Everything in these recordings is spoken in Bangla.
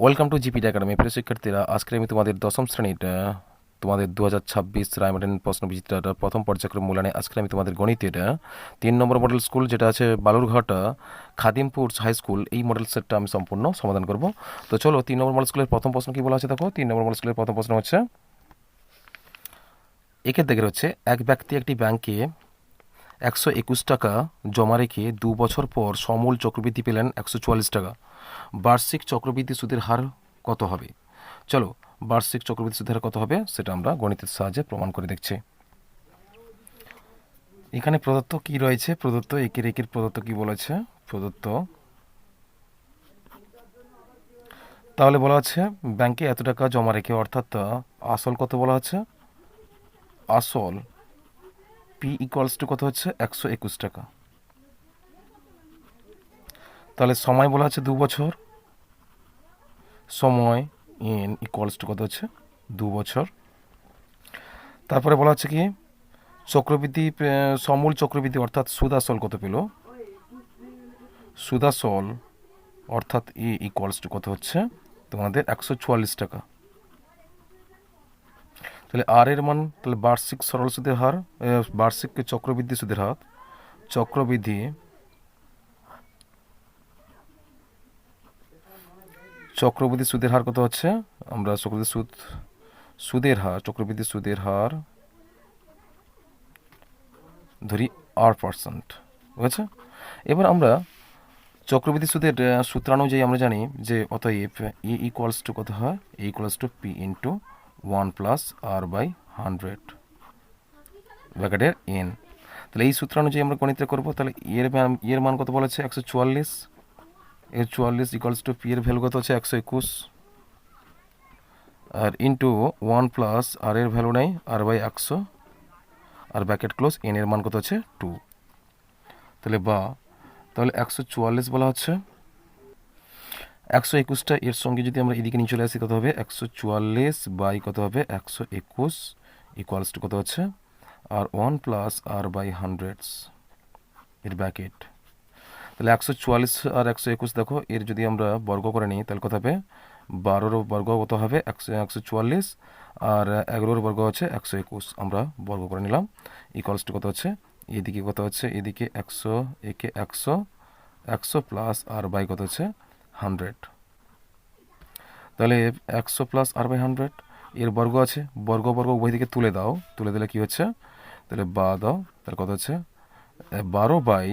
Welcome to GPT academy. প্রিয় শিক্ষার্থীরা, আজকে আমি তোমাদের দশম শ্রেণীর তোমাদের 2026 রায়মার্টিন প্রশ্নবিচিত্রার প্রথম পর্যায়ক্রম মূল্যায়নে আজকে আমি তোমাদের গণিতের 3 নম্বর মডেল স্কুল, যেটা আছে বালুরঘাট খাদিমপুর হাই স্কুল, এই মডেল সেটটা আমি সম্পূর্ণ সমাধান করব। তো চলো, 3 নম্বর মডেল স্কুলের প্রথম প্রশ্ন কি বলা আছে দেখো। 3 নম্বর মডেল স্কুলের প্রথম প্রশ্ন হচ্ছে, একের দিকে হচ্ছে, এক ব্যক্তি একটি ব্যাংকে 121 টাকা জমা রেখে 2 বছর পর সমূল চক্রবৃদ্ধি পেলেন 144 টাকা। বার্ষিক চক্রবৃদ্ধি সুদের হার কত হবে? চলো, বার্ষিক চক্রবৃদ্ধি সুদের হার কত হবে সেটা আমরা গণিতের সাহায্যে প্রমাণ করে দেখছি। এখানে প্রদত্ত কি রয়েছে? প্রদত্ত একের প্রদত্ত কি বলেছে? প্রদত্ত, তাহলে বলা আছে ব্যাংকে এত টাকা জমা রেখে, অর্থাৎ আসল কত বলা আছে? আসল পি ইকুয়ালস টু কত হচ্ছে? 121 টাকা। তাহলে সময় বলা আছে 2 বছর, সময় এন ইকুয়ালস টু কত হচ্ছে? 2 বছর। তারপরে বলা হচ্ছে কি, চক্রবৃদ্ধি সমূল চক্রবৃদ্ধি অর্থাৎ সুদ আসল কত পেল? সুদ আসল অর্থাৎ ই ইকুয়ালস টু কত হচ্ছে তোমাদের? 144 টাকা। তাহলে আর এর মান, তাহলে বার্ষিক সরল সুদের হার, বার্ষিক চক্রবৃদ্ধি সুদের হার, চক্রবৃদ্ধি সুদের হার কত হচ্ছে? আমরা সুদের হার, চক্রবৃদ্ধি সুদের হার ধরি R%, বুঝেছে? এবার আমরা চক্রবৃদ্ধি সুদের সূত্রানুযায়ী আমরা জানি যে অতএব ই ইকুয়ালস টু কত হয়? A equals to P into 1 plus R by 100 ব্র্যাকেটের এন। তাহলে এই সূত্রানুযায়ী আমরা গণিত করবো। তাহলে এর মান কত বলেছে? 144। এর 44 ইকুয়ালস টু পি এর ভ্যালু কত হচ্ছে? 121, আর ইন্টু 1 প্লাস আর এর ভ্যালু নেই, আর বাই 100, আর ব্র্যাকেট ক্লোজ, এন এর মান কত হচ্ছে? 2। তাহলে 144 বলা হচ্ছে, 121টা এর সঙ্গে যদি আমরা এদিকে নিয়ে চলে আসি, কত হবে? 144 বাই কত হবে? 121 ইকুয়ালস টু কত হচ্ছে? আর 1 প্লাস আর বাই 100 এর ব্র্যাকেট। তাহলে 144 আর 121 দেখো, এর যদি আমরা বর্গ করে নিই তাহলে কত হবে? 12 বর্গ কত হবে? 144, আর 11 বর্গ হচ্ছে 121, আমরা বর্গ করে নিলাম। ইকুয়ালস টু কত হচ্ছে? এদিকে কত হচ্ছে? এদিকে 100 একে 100, 100 প্লাস আর বাই কত হচ্ছে? 100। তাহলে 100 প্লাস আর বাই 100 এর বর্গ আছে, বর্গ উভয় দিকে তুলে দাও, তুলে দিলে কি হচ্ছে? তাহলে দাও, তাহলে কত হচ্ছে? 12 বাই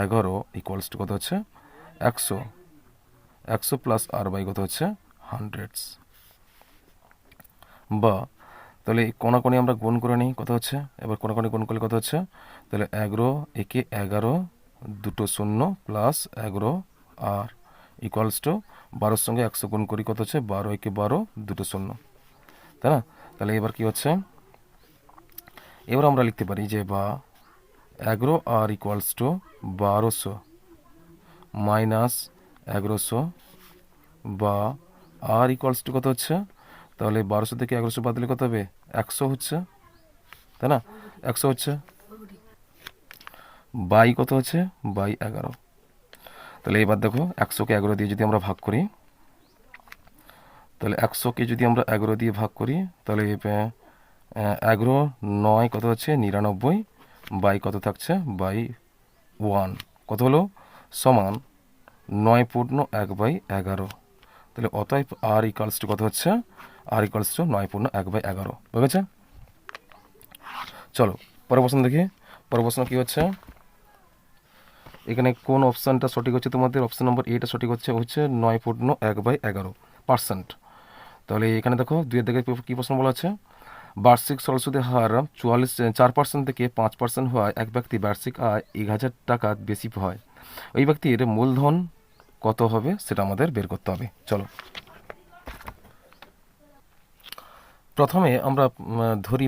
11 ইকুয়ালস টু কত হচ্ছে? 100। 100 প্লাস আর বাই কত হচ্ছে? 100। তাহলে কোনাকোনি আমরা গুণ করে নিই, কত হচ্ছে? এবার কোনাকোনি গুণ করলে কত হচ্ছে? তাহলে 11 একে 11, দুটো শূন্য প্লাস 11 আর ইকুয়ালস টু 12 সঙ্গে 100 গুণ করি, কত হচ্ছে? 12 একে 12, দুটো শূন্য, তাই না? তাহলে এবার কি হচ্ছে? এবার আমরা লিখতে পারি যে 11 আর ইকুয়ালস টু 1200 মাইনাস 1100, বা আর ইকুয়ালস টু কত হচ্ছে? তাহলে 1200 থেকে 1100 বাদ দিলে কত হবে? 100 হচ্ছে, তাই না? 100 হচ্ছে, বাই কত হচ্ছে? বাই 11। তাহলে এবার দেখো, 100কে 11 দিয়ে যদি আমরা ভাগ করি, তাহলে 100কে যদি আমরা 11 দিয়ে ভাগ করি, তাহলে 11 9 কত হচ্ছে? 99, বাই কত থাকছে? বাই 1 কত হলো? সমান 9 পূর্ণ 1 বাই 11। তাহলে অতএব আর ইকুয়ালস টু কত হচ্ছে? আর ইকুয়ালস টু 9 পূর্ণ 1 বাই 11, বুঝেছে? চলো পরের প্রশ্ন দেখি। পরের প্রশ্ন কী হচ্ছে? এখানে কোন অপশানটা সঠিক হচ্ছে? তোমাদের অপশান নম্বর এটা সঠিক হচ্ছে 9 পূর্ণ 1 বাই 11%। তাহলে এখানে দেখো 2-এর দিকে কী প্রশ্ন বলা আছে? বার্ষিক সরল সুদের হার 4% থেকে 5% হওয়ায় এক ব্যক্তি বার্ষিক আয় 1000 টাকা বেশি হয়। ওই ব্যক্তির মূলধন কত হবে সেটা আমাদের বের করতে হবে। চলো, প্রথমে আমরা ধরি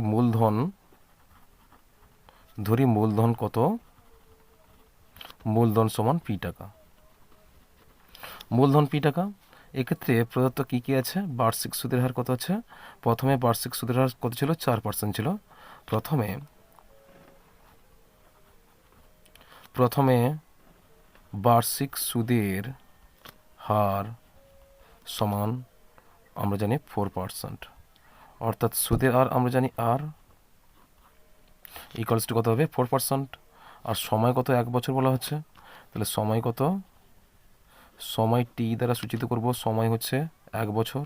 মূলধন কত? মূলধন সমান পি টাকা। মূলধন পি টাকা। এক্ষেত্রে প্রদত্ত কী কী আছে? বার্ষিক সুদের হার কত আছে? প্রথমে বার্ষিক সুদের হার কত ছিল? 4% ছিল। প্রথমে বার্ষিক সুদের হার সমান আমরা জানি 4%, অর্থাৎ সুদের হার আমরা জানি আর ইকুয়ালস টু কত হবে 4%, আর সময় কত 1 বছর বলা হচ্ছে, তাহলে সময় কত, সময় টি দ্বারা সূচিত করব, সময় হচ্ছে 1 বছর।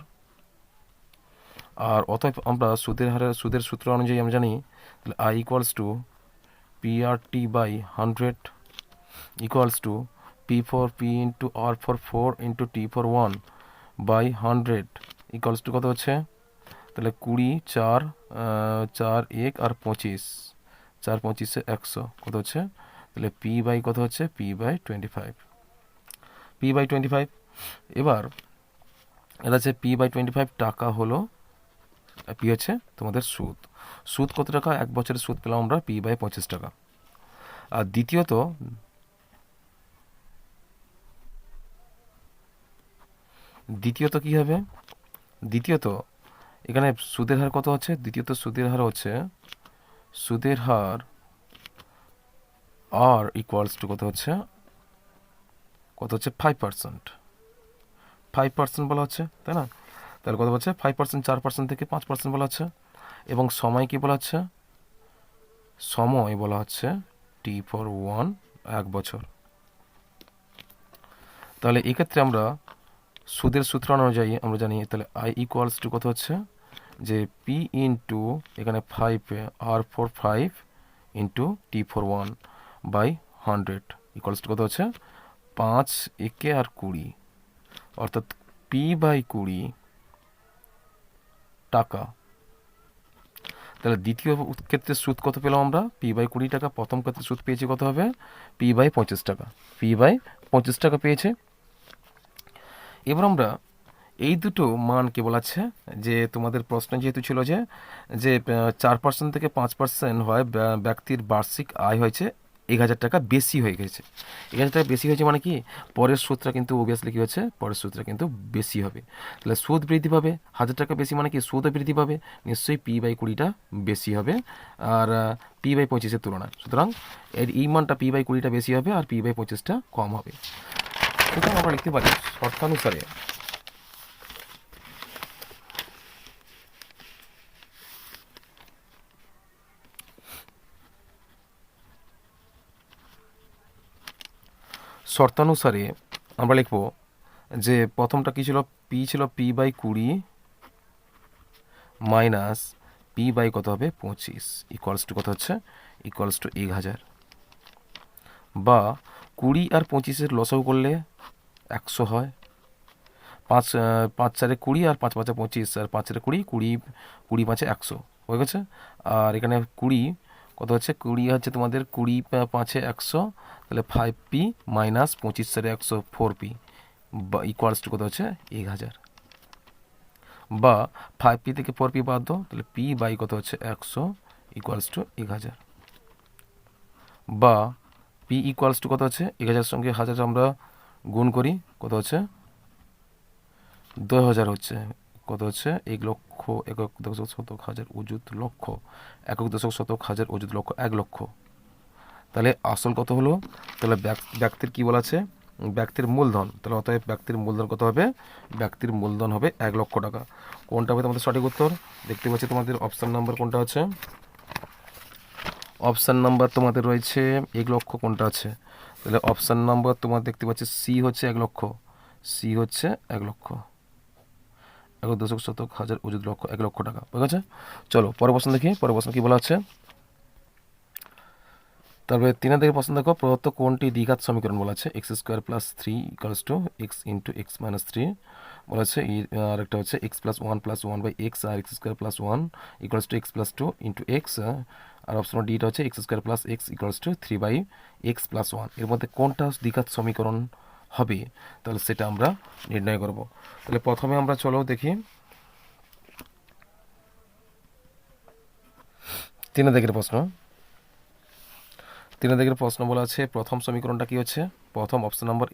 আর অতএব আমরা সুদের সূত্র অনুযায়ী আমরা জানি তাহলে I equals to P R T by 100 equals to P for P into R for 4 into T for 1 by 100 equals to কত হচ্ছে, তাহলে 20 4 4 1 আর 25, 4 25 100 কত হচ্ছে, তাহলে পি বাই কত হচ্ছে, পি বাই 25, পি বাই 25। এবার এটা হচ্ছে পি বাই 25 টাকা হলো, পি হচ্ছে তোমাদের সুদ। সুদ কত টাকা, 1 বছরের সুদ পেলাম আমরা পি বাই 25 টাকা। আর দ্বিতীয়ত কি হবে, দ্বিতীয়ত এখানে সুদের হার কত হচ্ছে, দ্বিতীয়ত সুদের হার হচ্ছে, সুদের হার আর ইকুয়ালস টু কত হচ্ছে, 5%, 5% বলা হচ্ছে, তাই না? তাহলে কত বলছে 5%, 4% থেকে 5% বলা হচ্ছে। এবং সময় কি বলা হচ্ছে, সময় বলা হচ্ছে টি ফর 1 1 বছর। তাহলে এক্ষেত্রে আমরা সুদের সূত্র অনুযায়ী আমরা জানি তাহলে আই ইকুয়ালস টু কত হচ্ছে, যে পি ইন্টু এখানে 5 R for 5 into T for 1 by 100 equals to কত হচ্ছে 5 একে আর 20, অর্থাৎ পি বাই 20 টাকা। তাহলে দ্বিতীয় ক্ষেত্রে সুদ কত পেলাম আমরা, পি বাই 20 টাকা। প্রথম ক্ষেত্রে সুদ পেয়েছি কত হবে, পি বাই 25 টাকা, পি বাই 25 টাকা পেয়েছে। এবার আমরা এই দুটো মানকে বলাচ্ছে যে তোমাদের প্রশ্ন যেহেতু ছিল যে 4% থেকে 5% হয় ব্যক্তির বার্ষিক আয় হয়েছে 1000 টাকা বেশি হয়ে গেছে। 1000 টাকা বেশি হয়েছে মানে কি, পরের সুদটা কিন্তু অবভিয়াসলি কী হচ্ছে, পরের সুদটা কিন্তু বেশি হবে। তাহলে সুদ বৃদ্ধি পাবে, 1000 টাকা বেশি মানে কি সুদও বৃদ্ধি পাবে, নিশ্চয়ই পি বাই 20টা বেশি হবে আর পি বাই 25-এর তুলনায়। সুতরাং এই মানটা পি বাই 20টা বেশি হবে আর পি বাই 25টা কম হবে। সুতরাং আমরা লিখতে পারি শর্তানুসারে আমরা লিখব যে প্রথমটা কি ছিল, পি ছিল P by 20 minus P by কত হবে 25 ইকুয়ালস টু কত হচ্ছে, ইকুয়ালস টু 1000, বা 20 আর 25-এর লসাগু করলে 100 হয়। 5 4 20 আর 5 5 25 আর 5 20 20 20 5 100 হয়ে গেছে। আর এখানে 20 কত হচ্ছে, 20 হচ্ছে তোমাদের 20 5 100, তাহলে 5p মাইনাস 25 100 4p বা ইকুয়ালস টু কত হচ্ছে 1000, বা 5p থেকে 4p বাদ দাও, তাহলে p বাই কত হচ্ছে 100 ইকুয়ালস টু 1000, বা p ইকুয়ালস টু কত হচ্ছে 1000 সঙ্গে 1000 আমরা গুণ করি কত হচ্ছে 2000 হচ্ছে, কত হচ্ছে 1 লক্ষ একক দশক শতক হাজার অযুত লক্ষ, একক দশক শতক হাজার অযুত লক্ষ 1 লক্ষ। তাহলে আসল কত হলো, তাহলে ব্যক্তির কি বলা আছে, ব্যক্তির মূলধন। তাহলে অতএব ব্যক্তির মূলধন কত হবে, ব্যক্তির মূলধন হবে 1 লক্ষ টাকা। কোনটা হবে তোমাদের সঠিক উত্তর, দেখতে পাচ্ছি তোমাদের অপশান নাম্বার কোনটা আছে, অপশান নাম্বার তোমাদের রয়েছে 1 লক্ষ, কোনটা আছে, তাহলে অপশান নাম্বার তোমার দেখতে পাচ্ছি সি হচ্ছে 1 লক্ষ, সি হচ্ছে 1 লক্ষ, একক দশক শতক হাজার অযুত লক্ষ 1 লক্ষ টাকা। ঠিক আছে, চলো পরের প্রশ্ন দেখি, পরের প্রশ্ন কি বলা আছে। তারপরে 3 থেকে প্রশ্ন দেখো, প্রদত্ত কোনটি দ্বিঘাত সমীকরণ বলা আছে, X square plus 3 equals to X into x minus 3 বলা আছে। আর একটা হচ্ছে এক্স প্লাস 1 বাই এক্স আর X square plus 1 equals to X plus 2 into X, আর অপশন ডিটা হচ্ছে X square plus X equals to 3 by X plus 1। এর মধ্যে কোনটা দ্বিঘাত সমীকরণ হবে, তাহলে সেটা আমরা নির্ণয় করব। তাহলে প্রথমে আমরা চলো দেখি 3 দিকের প্রশ্ন। 3 দিকের প্রশ্ন বলা আছে, প্রথম সমীকরণটা কি হচ্ছে, প্রথম অপশন নাম্বার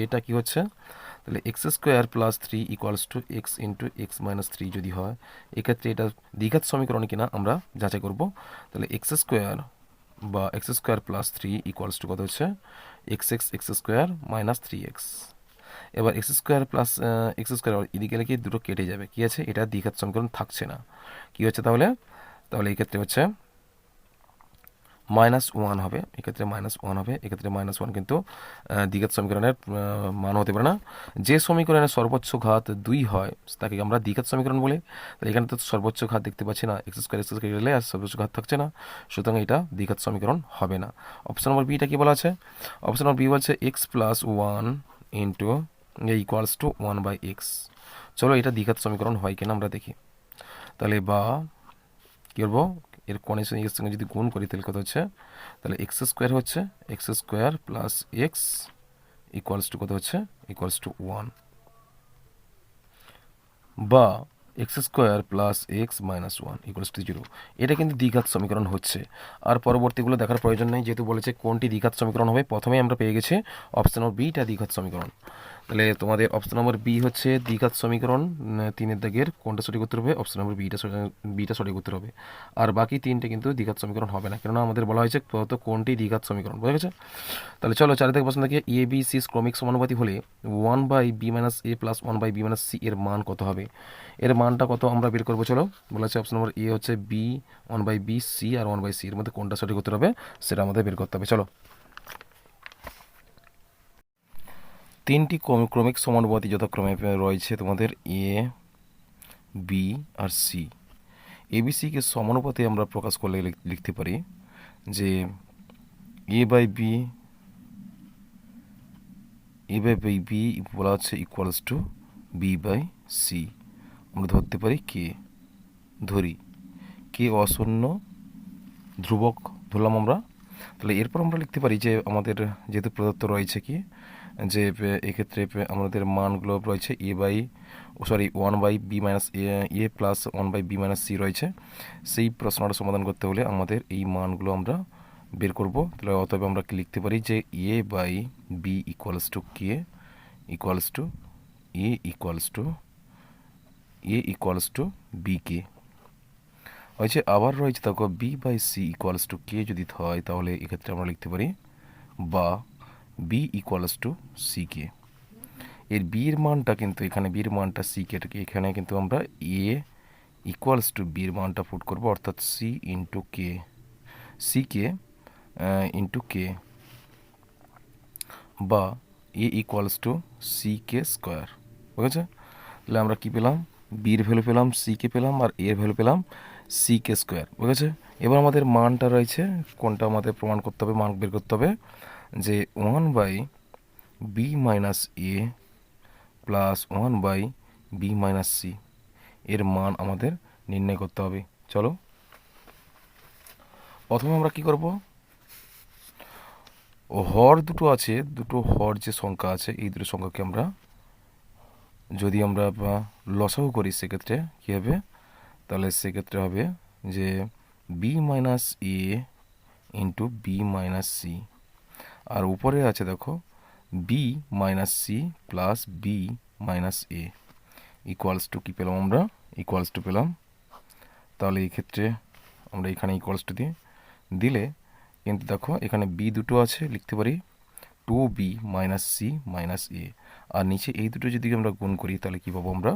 এটা কি হচ্ছে, তাহলে x square plus 3 equals to X into x minus 3 যদি হয়, এক্ষেত্রে এটা দ্বিঘাত সমীকরণ কিনা আমরা যাচাই করব। তাহলে এক্স স্কোয়ার বা x square plus 3 equals to কত হচ্ছে এক্স স্কোয়ার মাইনাস 3x। এবার x square plus X square এদিকে গেলে কি দুটো কেটে যাবে, কি আছে এটা দ্বিঘাত সমীকরণ থাকছে না, কি হচ্ছে তাহলে, তাহলে এই ক্ষেত্রে হচ্ছে -1 হবে, এক্ষেত্রে -1 হবে, এক্ষেত্রে -1 কিন্তু দ্বিঘাত সমীকরণের মান হতে পারে না। যে সমীকরণের সর্বোচ্চ ঘাত 2 হয় তাকে আমরা দ্বিঘাত সমীকরণ বলি। তাহলে এখানে তো সর্বোচ্চ ঘাত দেখতে পাচ্ছি না, এক্স স্কোয়ার গেলে আর সর্বোচ্চ ঘাত থাকছে না, সুতরাং এটা দ্বিঘাত সমীকরণ হবে না। অপশন নম্বর বিটা কি বলা আছে, অপশন নম্বর বি বলছে x plus 1 into equals to 1/x। চলো এটা দ্বিঘাত সমীকরণ হয় কিনা আমরা দেখি। তাহলে বা কী করবো, এর কোণের সঙ্গে এর সঙ্গে যদি গুণ করি তাহলে কত হচ্ছে, তাহলে এক্স স্কোয়ার হচ্ছে X square plus X equals to কত হচ্ছে ইকুয়ালস টু 1, বা x square plus x minus 1 equals to 0। এটা কিন্তু দ্বিঘাত সমীকরণ হচ্ছে। আর পরবর্তীগুলো দেখার প্রয়োজন নেই, যেহেতু বলেছে কোনটি দ্বিঘাত সমীকরণ হবে। প্রথমেই আমরা পেয়ে গেছি অপশন নম্বর বিটা দ্বিঘাত সমীকরণ। তাহলে তোমাদের অপশন নম্বর বি হচ্ছে দ্বিঘাত সমীকরণ, 3-এর দাগের কোনটা সঠিক উত্তর হবে, অপশন নম্বর বিটা সঠিক উত্তর হবে। আর বাকি 3টে কিন্তু দ্বিঘাত সমীকরণ হবে না, কেননা আমাদের বলা হয়েছে প্রদত্ত কোনটি দ্বিঘাত সমীকরণ, বুঝা গেছে। তাহলে চলো 4 থেকে প্রশ্ন দেখি, এ বি সি ক্রমিক সমানুপাতি হলে 1/b-a প্লাস 1/b-c এর মান কত হবে। এর মানটা কত আমরা বের করবো, চলো। বলা আছে অপশন নম্বর এ হচ্ছে বি 1/b, সি আর 1/c, এর মধ্যে কোনটা সঠিক উত্তর হবে সেটা আমাদের বের করতে হবে। চলো, 3টি ক্রমিক সমানুপাতি যথাক্রমে রয়েছে তোমাদের এ, বি আর সি। এবিসিকে সমানুপাতে আমরা প্রকাশ করলে লিখতে পারি যে a/b বি বলা হচ্ছে ইকুয়ালস টু b/c। আমরা ধরতে পারি কে, ধরি কে অশূন্য ধ্রুবক ধরলাম আমরা। তাহলে এরপর আমরা লিখতে পারি যে আমাদের যেহেতু প্রদত্ত রয়েছে কি, যে এক্ষেত্রে আমাদের মানগুলো রয়েছে one by B minus A plus 1/b-c রয়েছে। সেই প্রশ্নটা সমাধান করতে হলে আমাদের এই মানগুলো আমরা বের করব। তাহলে অতএব আমরা কি লিখতে পারি যে a/b equals to K equals to A equals to B K হয়েছে। আবার রয়েছে দেখো b/c ইকুয়ালস টু কে যদি হয় তাহলে এক্ষেত্রে আমরা লিখতে পারি বা B equals to C K. এর বির মানটা কিন্তু এখানে বির মানটা সি কে, এখানে কিন্তু আমরা এ ইকুয়ালস টু বির মানটা পুট করবো, অর্থাৎ C into K, C K into K, বা A equals to C K square, বুঝেছে। তাহলে আমরা কি পেলাম, বির ভ্যালু পেলাম, সি কে পেলাম, আর এর ভ্যালু পেলাম সি কে স্কোয়ার, বুঝেছে। এবার আমাদের মানটা রয়েছে, কোনটা আমাদের প্রমাণ করতে হবে, মান বের করতে হবে যে 1/b-a প্লাস 1/b-c এর মান আমাদের নির্ণয় করতে হবে। চলো, প্রথমে আমরা কি করব, হর দুটো আছে, দুটো হর যে সংখ্যা আছে এই দুটো সংখ্যাকে আমরা যদি আমরা লসাগু করি সেক্ষেত্রে কী হবে, তাহলে সেক্ষেত্রে হবে যে b-a ইন্টু b-c, আর উপরে আছে দেখো b-c plus b-a equals to কী পেলাম আমরা, ইকুয়ালস টু পেলাম। তাহলে এই ক্ষেত্রে আমরা এখানে ইকুয়ালস টু দিলে কিন্তু দেখো এখানে বি দুটো আছে, লিখতে পারি 2b-c-a, আর নিচে এই দুটো যদি আমরা গুণ করি তাহলে কী পাবো আমরা,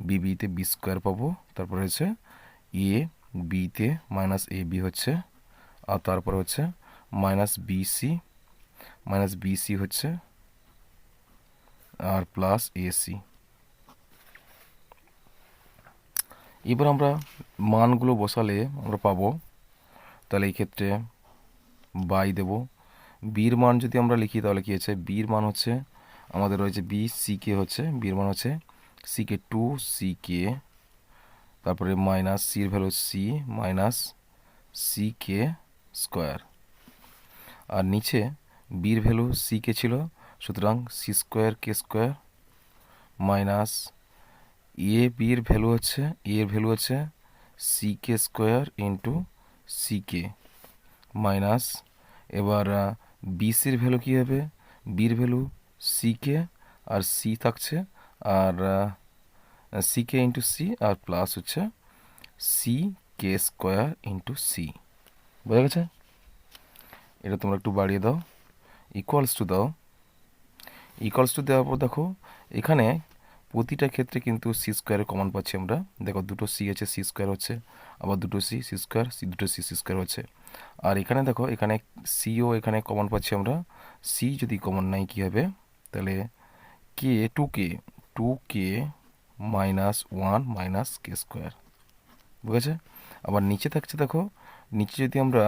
বিতে বি স্কোয়ার পাবো, তারপরে হচ্ছে এ বিতে মাইনাস এ বি হচ্ছে, আর তারপরে হচ্ছে -bc হচ্ছে, আর প্লাস এসি। এবার আমরা মানগুলো বসালে আমরা পাবো, তাহলে এই ক্ষেত্রে বাই দেব। বির মান যদি আমরা লিখি তাহলে কি হচ্ছে, বির মান হচ্ছে আমাদের রয়েছে বি সি কে হচ্ছে, বির মান হচ্ছে সি কে 2c, তারপরে মাইনাস সির value C minus C K square, আর নিচে বির ভ্যালু সি কে ছিল, সুতরাং সি স্কোয়ার কে স্কোয়ার মাইনাস বির ভ্যালু হচ্ছে এর ভ্যালু হচ্ছে C K square into C K minus, এবার বিসির ভ্যালু কী হবে, বির ভ্যালু সি কে আর সি থাকছে, আর সি কে ইন্টু সি, আর প্লাস হচ্ছে C K square into C, বোঝা গেছে। এটা তোমরা একটু বাড়িয়ে দাও, ইকুয়ালস টু দাও। ইকুয়ালস টু দেওয়ার পর দেখো এখানে প্রতিটা ক্ষেত্রে কিন্তু সি স্কোয়ারের কমন পাচ্ছি আমরা। দেখো দুটো সি আছে, সি স্কোয়ার হচ্ছে, আবার দুটো সি, সি স্কোয়ার, সি, দুটো সি, সি স্কোয়ার হচ্ছে। আর এখানে দেখো এখানে সিও এখানে কমন পাচ্ছি আমরা। সি যদি কমন নাই কী হবে, তাহলে কে, টু কে মাইনাস ওয়ান মাইনাস কে স্কোয়ার, বুঝেছে? আবার নিচে থাকছে দেখো, নিচে যদি আমরা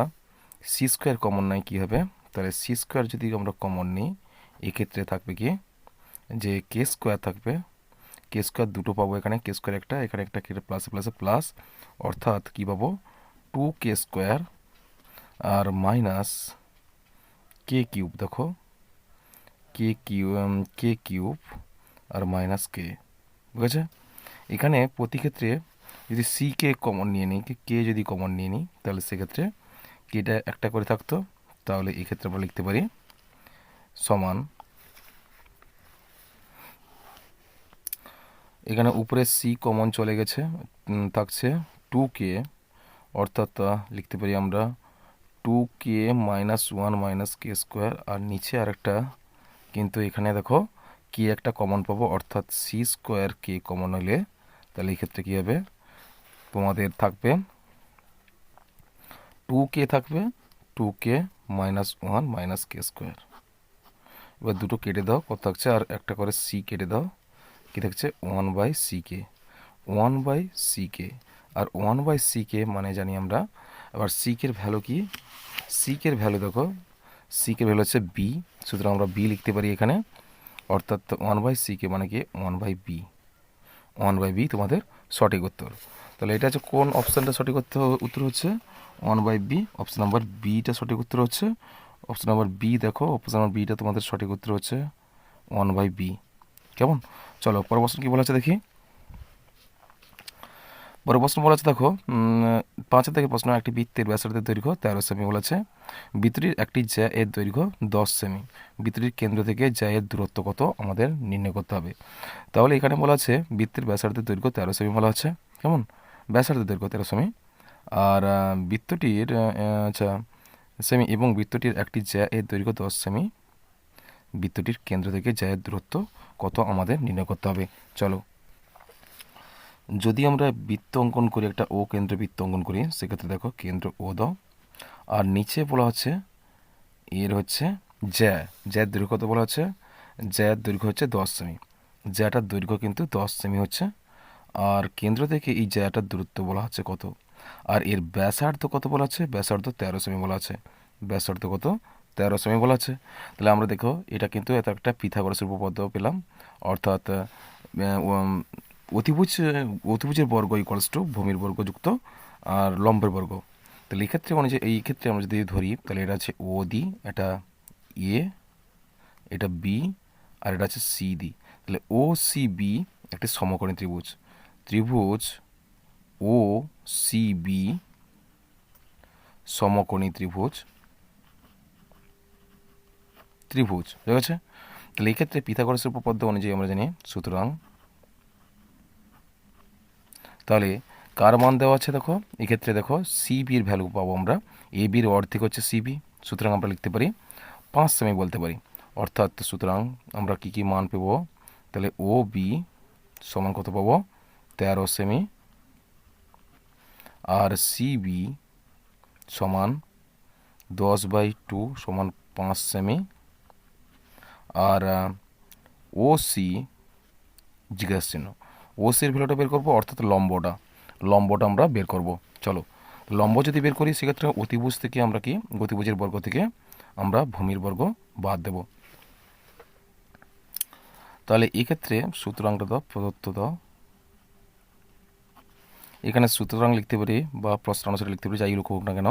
সি স্কোয়ার কমন নাই কী হবে, তাহলে সি স্কোয়ার যদি আমরা কমন নিই এক্ষেত্রে থাকবে কি, যে কে স্কোয়ার থাকবে। কে স্কোয়ার দুটো পাবো এখানে, কে স্কোয়ার একটা, এখানে একটা কেটে প্লাসে প্লাসে প্লাস, অর্থাৎ কী পাবো, টু কে স্কোয়ার আর মাইনাস কে কিউব। দেখো কে কিউব আর মাইনাস কে, বুঝেছে? এখানে প্রতি ক্ষেত্রে যদি সি কে কমন নিয়ে নিই, কে যদি কমন নিয়ে নিই, তাহলে সেক্ষেত্রে কেটা একটা করে থাকতো, তাহলে এক্ষেত্রে আমরা লিখতে পারি সমান, এখানে উপরে সি কমন চলে গেছে, থাকছে টু কে, অর্থাৎ লিখতে পারি আমরা টু কে মাইনাস ওয়ান মাইনাস কে স্কোয়ার। আর নিচে আরেকটা, কিন্তু এখানে দেখো কে একটা কমন পাবো, অর্থাৎ সি স্কোয়ার কে কমন হলে তাহলে এই ক্ষেত্রে কী হবে, তোমাদের থাকবে টু কে থাকবে, টু কে মাইনাস ওয়ান মাইনাস কে স্কোয়ার। এবার দুটো কেটে দাও, কত থাকছে, আর একটা করে সি কেটে দাও, কী থাকছে, one by C K, one by C K. আর ওয়ান বাই সি কে মানে জানি আমরা। এবার সি কের ভ্যালু কি, সি কের ভ্যালু দেখো, সি কের ভ্যালু হচ্ছে বি, সুতরাং আমরা বি লিখতে পারি এখানে, অর্থাৎ ওয়ান বাই সি কে মানে কি one by B, one by B তোমাদের সঠিক উত্তর। তাহলে এটা হচ্ছে কোন অপশানটা সঠিক উত্তর হচ্ছে one by B, option number বিটা সঠিক উত্তর হচ্ছে। অপশান নাম্বার বি দেখো, অপশান নাম্বার বিটা তোমাদের সঠিক উত্তর হচ্ছে ওয়ান বাই বি। কেমন? চলো পরের প্রশ্ন কী বলা আছে দেখি। পরের প্রশ্ন বলা আছে দেখো, 5 থেকে প্রশ্ন, একটি বৃত্তের ব্যাসার্ধের দৈর্ঘ্য 13 সেমি বলেছে, বৃত্তটির একটি জ্যা এর দৈর্ঘ্য 10 সেমি, বৃত্তটির কেন্দ্র থেকে জ্যা এর দূরত্ব কত আমাদের নির্ণয় করতে হবে। তাহলে এখানে বলা আছে বৃত্তের ব্যাসার্ধের দৈর্ঘ্য 13 সেমি বলা আছে, কেমন, ব্যাসার্ধের দৈর্ঘ্য 13 সেমি, আর বৃত্তটির আচ্ছা সেমি, এবং বৃত্তটির একটি জ্যা এর দৈর্ঘ্য 10 সেমি, বৃত্তটির কেন্দ্র থেকে জ্যা এর দূরত্ব কত আমাদের নির্ণয় করতে হবে। চলো, যদি আমরা বৃত্ত অঙ্কন করি, একটা ও কেন্দ্র বৃত্ত অঙ্কন করি, সেক্ষেত্রে দেখো কেন্দ্র ও দাও, আর নিচে বলা হচ্ছে এর হচ্ছে জ্যার দৈর্ঘ্য কত বলা হচ্ছে, জ্যার দৈর্ঘ্য হচ্ছে 10 সেমি, জ্যাটার দৈর্ঘ্য কিন্তু 10 সেমি হচ্ছে, আর কেন্দ্র থেকে এই জ্যাটার দূরত্ব বলা হচ্ছে কত, আর এর ব্যাসার্ধ কত বলা আছে, ব্যাসার্ধ 13 সেমি বলা আছে, ব্যাসার্ধ কত 13 সেমি বলা আছে। তাহলে আমরা দেখো এটা কিন্তু এত একটা পিথাগোরাসের উপপাদ্য পেলাম, অর্থাৎ অতিভুজের বর্গ ইকুয়ালস টু ভূমির বর্গ যুক্ত আর লম্বের বর্গ। তাহলে এই ক্ষেত্রে মানে যে এই ক্ষেত্রে আমরা যদি ধরি, তাহলে এটা আছে ও দি, এটা এ, এটা বি, আর এটা আছে সি দি। তাহলে ও সি বি একটি সমকোণী ত্রিভুজ, ত্রিভুজ ও সি বি সমকোণী ত্রিভুজ, ত্রিভুজ, ঠিক আছে? তাহলে এই ক্ষেত্রে পিথাগোরাসের উপপাদ্য অনুযায়ী আমরা জানি, সুতরাং তাহলে কার মান দেওয়া আছে দেখো, এক্ষেত্রে দেখো সি বির ভ্যালু পাবো আমরা, এ বির অর্ধেক হচ্ছে সি বি, সুতরাং আমরা লিখতে পারি 5 সেমি বলতে পারি, অর্থাৎ সুতরাং আমরা কি কি মান পাবো, তাহলে ও বি সমান কত পাবো 13 সেমি, আর সি বি সমান 10/2 সমান 5 সেমি, আর ও সি জিজ্ঞাসা চিহ্ন, ও সির ভ্যালুটা বের করবো, অর্থাৎ লম্বটা আমরা বের করব। চলো, লম্ব যদি বের করি সেক্ষেত্রে অতিভুজ থেকে আমরা কি গতিভুজের বর্গ থেকে আমরা ভূমির বর্গ বাদ দেব। তাহলে এক্ষেত্রে সুতরাংটা দাও, প্রদত্ত দাও, এখানে সুতরাং লিখতে পারি বা প্রশ্ন অনুসারে লিখতে পারি, যাই হোক না কেন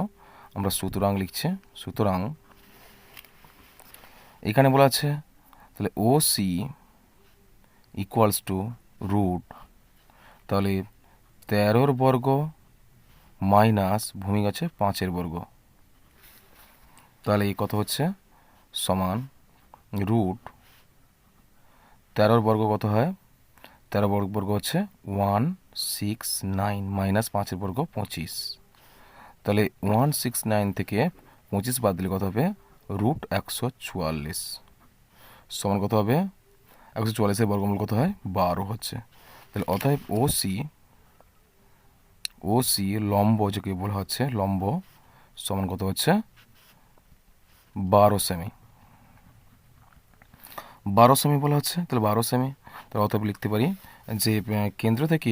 আমরা সুতরাং লিখছি। সুতরাং এখানে বলা আছে তাহলে ও সি ইকুয়ালস টু রুট, তাহলে 13 বর্গ মাইনাস ভূমি আছে 5 বর্গ, তাহলে এই কত হচ্ছে সমান রুট 13 বর্গ কত হয়, 13 বর্গ হচ্ছে 169 মাইনাস 5 বর্গ 25, তাহলে 169 থেকে 25 বাদ দিলে কত হবে √144 সমান কত হবে 144-এর বর্গমূল কত হয় 12 হচ্ছে। তাহলে অতএব ওসি লম্ব যাকে বলা হচ্ছে লম্ব সমান কত হচ্ছে 12 সেমি। 12 সেমি বলা হচ্ছে, তাহলে 12 সেমি। তাহলে অতএব লিখতে পারি যে কেন্দ্র থেকে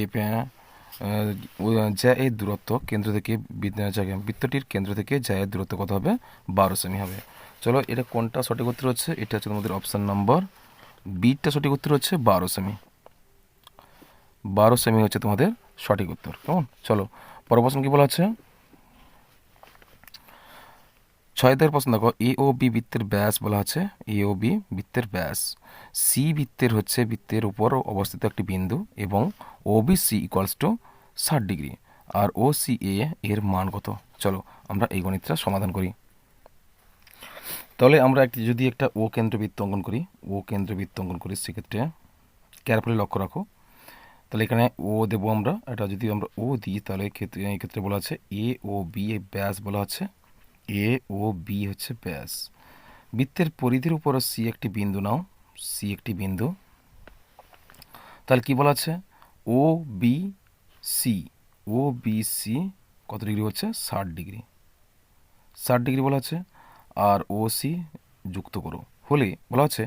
যা এর দূরত্ব কেন্দ্র থেকে বৃত্তটির কেন্দ্র থেকে যা এর দূরত্ব কত হবে 12 সেমি হবে। চলো এটা কোনটা সঠিক উত্তর হচ্ছে, এটা হচ্ছে তোমাদের অপশান নাম্বার বিটা সঠিক উত্তর হচ্ছে 12 সেমি। 12 সেমি হচ্ছে তোমাদের সঠিক উত্তর। কেমন? চলো পরের প্রশ্ন কি বলা হচ্ছে 6 প্রশ্ন দেখো, এ ও বি বৃত্তের ব্যাস বলা আছে, এ ও বি বৃত্তের ব্যাস সি বৃত্তের উপর অবস্থিত একটি বিন্দু এবং O B C equals to 60 degree আর ও সি এর মান কত। চলো আমরা এই গণিতটা সমাধান করি। তাহলে আমরা যদি একটা ও কেন্দ্রবৃত্ত অঙ্কন করি সেক্ষেত্রে কেয়ারফুলি লক্ষ্য রাখো। তাহলে এখানে ও দেবো আমরা, এটা যদি আমরা ও দিই তাহলে এই ক্ষেত্রে বলা আছে এ ও বি ব্যাস বলা আছে, এ ও বি হচ্ছে ব্যাস। বৃত্তের পরিধির উপর সি একটি বিন্দু নাও, সি একটি বিন্দু। তাহলে কি বলা আছে ও বি সি কত ডিগ্রি হচ্ছে 60 ডিগ্রি, 60 ডিগ্রি বলা আছে। আর ও সি যুক্ত করো হলে বলা আছে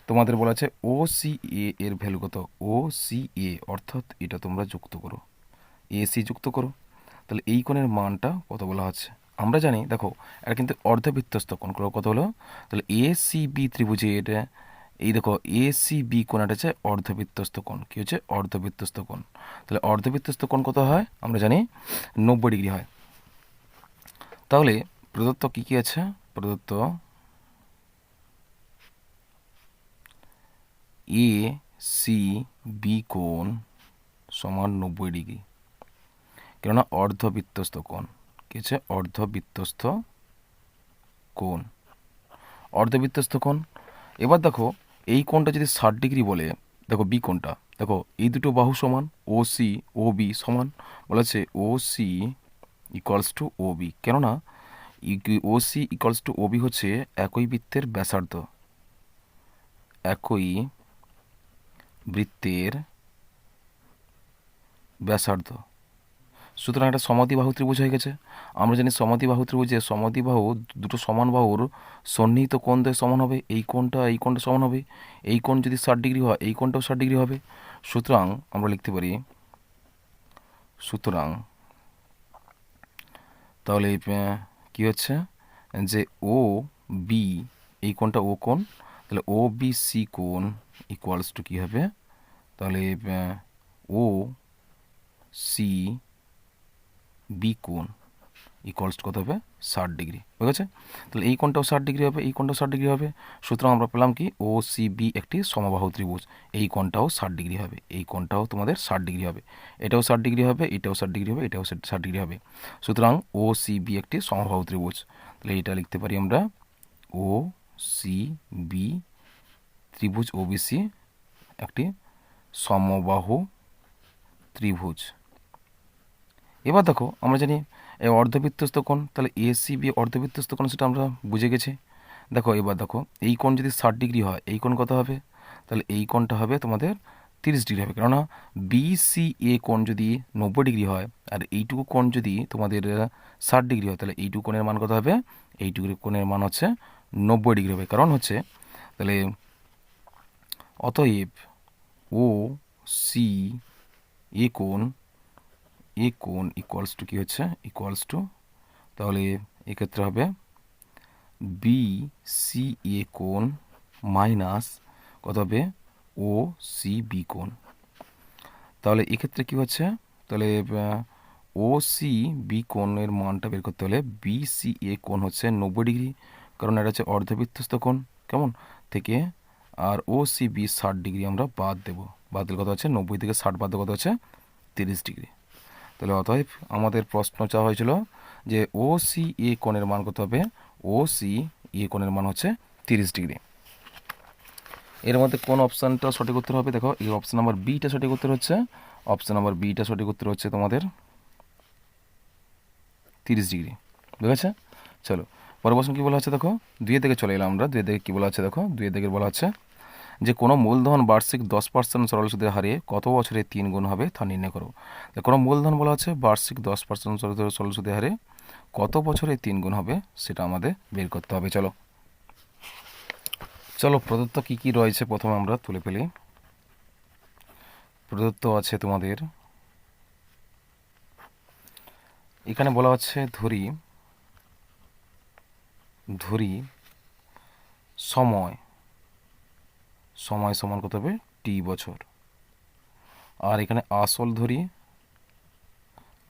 তোমাদের বলা আছে ও সি এর ভ্যালু কত, ও সি অর্থাৎ এটা তোমরা যুক্ত করো, এ সি যুক্ত করো। তাহলে এই কোণের মানটা কত বলা হচ্ছে আমরা জানি, দেখো এটা কিন্তু অর্ধবৃত্তস্থ কোণ, কত হলো তাহলে এ সি বি ত্রিভুজে এটা এই দেখো এ সি বি কোণটা হচ্ছে অর্ধবৃত্তস্থ কোণ, কী হচ্ছে অর্ধবৃত্তস্থ কোণ। তাহলে অর্ধবৃত্তস্থ কোণ কত হয় আমরা জানি 90 ডিগ্রি হয়। তাহলে প্রদত্ত কী কী আছে, প্রদত্ত এ সি বি কোণ সমান 90 ডিগ্রি, কেননা অর্ধবৃত্তস্থ কোণ, কি হচ্ছে অর্ধবৃত্তস্থ কোণ, অর্ধবৃত্তস্থ কোণ। এবার দেখো এই কোণটা যদি 60 ডিগ্রি বলে, দেখো বি কোণটা দেখো এই দুটো বাহু সমান, ও সি ও বি সমান বলেছে O C equals to O B, কেননা O C equals to O B হচ্ছে একই বৃত্তের ব্যাসার্ধ, একই বৃত্তের ব্যাসার্ধ। সুতরাং একটা সমদ্বিবাহু ত্রিভুজ হয়ে গেছে। আমরা জানি সমদ্বিবাহু ত্রিভুজে দুটো সমান বাহুর সন্নিহিত কোণ দ্বয় সমান হবে, এই কোণটা সমান হবে, এই কোণ যদি 60 ডিগ্রি হয় এই কোণটাও 60 ডিগ্রি হবে। সুতরাং আমরা লিখতে পারি, সুতরাং তাহলে কি হচ্ছে যে ও বি এই কোণটা ও কোণ, তাহলে ও বি সি কোণ ইকুয়ালস টু কী হবে, তাহলে ও সি বি কোণ ইকুয়ালস কত হবে 60 ডিগ্রি, ঠিক আছে। তাহলে এই কোণটাও 60 ডিগ্রি হবে, এই কোণটাও 60 ডিগ্রি হবে। সুতরাং আমরা পেলাম কি ও সি বি একটি সমবাহু ত্রিভুজ, এই কোণটাও 60 ডিগ্রি হবে, এই কোণটাও তোমাদের 60 ডিগ্রি হবে, এটাও 60 ডিগ্রি হবে, এটাও 60 ডিগ্রি হবে, এটাও 60 ডিগ্রি হবে। সুতরাং ও সি বি একটি সমবাহু ত্রিভুজ। তাহলে এটা লিখতে পারি আমরা ও সি বি ত্রিভুজ ও বি সি একটি সমবাহু ত্রিভুজ। এবার দেখো আমরা জানি এই অর্ধবৃত্তস্থ কোণ, তাহলে এ সি বি অর্ধবৃত্তস্থ কোণ সেটা আমরা বুঝে গেছি। দেখো এবার দেখো এই কোণ যদি 60 ডিগ্রি হয় এই কোণ কত হবে, তাহলে এই কোণটা হবে তোমাদের 30 ডিগ্রি হবে, কেননা বি সি এ কোণ যদি 90 ডিগ্রি হয় আর এইটুকু কোণ যদি তোমাদের 60 ডিগ্রি হয়, তাহলে এইটুকু কোণের মান কত হবে, এইটুকু কোণের মান হচ্ছে 90 ডিগ্রি হবে। কারণ হচ্ছে তাহলে অতএব ও সি এ কোণ ইকুয়ালস টু কী হচ্ছে ইকুয়ালস টু, তাহলে এক্ষেত্রে হবে বি সি এ কোণ মাইনাস কত হবে ও সি বি কোণ। তাহলে এক্ষেত্রে কী হচ্ছে, তাহলে ও সি বি কোণের মানটা বের করতে হলে বি সি এ কোণ হচ্ছে 90 ডিগ্রি, কারণ এটা হচ্ছে অর্ধবৃত্তস্থ কোণ, কেমন থেকে, আর ও সি বি 60 ডিগ্রি আমরা বাদ দেবো, বাদ দিলে কত হচ্ছে 90 থেকে 60 বাদ কত হচ্ছে 30 ডিগ্রি। তাহলে অতএব আমাদের প্রশ্ন চাওয়া হয়েছিল যে ও সি এ কোণের মান কত হবে, ও সি এ কোণের মান হচ্ছে 30 ডিগ্রি। এর মধ্যে কোন অপশানটা সঠিক উত্তর হবে, দেখো এই অপশান নাম্বার বিটা সঠিক উত্তর হচ্ছে, অপশান নাম্বার বিটা সঠিক উত্তর হচ্ছে তোমাদের 30 ডিগ্রি, ঠিক আছে। চলো পরের প্রশ্ন কী বলা আছে দেখো, 2 থেকে চলে এলাম আমরা। 2 থেকে কী বলা আছে দেখো, 2 থেকে বলা আছে যে কোনো মূলধন বার্ষিক 10% সরল সুদের হারে কত বছরে 3 গুণ হবে তা নির্ণয় করো। কোনো মূলধন বলা আছে বার্ষিক 10% সরল সুদের হারে কত বছরে 3 গুণ হবে সেটা আমাদের বের করতে হবে। চলো চলো প্রদত্ত কী কী রয়েছে প্রথমে আমরা তুলে ফেলি। প্রদত্ত আছে তোমাদের, এখানে বলা আছে ধরি সময় সমান কত হবে টি বছর। আর এখানে আসল ধরি,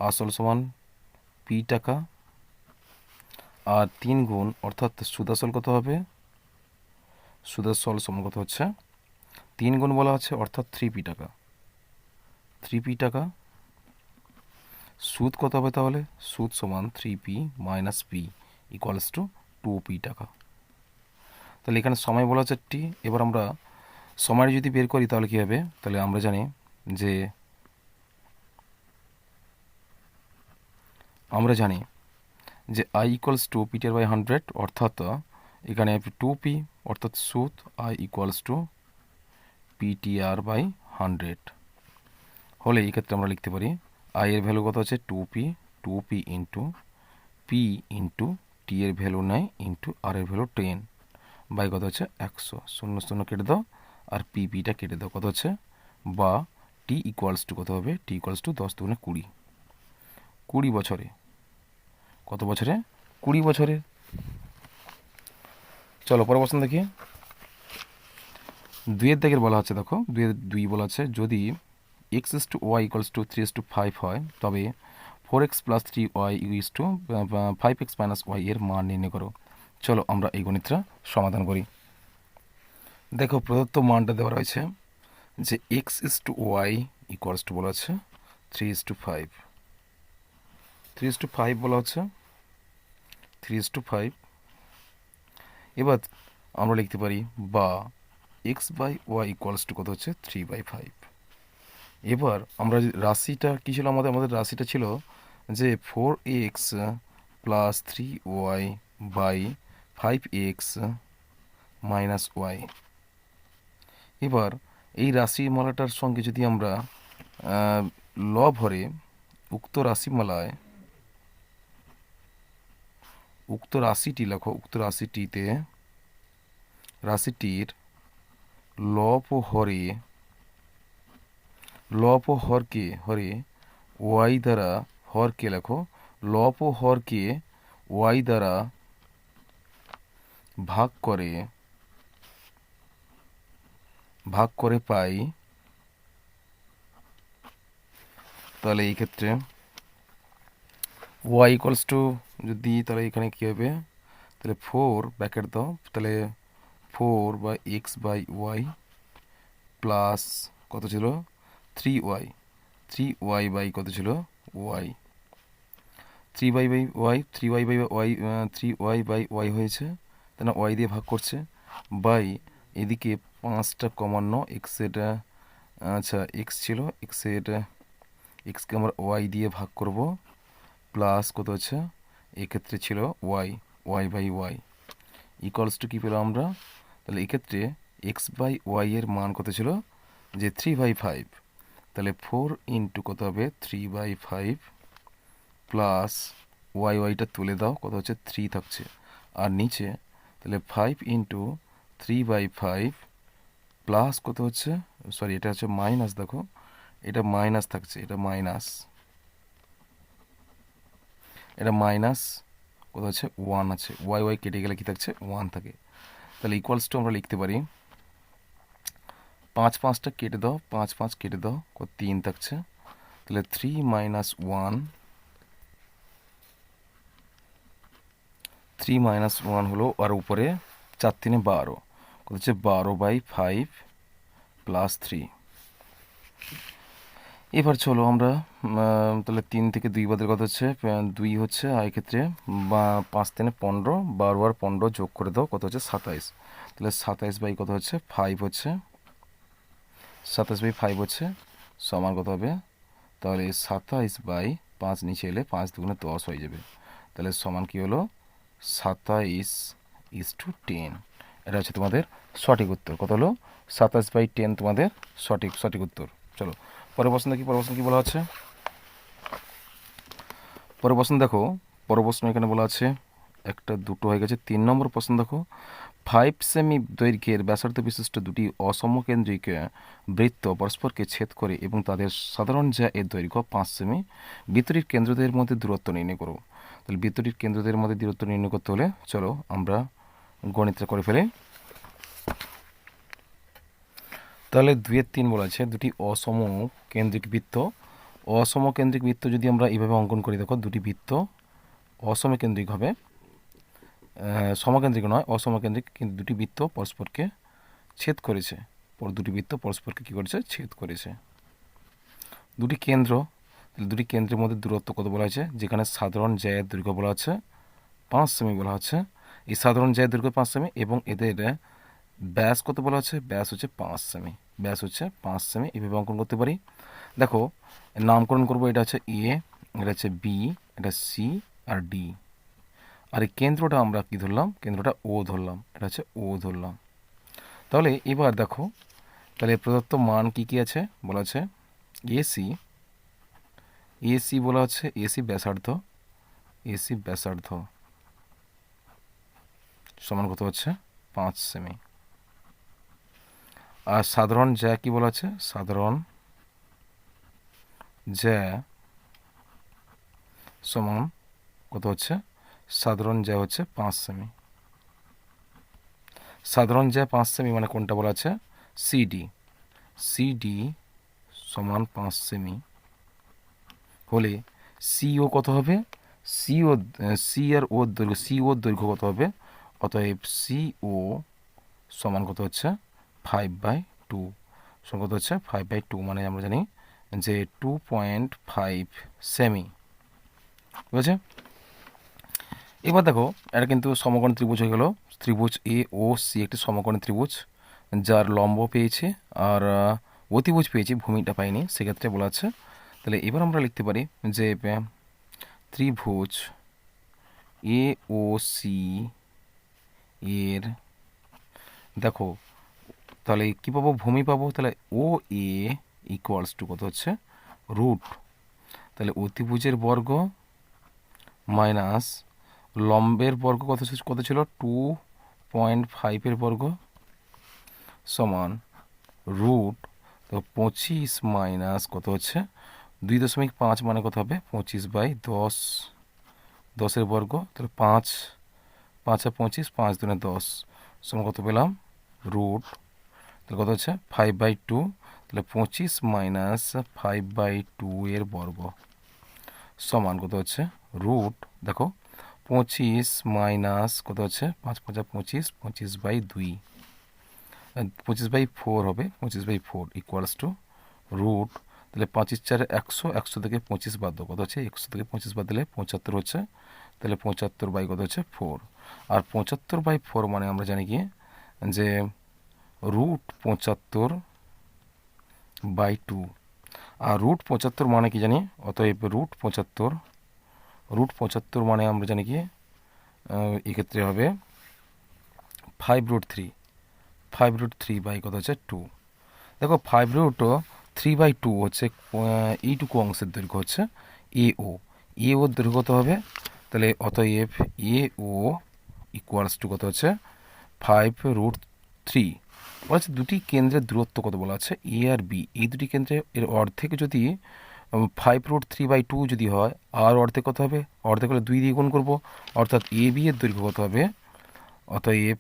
আসল সমান পি টাকা। আর 3 গুণ অর্থাৎ সুদাসল কত হবে, সুদাসল সমান কত হচ্ছে 3 গুণ বলা আছে অর্থাৎ 3p টাকা, 3p টাকা। সুদ কত হবে তাহলে, সুদ সমান 3p minus P equals to 2p টাকা। তাহলে এখানে সময় বলা হচ্ছে টি। এবার আমরা সময় যদি বের করি তাহলে কী হবে, তাহলে আমরা জানি যে I equals to PTR by 100, অর্থাৎ এখানে 2p অর্থাৎ সুদ I equals to PTR by 100 হলে এই ক্ষেত্রে আমরা লিখতে পারি আই এর ভ্যালু কত আছে 2p into P into T এর ভ্যালু 9 ইন্টু আর এর ভ্যালু 10 বাই কত হচ্ছে 100। 0 কেটে দাও আর পিটা কেটে দাও, কত হচ্ছে বা টি ইকুয়ালস টু কত হবে, টি ইকুয়ালস টু 10 দুগুণে 20 বছরে। কত বছরে, 20 বছরে। চলো পরের প্রশ্ন দেখি। 2 দিকের বলা হচ্ছে দেখো, 2 বলা আছে যদি x/y ইকুয়ালস টু 3:5 হয় তবে 4x plus 3y equals to 5x minus y এর মান নির্ণয় করো। চলো আমরা এই গণিতটা সমাধান করি। দেখো প্রদত্ত মানটা দেওয়া রয়েছে যে x/y ইকুয়ালস টু বলা আছে 3:5, 3:5 বলা হচ্ছে 3:5। এবার আমরা লিখতে পারি বা x/y ইকুয়ালস টু কত হচ্ছে 3/5। এবার আমরা রাশিটা কী ছিল, আমাদের রাশিটা ছিল যে 4x plus 3y by 5x minus Y. এবার এই রাশিমালাটার সঙ্গে যদি আমরা লব-হরে উক্ত রাশিটি লেখো, উক্ত রাশিটির লব ও হরকে ওয়াই দ্বারা, হরকে লেখো, লব ও হরকে ওয়াই দ্বারা ভাগ করে পাই। তাহলে এই ক্ষেত্রে ওয়াই ইকুয়ালস টু যদি, তাহলে এখানে কী হবে, তাহলে 4 ব্র্যাকেট দাও, তাহলে 4 বা এক্স বাই ওয়াই প্লাস কত ছিল 3y বাই কত ছিল ওয়াই, 3y বাই ওয়াই হয়েছে, তাই না, ওয়াই দিয়ে ভাগ করছে বাই এদিকে 5টা কমানো এক্সের, আচ্ছা এক্স ছিল, এক্সকে আমরা ওয়াই দিয়ে ভাগ করব প্লাস কত হচ্ছে এক্ষেত্রে ছিল y by y equals to কী পেলাম আমরা, তাহলে এক্ষেত্রে এক্স বাই ওয়াই এর মান কত ছিল যে 3/5। তাহলে 4 ইন্টু কত হবে 3/5 প্লাস ওয়াইটা তুলে দাও, কত হচ্ছে 3 থাকছে, আর নিচে তাহলে 5 ইন্টু 3/5 প্লাস কত হচ্ছে, সরি এটা হচ্ছে মাইনাস, দেখো এটা মাইনাস থাকছে, এটা মাইনাস কত হচ্ছে 1 আছে, ওয়াই কেটে গেলে কী থাকছে 1 থাকে। তাহলে ইকুয়ালস টু আমরা লিখতে পারি 5 কেটে দাও, 5 কেটে দাও, কত 3 থাকছে, তাহলে 3 মাইনাস 1 হলো, আর উপরে 4×3 12, কত হচ্ছে 12/5 প্লাস 3। এবার চলো আমরা তাহলে 3 থেকে 2 বাদের কত হচ্ছে 2 হচ্ছে, আর এক্ষেত্রে 5×3 15, 12 আর 15 যোগ করে দাও, কত হচ্ছে 27। তাহলে 27 বাই কত হচ্ছে 5 হচ্ছে, 27/5 হচ্ছে সমান কত হবে, তাহলে 27/5 নিচে এলে 5×2 = 10 হয়ে যাবে। তাহলে সমান কি হলো 27:10। এটা হচ্ছে তোমাদের সঠিক উত্তর। কত হলো? 27/10 তোমাদের সঠিক উত্তর। চলো পরের প্রশ্ন দেখি। পরের প্রশ্ন কী বলা আছে? পরের প্রশ্ন দেখো, পরের প্রশ্ন এখানে বলা আছে একটা দুটো হয়ে গেছে। 3 নম্বর প্রশ্ন দেখো, 5 সেমি দৈর্ঘ্যের ব্যাসার্ধ বিশিষ্ট দুটি অসমকেন্দ্রিক বৃত্ত পরস্পরকে ছেদ করে এবং তাদের সাধারণ যা এর দৈর্ঘ্য 5 সেমি। বৃত্তটির কেন্দ্রদের মধ্যে দূরত্ব নির্ণয় করো। তাহলে বৃত্তটির কেন্দ্রদের মধ্যে দূরত্ব নির্ণয় করতে হলে চলো আমরা গণিতটা করে ফেলি। তাহলে 2-3 বলা আছে দুটি অসমকেন্দ্রিক বৃত্ত। অসমকেন্দ্রিক বৃত্ত যদি আমরা এইভাবে অঙ্কন করি, দেখো দুটি বৃত্ত অসমকেন্দ্রিক হবে, সমকেন্দ্রিক নয়, অসমকেন্দ্রিক, কিন্তু দুটি বৃত্ত পরস্পরকে ছেদ করেছে। দুটি বৃত্ত পরস্পরকে কী করেছে? ছেদ করেছে। দুটি কেন্দ্র, দুটি কেন্দ্রের মধ্যে দূরত্ব কত বলা হয়েছে? যেখানে সাধারণ জ্যায়ের দৈর্ঘ্য বলা আছে 5 সেমি বলা হচ্ছে। এই সাধারণ জ্যায়ের দৈর্ঘ্য 5 সেমি এবং এদের ব্যাস কত বলা হচ্ছে? ব্যাস হচ্ছে 5 সেমি। ব্যাস হচ্ছে 5 সেমি। এভাবে অঙ্কন করতে পারি। দেখো নামকরণ করবো, এটা হচ্ছে এ, এটা হচ্ছে বি, এটা সি আর ডি। আর এই কেন্দ্রটা আমরা কি ধরলাম? কেন্দ্রটা ও ধরলাম। এটা হচ্ছে ও ধরলাম। তাহলে এবার দেখো, তাহলে প্রদত্ত মান কি কি আছে বলা আছে? এসি বলা হচ্ছে, এসি ব্যাসার্ধ সমান কত হচ্ছে? 5 সেমি। আর সাধারণ জ্যা কি বলা আছে? সাধারণ জ্যা সমান কত হচ্ছে? সাধারণ জ্যা হচ্ছে 5 সেমি। সাধারণ জ্যা 5 সেমি মানে কোনটা বলা আছে? সিডি সমান 5 সেমি হলে সিও কত হবে? সি আর ওর দৈর্ঘ্য কত হবে? অতএব সিও সমান কত হচ্ছে? 5/2 সমান কত হচ্ছে? 5/2 মানে আমরা জানি যে 2.5 সেমি। ঠিক আছে? এবার দেখো এটা কিন্তু সমকোণ ত্রিভুজ হয়ে গেল। ত্রিভুজ এ ও সি একটি সমকোণী ত্রিভুজ, যার লম্ব পেয়েছে আর অতিভুজ পেয়েছি, ভূমিটা পাইনি, সেক্ষেত্রে বলা আছে। তাহলে এবার আমরা লিখতে পারি যে ত্রিভুজ এ ও সি এর, দেখো তাহলে কী পাবো? ভূমি পাবো। তাহলে ও এ ইকুয়ালস টু কত হচ্ছে? রুট, তাহলে অতিভুজের বর্গ মাইনাস লম্বের বর্গ কত ছিল? 2.5 বর্গ সমান রুট, তো 25 মাইনাস কত হচ্ছে? 2.5 মানে কত হবে? 25/10, 10 বর্গ। তাহলে 5 5 25, 5 2 10 সমান কত পেলাম? রুট, তাহলে কত হচ্ছে? 5/2। তাহলে 25 মাইনাস 5/2 এর বর্গ সমান কত হচ্ছে? রুট, দেখো 25 মাইনাস কত হচ্ছে? 5 5 25, 25/2, 25/4 হবে, 25/4 ইকুয়ালস টু রুট। তাহলে 5 4 100, 100 থেকে 25 বাদ দাও, কত হচ্ছে? 100 থেকে 25 বাদ দিলে 75 হচ্ছে। তাহলে 75 কত হচ্ছে? 4। আর 75/4 মানে আমরা জানি কি যে রুট 75/2। আর রুট 75 মানে কি জানি? অতএব রুট 75 মানে আমরা জানি কি এক্ষেত্রে হবে 5√3, 5√3 বাই কত হচ্ছে? 2। দেখো 5√3/2 হচ্ছে এইটুকু অংশের দৈর্ঘ্য হচ্ছে ওর দৈর্ঘ্য কত হবে? তাহলে অতএব ও ইকুয়ালস টু কত হচ্ছে? 5√3। বলা হচ্ছে দুটি কেন্দ্রের দূরত্ব কত বলা আছে? এ আর বি, এই দুটি কেন্দ্রে এর অর্ধেক যদি 5√3/2 যদি হয়, আর অর্ধেক কত হবে? অর্ধেক হলে 2 দিয়ে গুণ করবো, অর্থাৎ এ বি এর দৈর্ঘ্য কত হবে? অতএব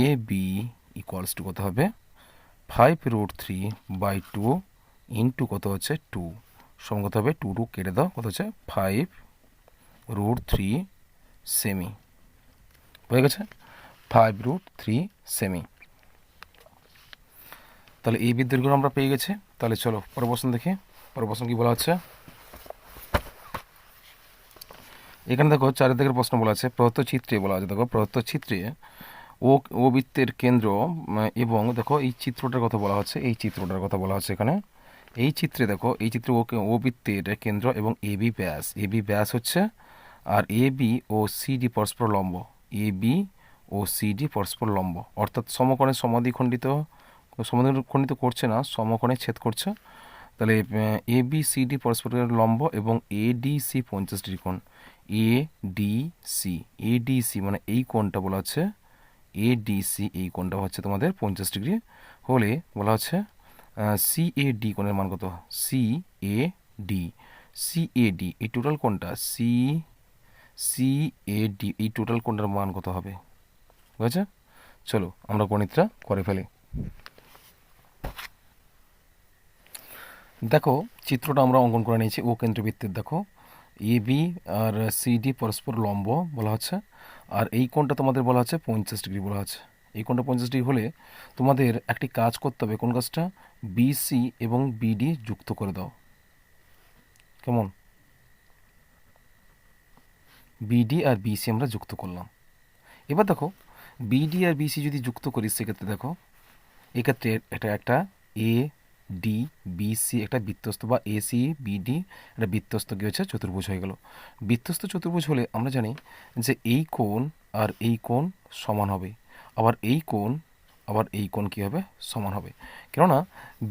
এ বি ইকুয়ালস টু কত হবে? 5√3/2 ইন্টু কত হচ্ছে? 2 সমান কত হবে? 2 কেটে দাও, কত হচ্ছে? 5√3 সেমি হয়ে গেছে। 5√3 সেমি। তাহলে এই দৈর্ঘ্য আমরা পেয়ে গেছি। তাহলে চলো পরের প্রশ্ন দেখি। পরের প্রশ্ন কি বলা হচ্ছে? এখানে দেখো চারিদিকের প্রশ্ন বলা আছে। প্রদত্ত চিত্রে বলা আছে, দেখো প্রদত্ত চিত্রে ও বৃত্তের কেন্দ্র এবং দেখো এই চিত্রটার কথা বলা হচ্ছে, এই চিত্রটার কথা বলা হচ্ছে এখানে। এই চিত্রে দেখো, এই চিত্রে ও বৃত্তের কেন্দ্র এবং এবি ব্যাস হচ্ছে, আর এবি ও সিডি পরস্পর লম্ব। এ বি ও সিডি পরস্পর লম্ব, অর্থাৎ সমকোণে সমাধিখণ্ডিত করছে না, সমকোণে ছেদ করছে। তাহলে এ বি সি ডি পরস্পরের লম্ব এবং এ ডি সি 50 ডিগ্রি কোণ। এ ডি সি মানে এই কোণটা বলা হচ্ছে, এ ডি সি এই কোণটা হচ্ছে তোমাদের 50 ডিগ্রি হলে বলা হচ্ছে সি এ ডি কোণের মান কত? সি এ ডি এই টোটাল কোণটা সি এ ডি এই টোটাল কোণটার মান কত হবে? ঠিক আছে, চলো আমরা গণিতটা করে ফেলি। দেখো চিত্রটা আমরা অঙ্কন করে নিয়েছি ও কেন্দ্রবৃত্তের। দেখো A B R C D পরস্পর লম্ব বলা হচ্ছে, আর এই কোণটা তোমাদের বলা হচ্ছে 50 ডিগ্রি বলা হচ্ছে। এই কোণটা 50 ডিগ্রি হলে তোমাদের একটি কাজ করতে হবে। কোন কাজটা? বিসি এবং বিডি যুক্ত করে দাও। কেমন? বিডি আর বিসি আমরা যুক্ত করলাম। এবার দেখো বিডি আর বিসি যদি যুক্ত করি সেক্ষেত্রে দেখো এক্ষেত্রে এটা একটা এ ডি বিসি একটা বৃত্তস্ত, বা এসি বিডি একটা বৃত্তস্ত কী হচ্ছে? চতুর্ভুজ হয়ে গেল। বৃত্তস্ত চতুর্ভুজ হলে আমরা জানি যে এই কোণ আর এই কোণ সমান হবে, আবার এই কোণ কী হবে? সমান হবে। কেননা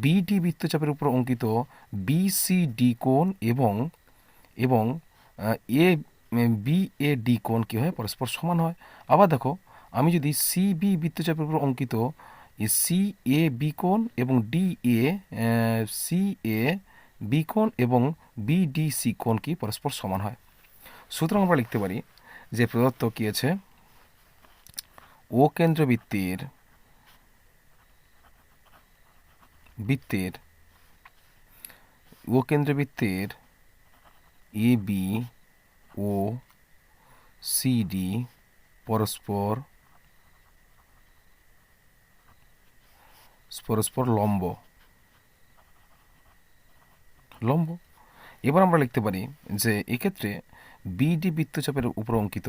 বিডি বৃত্তচাপের উপর অঙ্কিত বিসিডি কোণ এবং এ বি এ ডি কোণ কী হয়? পরস্পর সমান হয়। আবার দেখো আমি যদি সিবি বৃত্তচাপের উপর অঙ্কিত সি এ বি কোণ এবং সি এ বি কোণ এবং বিডিসি কোণ কি পরস্পর সমান হয়। সুতরাং আমরা লিখতে পারি যে প্রদত্ত কী আছে? ও কেন্দ্রবৃত্তের এ বি ও সিডি পরস্পর লম্ব। এবার আমরা লিখতে পারি যে এক্ষেত্রে বিডি বৃত্তচাপের উপর অঙ্কিত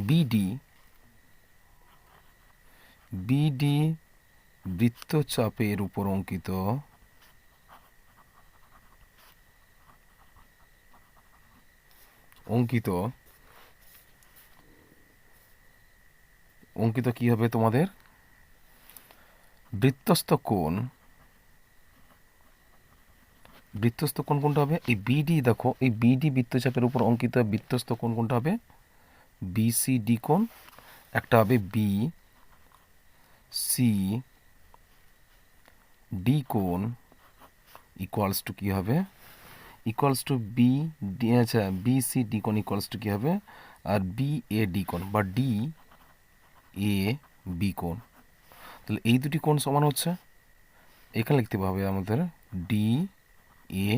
বিডি বৃত্তচাপের উপর অঙ্কিত কি হবে তোমাদের? বৃত্তস্থ কোণ কোনটা হবে? এই বিডি, দেখো এই বিডি বৃত্তচাপের উপর অঙ্কিত বৃত্তস্থ কোণ কোনটা হবে? বিসিডি কোণ। একটা হবে বি সি ডি কোণ ইকুয়ালস টু কী হবে? ইকুয়ালস টু বি ডি, আচ্ছা বি সি ডি কোণ ইকুয়ালস টু কী হবে? আর বি এ ডি কোণ বা ডি এ বি কোণ। তাহলে এই দুটি কোণ সমান হচ্ছে, এখানে লিখতে হবে আমাদের ডি এ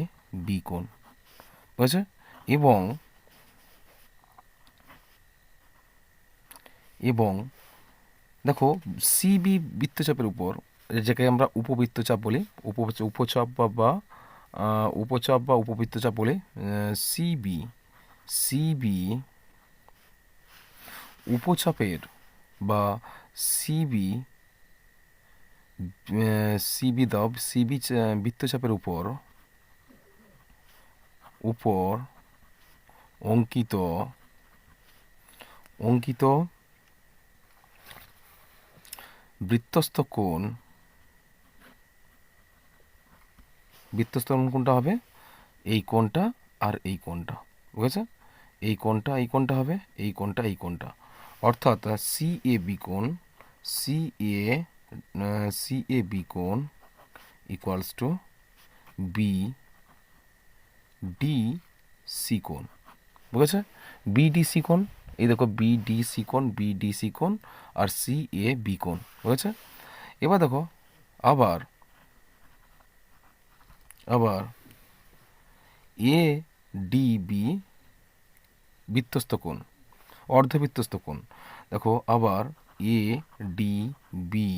বি কোণ, বুঝেছে? এবং দেখো সিবি বৃত্তচাপের উপর, যাকে আমরা উপবৃত্তচাপ বলি, উপচাপ বা উপবৃত্তচাপ বলি, সিবি উপচাপের বা সিবি বৃত্তচাপের উপর অঙ্কিত বৃত্তস্থ কোণ কোনটা হবে? এই কোণটা আর এই কোণটা, বুঝেছে? এই কোণটা হবে, এই কোণটা, অর্থাৎ সি এ বি কোণ equals to B D C কোণ, বুঝেছে? বিডিসি কোণ, এই দেখো বিডিসি কোণ আর সি এ বি কোণ, বুঝেছে? এবার দেখো আবার এ ডি বি বৃত্তস্থ কোণ, অর্ধবৃত্তস্থ কোণ। দেখো আবার এ ডি বি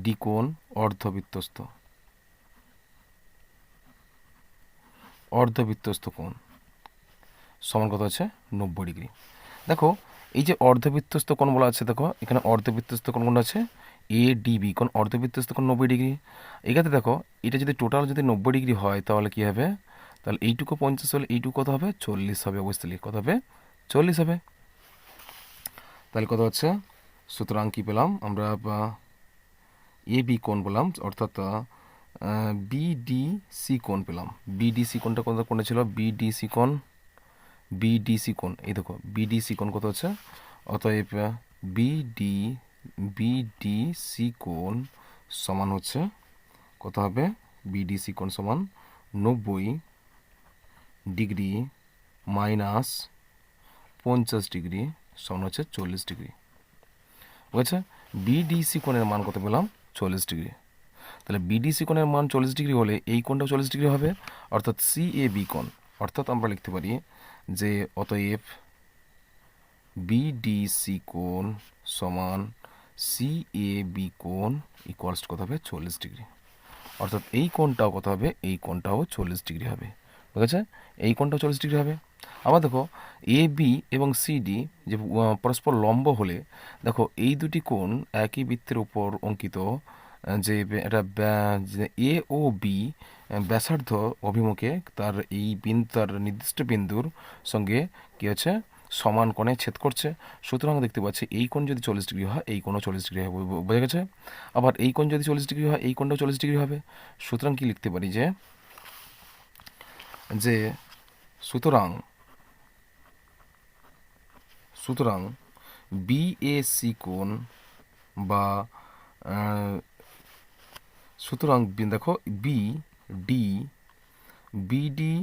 ডি কোণ অর্ধবৃত্তস্থ কোণ সমান কত আছে? 90 ডিগ্রি। দেখো এই যে অর্ধবৃত্তস্থ কোণ বলা আছে, দেখো এখানে অর্ধবৃত্তস্থ কোণ কোনটা আছে? এ ডি বি কোণ অর্ধবৃত্তস্থ কোণ 90 ডিগ্রি। এক্ষেত্রে দেখো এটা যদি টোটাল যদি 90 ডিগ্রি হয় তাহলে কী হবে? তাহলে এইটুকু 50 হলে এইটুকু কত হবে? 40 হবে। অবশ্যই কত হবে? 40 হবে। তাহলে কত হচ্ছে? সুতরাং কি পেলাম আমরা? এ বি কোণ পেলাম, অর্থাৎ বিডিসি কোণ পেলাম। বিডিসি কোণটা কত কোণে ছিল? বিডিসি কোণ, বিডিসি কোণ, এই দেখো বিডিসি কোণ কত হচ্ছে? অতএব বিডি বিডিসি কোণ সমান হচ্ছে কত হবে? বিডিসি কোণ সমান 90 ডিগ্রি মাইনাস 50 ডিগ্রি সমান হচ্ছে 40 ডিগ্রি। বুঝেছে? বিডিসি কোণের মান কত পেলাম? 40 ডিগ্রি। তাহলে বিডিসি কোণের মান 40 ডিগ্রি হলে এই কোণটাও 40 ডিগ্রি হবে, অর্থাৎ সি এ বি কোণ। অর্থাৎ আমরা লিখতে পারি যে অতএব বিডিসি কোণ সমান সি এ বি কোণ ইকুয়ালস কত হবে? 40 ডিগ্রি। অর্থাৎ এই কোণটাও কত হবে? এই কোণটাও 40 ডিগ্রি হবে। ঠিক আছে? এই কোণটাও 40 ডিগ্রি হবে। আবার দেখো এ বি এবং সিডি যে পরস্পর লম্ব হলে দেখো এই দুটি কোণ একই বৃত্তের উপর অঙ্কিত, যে এটা এ ও বি ব্যাসার্ধ অভিমুখে তার এই তার নির্দিষ্ট বিন্দুর সঙ্গে কী হচ্ছে? সমান কোণে ছেদ করছে। সুতরাং দেখতে পাচ্ছি এই কোণ যদি 40 ডিগ্রি হয় এই কোণও 40 ডিগ্রি হবে। বোঝা গেছে? আবার এই কোণ যদি 40 ডিগ্রি হয় এই কোণটাও 40 ডিগ্রি হবে। সুতরাং কি লিখতে পারি? যে যে সুতরাং সুতরাং বিএসি কোণ বা সুতরাং দেখো B D BD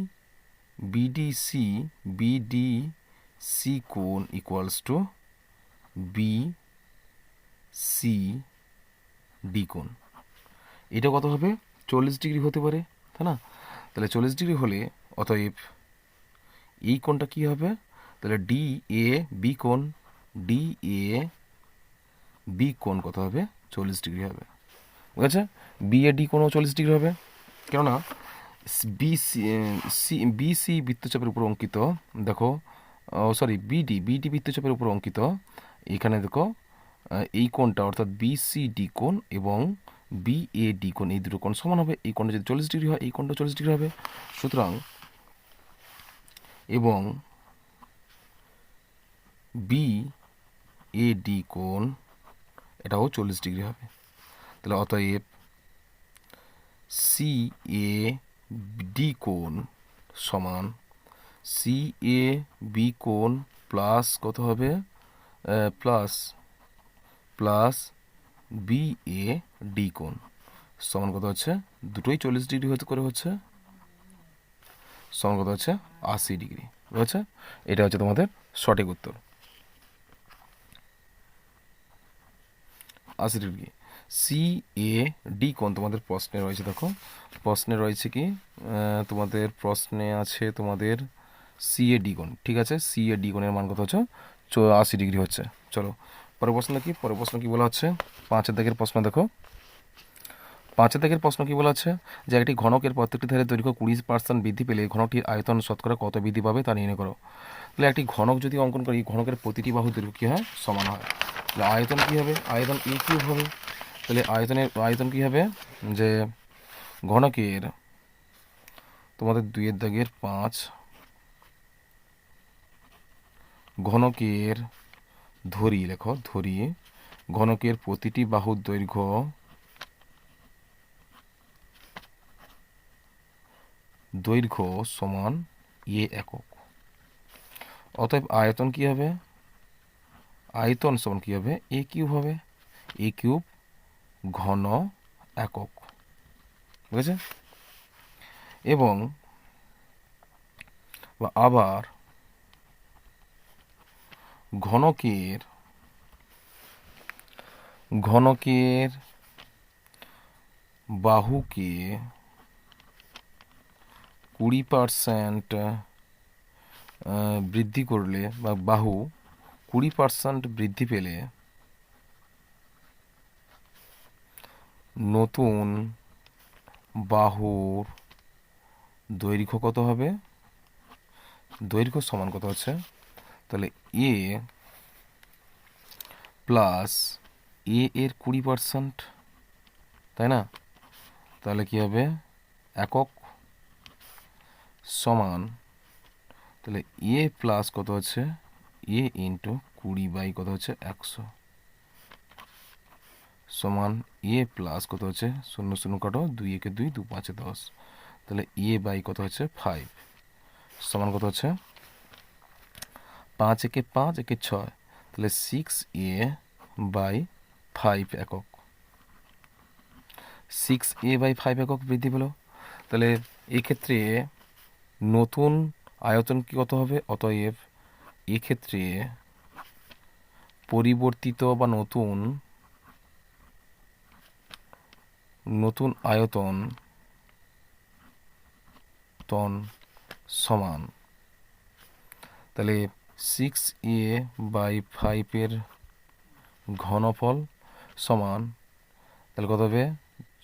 BDC BDC কোণ equals to B C D কোণ। এটা কত হবে? 40 ডিগ্রি হতে পারে, তাই না? তাহলে 40 ডিগ্রি হলে অতএব এই কোণটা কী হবে? তাহলে ডি এ বি কোণ, ডি এ বি কোণ কত হবে? 40 ডিগ্রি হবে। ঠিক আছে? বি এ ডি কোণও 40 ডিগ্রি হবে, কেননা বিসি বৃত্তচাপের উপর অঙ্কিত। দেখো সরি বিডি বিডি বৃত্তচাপের উপর অঙ্কিত। এখানে দেখো এই কোণটা অর্থাৎ বিসিডি কোণ এবং বিএডি কোণ, এই দুটো কোণ সমান হবে। এই কোণটা যদি 40 ডিগ্রি হয় এই কোণটা 40 ডিগ্রি হবে। সুতরাং এবং বিএডি কোণ এটাও 40 ডিগ্রি হবে। তাহলে অতএব সি এ ডি কোণ সমান সি এ বি কোণ প্লাস কত হবে? Plus plus B A D কোণ সমান কত হচ্ছে? দুটোই 40 ডিগ্রি করে হচ্ছে, সমান কত হচ্ছে? 80 ডিগ্রি। বুঝেছে? এটা হচ্ছে তোমাদের সঠিক উত্তর, 80 ডিগ্রি। সি এ ডি কোণ তোমাদের প্রশ্নে রয়েছে। দেখো প্রশ্নে রয়েছে কি? তোমাদের প্রশ্নে আছে তোমাদের সি এ ডি কোণ। ঠিক আছে? সি এ ডি কোণের মান কত হচ্ছে? 80 ডিগ্রি হচ্ছে। চলো পরের প্রশ্ন কি? পরের প্রশ্ন কি বলা হচ্ছে? 5 দাগের প্রশ্ন দেখো। 5 দাগের প্রশ্ন কি বলা আছে? যে একটি ঘনকের প্রত্যেকটি ধারের দৈর্ঘ্য 20% বৃদ্ধি পেলে ঘনকটির আয়তন শতকরা কত বৃদ্ধি পাবে তা নির্ণয় করো। তাহলে একটি ঘনক যদি অঙ্কন করি, ঘনকের প্রতিটি বাহু দৈর্ঘ্য কী হয়? সমান হয়। তাহলে আয়তন কী হবে? আয়তন এ কিউব হবে। তাহলে আয়তন কী হবে? যে ঘনকের তোমাদের 2 দাগের 5 ঘনকের ধরি লেখো, ধরি ঘনকের প্রতিটি বাহুর দৈর্ঘ্য সমান এ একক। অতএব আয়তন কি হবে? আয়তন সমান কি হবে? এ কিউব হবে। এ কিউব ঘন একক। ঠিক আছে? এবং আবার ঘনকের বাহুকে 20% বৃদ্ধি করলে বা বাহু 20% বৃদ্ধি পেলে নতুন বাহুর দৈর্ঘ্য কত হবে? দৈর্ঘ্য সমান কত হচ্ছে? তাহলে এ প্লাস এ এর 20%, তাই না? তাহলে কি হবে? একক সমান, তাহলে এ প্লাস কত হচ্ছে এ ইন্টু 20 কত হচ্ছে 100 সমান এ প্লাস কত হচ্ছে 0 0 কাটো 2 একে 2 2 5 10, তাহলে এ বাই কত হচ্ছে 5 সমান কত হচ্ছে 5 একে 5 একে 6, তাহলে 6a বাই 5 একক, 6a বাই 5 একক বৃদ্ধি পেল। তাহলে এই ক্ষেত্রে নতুন আয়তন কি কত হবে? অতএব এক্ষেত্রে পরিবর্তিত বা নতুন আয়তন সমান, তাহলে 6a বাই 5 ঘনফল সমান, তাহলে কত হবে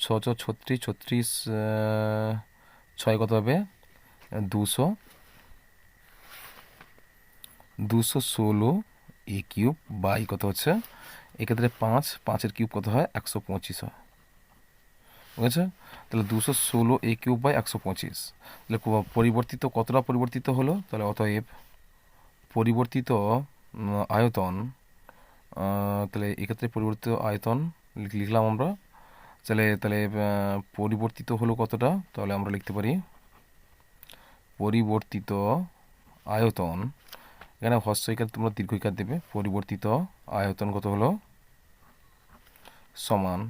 6 36 36 6 কত হবে 216 এ কিউব বাই কত হচ্ছে এক্ষেত্রে 5 5-এর কিউব কত হয় 125 হয়, ঠিক আছে? তাহলে 216 এ কিউব বাই 125, তাহলে পরিবর্তিত কতটা পরিবর্তিত হলো? তাহলে অতএব পরিবর্তিত আয়তন, তাহলে এক্ষেত্রে পরিবর্তিত আয়তন লিখলাম আমরা, তাহলে তাহলে পরিবর্তিত হলো কতটা? তাহলে আমরা লিখতে পারি পরিবর্তিত আয়তন, এখানে হ্রস্বইকার তোমরা দীর্ঘইকার দেবে, পরিবর্তিত আয়তন কত হলো সমান,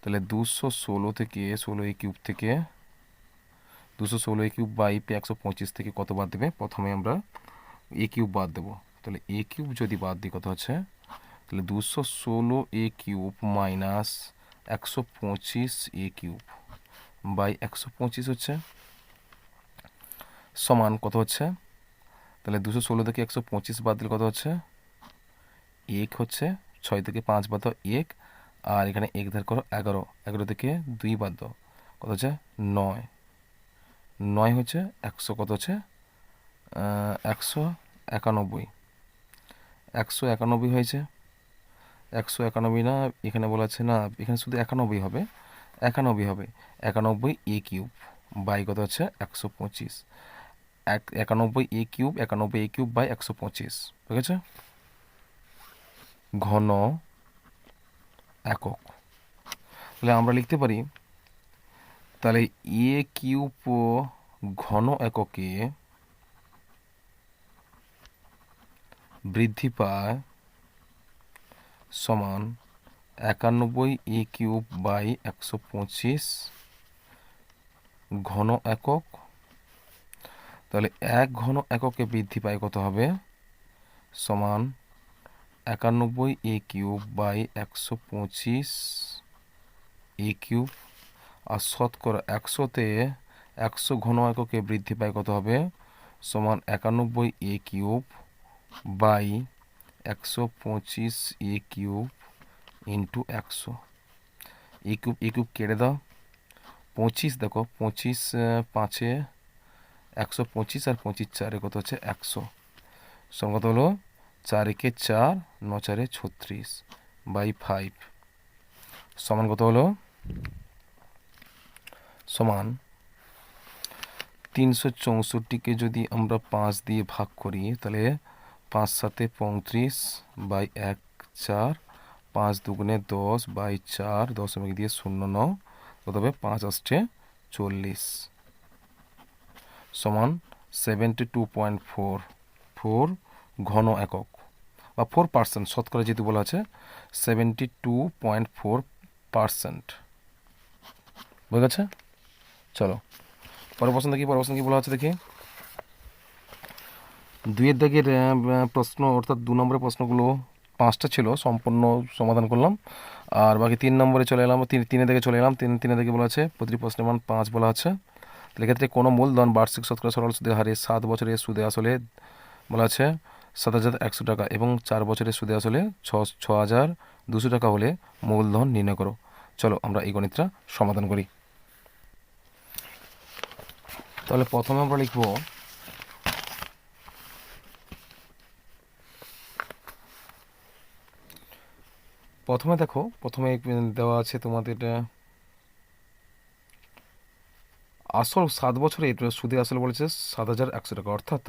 তাহলে 216 থেকে 16 এ কিউব থেকে 216 এ কিউব বাই 125 থেকে কত বাদ দেবে? প্রথমে আমরা এ কিউব বাদ দেবো, তাহলে এ কিউব যদি বাদ দিই কত হচ্ছে, তাহলে 216 a cube minus 125 a cube by 125 হচ্ছে সমান কত হচ্ছে, তাহলে 216 থেকে 125 বাদ দিলে কত হচ্ছে 1 হচ্ছে, 6 থেকে 5 বাদ দাও 1, আর এখানে 1 ধার করো 11, 11 থেকে 2 বাদ দাও কত হচ্ছে 9, 9 হচ্ছে 100 কত হচ্ছে 191, 191 হয়েছে, 191 না, এখানে বলা আছে না, এখানে শুধু 91 হবে, 91 হবে, 91 এ কিউব বাই কত হচ্ছে 125, 91 a cube, 91 a cube by 125, ঠিক আছে? ঘন একক, তাহলে আমরা লিখতে পারি, তাহলে এ কিউব ঘন এককে বৃদ্ধি পায় সমান 91 এ কিউব বাই 125 ঘন একক, তাহলে 1 ঘন এককে বৃদ্ধি পায় কত হবে সমান 91 a cube by 125 a cube, আর শতকরা 100-তে 100 ঘন এককে বৃদ্ধি পায় কত হবে সমান 91 a cube by 125 a cube into 100, a cube কেটে দাও, 25 দেখো 25 5-এ 125 আর 25 4-এ কত হচ্ছে 100 সমান কত হলো 4 একে 4 9 4-এ 36 বাই 5 সমান কত হলো সমান 364-কে যদি আমরা 5 দিয়ে ভাগ করি তাহলে 5 7-এ 35 বাই 1 4, 5 দুগুণে 10 বাই 4 দশমিক দিয়ে 0 9 কত হবে 5 8-এ 40 সমান 72.44 ঘন একক বা 4%, শতকরা যেহেতু বলা আছে 72.4%, বুঝে গেছে? চলো পরের প্রশ্ন দেখি, পরের প্রশ্ন কি বলা আছে দেখি। 2-এর দাগের প্রশ্ন, অর্থাৎ 2 নম্বরের প্রশ্নগুলো 5টা ছিল, সম্পূর্ণ সমাধান করলাম, আর বাকি 3 নম্বরে চলে এলাম, 3-এর দিকে চলে এলাম। 3-এর দিকে বলা আছে প্রতিটি প্রশ্নের মান 5 বলা আছে। তাহলে এক্ষেত্রে কোনো মূলধন বার্ষিক শতকরা সরল সুদের হারে 7 বছরের সুদে আসলে বলা আছে 7,100 টাকা এবং 4 বছরের সুদে আসলে 6,200 টাকা হলে মূলধন নির্ণয় করো। চলো আমরা এই গণিতটা সমাধান করি। তাহলে প্রথমে আমরা লিখব প্রথমে দেওয়া আছে তোমাদের আসল 7 বছরের সুদে আসল বলেছে 7,100 টাকা, অর্থাৎ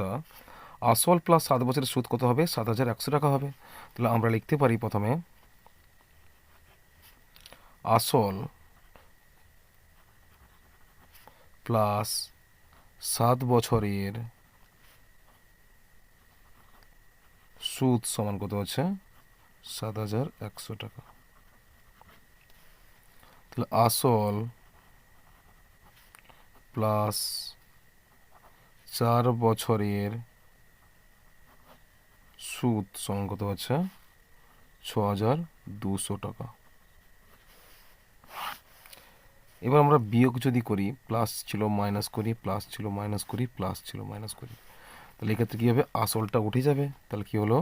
আসল প্লাস 7 বছরের সুদ কত হবে? 7,100 টাকা হবে। তাহলে আমরা লিখতে পারি প্রথমে আসল প্লাস 7 বছরের সুদ সমান কত হচ্ছে? 7,100 টাকা। তাহলে আসল প্লাস 4 বছরের সুদ সমান কত হচ্ছে? 6,200 টাকা। এবার আমরা বিয়োগ যদি করি, প্লাস ছিল মাইনাস করি, প্লাস ছিল মাইনাস করি, প্লাস ছিল মাইনাস করি, তাহলে এক্ষেত্রে কী হবে? আসলটা উঠে যাবে। তাহলে কী হলো?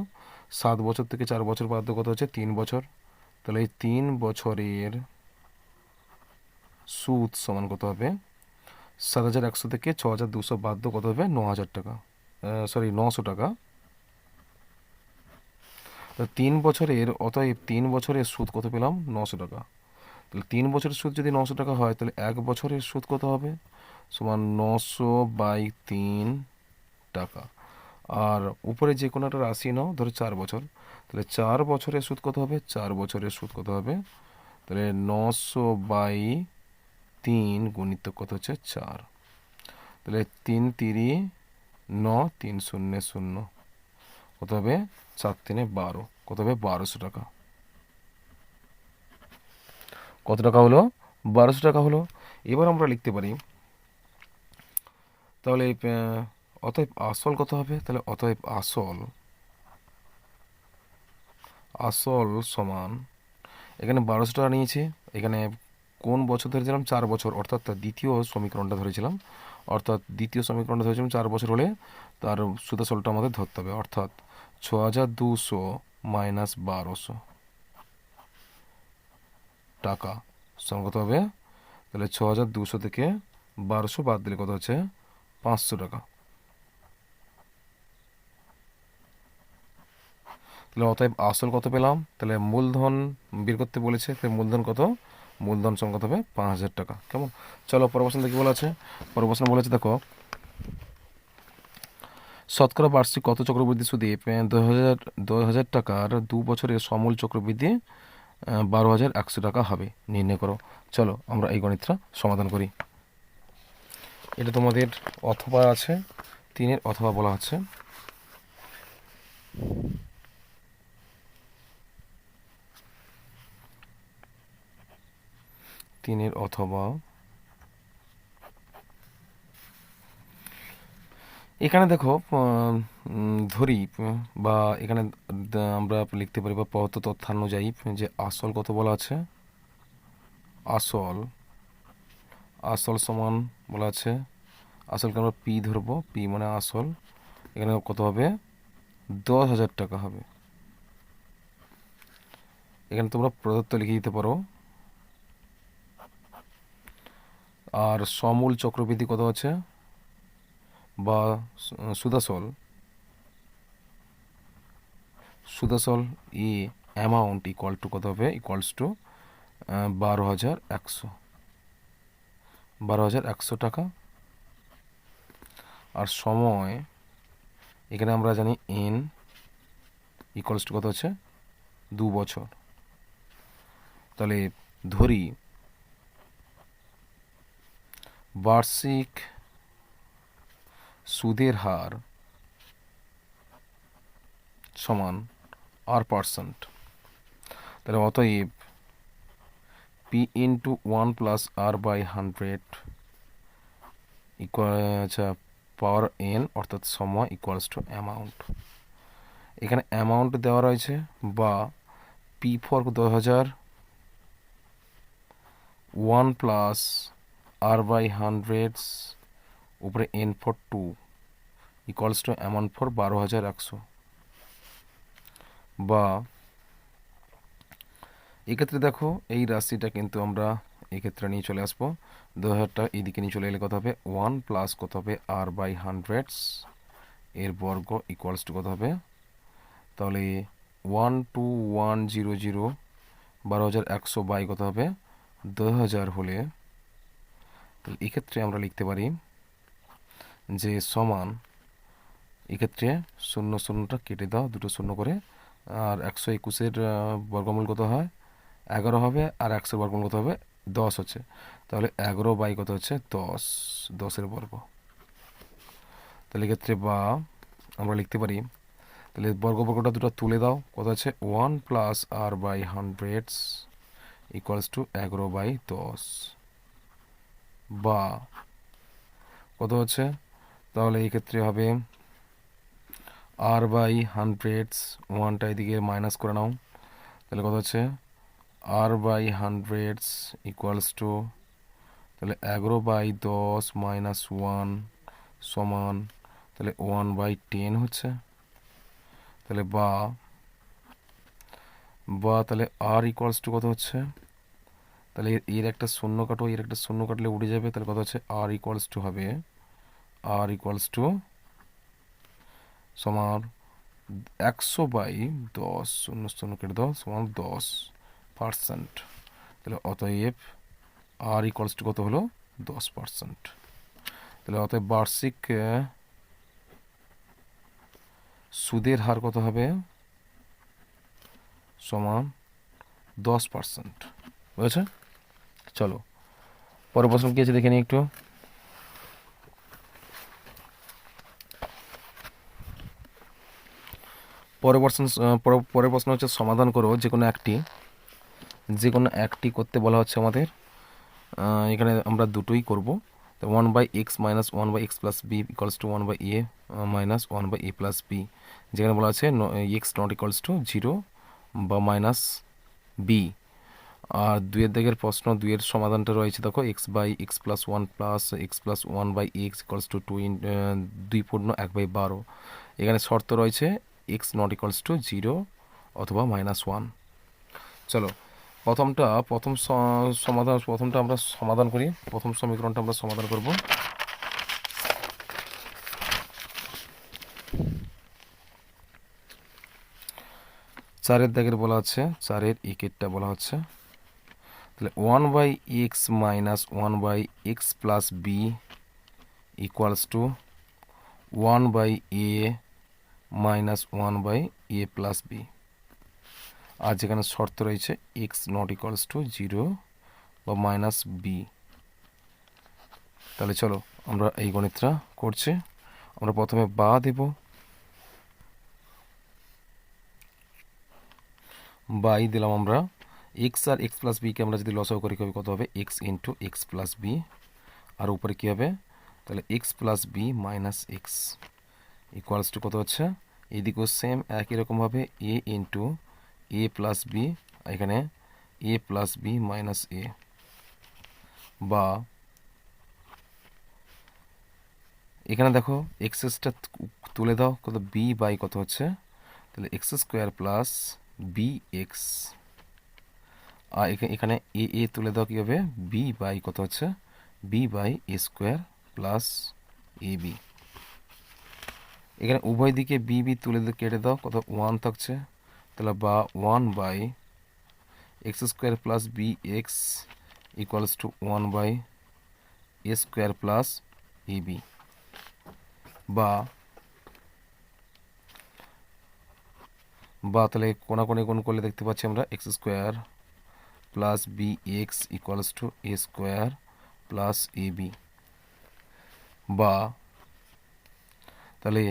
7 বছর থেকে 4 বছর বাদ কত হচ্ছে? 3 বছর। তাহলে এই 3 বছরের সুদ সমান কত হবে? 7,100 থেকে 6,200 বাদ কত হবে? 9,000 টাকা, সরি 900 টাকা। 3 বছরের, অতএব 3 বছরের সুদ কত পেলাম? 900 টাকা। তাহলে 3 বছরের সুদ যদি 900 টাকা হয়, তাহলে 1 বছরের সুদ কত হবে? সমান 900/3 টাকা। আর উপরে যে কোনো একটা রাশি নাও, ধরো 4 বছর, তাহলে 4 বছরের সুদ কত হবে? 4 বছরের সুদ কত হবে? তাহলে 900/3 গুণিত কত হচ্ছে? 4। তাহলে 3 তিরি 9, 3 শূন্য 0, কত হবে? 4 3 12, কত হবে? 1200 টাকা। কত টাকা হলো? 1200 টাকা হলো। এবার আমরা লিখতে পারি, তাহলে অতএব আসল কত হবে? তাহলে অতএব আসল সমান, এখানে 1200 টাকা নিয়েছি, এখানে কোন বছর ধরেছিলাম? 4 বছর, অর্থাৎ দ্বিতীয় সমীকরণটা ধরেছিলাম। 4 বছর হলে তার সুদাসলটা আমাদের ধরতে হবে, অর্থাৎ 6,200 মাইনাস 1200 টাকা সমান কত হবে? তাহলে 6,200 থেকে 1200 বাদ দিলে কত হচ্ছে? 500 টাকা। তাহলে অতএব আসল কত পেলাম? তাহলে মূলধন বের করতে বলেছে, তাহলে মূলধন কত? মূলধন সমান কত হবে? 5,000 টাকা। কেমন? চলো পরের প্রশ্ন দেখি বলা আছে। পরের প্রশ্ন বলেছে, দেখো, শতকরা বার্ষিক কত চক্রবৃদ্ধি সুদে 2,000 টাকার 2 বছরের সমূল চক্রবৃদ্ধি 12,100 টাকা হবে? নির্ণয় করো। চলো আমরা এই গণিতটা সমাধান করি। এটা তোমাদের অথবা আছে, 3-এর অথবা বলা হচ্ছে। অথবা এখানে দেখো, ধরি বা এখানে আমরা লিখতে পারি বা প্রদত্ত তথ্যানুযায়ী যে আসল কত বলা আছে? আসল সমান বলা আছে, আসলকে আমরা পি ধরবো, পি মানে আসল। এখানে কত হবে? 10,000 টাকা হবে। এখানে তোমরা প্রদত্ত লিখে দিতে পারো। আর সমূল চক্রবৃদ্ধি কত আছে বা সুদাসল ই অ্যামাউন্ট ইকুয়াল টু কত হবে? ইকুয়ালস টু 12,100 টাকা। আর সময় এখানে আমরা জানি এন ইকুয়ালস টু কত হচ্ছে? 2 বছর। তাহলে ধরি বার্ষিক সুদের হার সমান R%। তাহলে অতএব P into 1 plus R/100 equal, আচ্ছা, পাওয়ার এন, অর্থাৎ সময় ইকুয়ালস টু অ্যামাউন্ট। এখানে অ্যামাউন্ট দেওয়া রয়েছে, বা পি ফর 10,000, 1 প্লাস R/100 উপরে N for 2 equals to amount for 12,100। বা এক্ষেত্রে দেখো এই রাশিটা কিন্তু আমরা এক্ষেত্রে নিয়ে চলে আসবো, 2,000টা এইদিকে নিয়ে চলে এলে কত হবে? 1 প্লাস কত হবে? R/100 এর বর্গ ইকুয়ালস টু কত হবে? তাহলে 12100 12,100 বাই কত হবে? 2,000 হলে তাহলে এক্ষেত্রে আমরা লিখতে পারি যে সমান, এক্ষেত্রে শূন্য শূন্যটা কেটে দাও, দুটো শূন্য করে, আর 121-এর বর্গমূল কত হয় 11 হবে, আর 100 বর্গমূল কত হবে 10 হচ্ছে। তাহলে 11 বাই কত হচ্ছে 10, 10-এর বর্গ। তাহলে এক্ষেত্রে বা আমরা লিখতে পারি, তাহলে বর্গটা দুটো তুলে দাও, কত আছে 1 plus R by 100 equals to 11 by 10, বা কত হচ্ছে, তাহলে এই ক্ষেত্রে হবে আর বাই 100, ওয়ানটা এদিকে মাইনাস করে নাও, তাহলে কত হচ্ছে আর বাই 100 ইকুয়ালস টু, তাহলে 11 বাই 10 মাইনাস 1 সমান, তাহলে 1 বাই 10 হচ্ছে। তাহলে বা তাহলে আর ইকুয়ালস টু কত হচ্ছে, তাহলে এর একটা শূন্য কাটো, এর একটা শূন্য কাটলে উঠে যাবে, তাহলে কত হচ্ছে আর ইকুয়ালস টু হবে, আর ইকুয়ালস টু সমান 100 বাই 10, শূন্য শূন্য কেটে দাও, সমান 10%। তাহলে অতএব আর ইকুয়ালস টু কত হলো 10%। তাহলে অতএব বার্ষিক সুদের হার কত হবে, সমান 10%। বুঝেছে? চলো পরের প্রশ্ন কি আছে দেখে নিই একটু। পরের প্রশ্ন হচ্ছে সমাধান করো যে কোনো একটি করতে বলা হচ্ছে আমাদের। এখানে আমরা দুটোই করব। 1/x minus 1/x plus B equals to 1/a minus 1/a plus B, যেখানে বলা আছে এক্স নট ইকুয়ালস টু 0 বা মাইনাস বি। আর দুইয়ের দিকের প্রশ্ন, দুইয়ের সমাধানটা রয়েছে দেখো, x/x plus 1 plus x plus 1/x equals to 2 পূর্ণ 1/12। এখানে শর্ত রয়েছে এক্স নট ইকুয়ালস টু 0 অথবা -1। চলো প্রথমটা আমরা সমাধান করি। প্রথম সমীকরণটা আমরা সমাধান করব। চারের দাগের বলা হচ্ছে, চারের একেরটা বলা হচ্ছে, তাহলে 1/x minus 1/x plus B equals to 1/a minus 1/a plus b. আর যেখানে শর্ত রয়েছে এক্স নট ইকুয়ালস টু 0 বা মাইনাস বি। তাহলে চলো আমরা এই গণিতটা করছি। আমরা প্রথমে বা দেব, বাই দিলাম আমরা এক্স আর এক্স প্লাস বিকে আমরা যদি লসাগু করি কত হবে x into x plus b, আর উপরে কী হবে, তাহলে x plus b minus x equals to কত হচ্ছে, এদিকেও সেম একই রকমভাবে a into a plus b, এখানে a plus b minus a, বা এখানে দেখো এক্সেসটা তুলে দাও, কত বি বাই কত হচ্ছে, তাহলে x square plus B x, আর এখানে এ এ তুলে দাও কী হবে, বি বাই কত হচ্ছে, B by A square plus A B. এখানে উভয় দিকে বি বি তুলে কেটে দাও, কত 1 থাকছে, তাহলে বা 1 by X square plus B X equals to 1 by A square plus A B, বা তাহলে কোনাকোনি গুণ করলে দেখতে পাচ্ছি আমরা X square plus B X equals to A square plus A B, বা তাহলে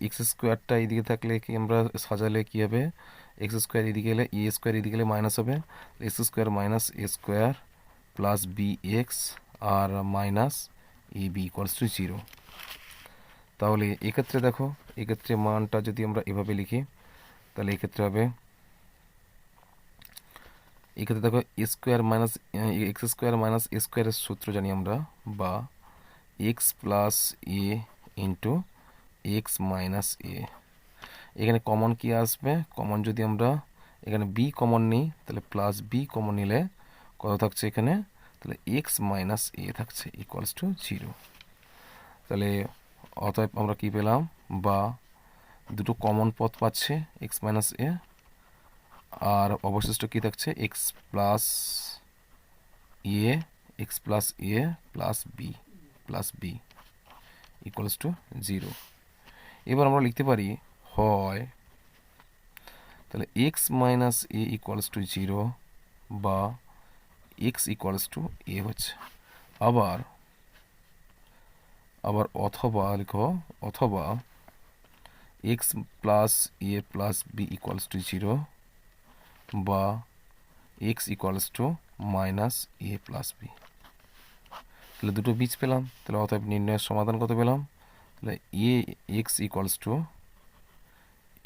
এক্স স্কোয়ারটা এইদিকে থাকলে কি আমরা সাজালে কি হবে, এক্স স্কোয়ার এদিকে এলে এ স্কোয়ার এদিকে এলে মাইনাস হবে, X square minus A square plus B x আর minus A B equals to 0। তাহলে এক্ষেত্রে দেখো, এক্ষেত্রে মানটা যদি আমরা এভাবে লিখি, তাহলে এক্ষেত্রে হবে, এক্ষেত্রে দেখো square minus x square minus a স্কোয়ারের সূত্র জানি আমরা, বা x plus a into x minus a. এখানে কমন কি আসবে, কমন যদি আমরা এখানে বি কমন নিই, তাহলে প্লাস বি কমন নিলে কত থাকছে এখানে, তাহলে এক্স মাইনাস এ থাকছে ইকুয়ালস টু 0। তাহলে অতএব আমরা কি পেলাম, বা দুটো কমন পথ পাচ্ছে এক্স মাইনাস এ, আর অবশিষ্ট কি থাকছে X plus A X plus A plus B equals to 0। এবার আমরা লিখতে পারি হয় তাহলে X minus A equals to 0 বা এক্স ইকুয়ালস টু এ হচ্ছে। আবার অথবা লিখো অথবা X plus A plus B equals to 0 বা X equals to minus A plus B. তাহলে দুটো বীজ পেলাম। তাহলে অতএব নির্ণয়ের সমাধান কত পেলাম? তাহলে a x equals to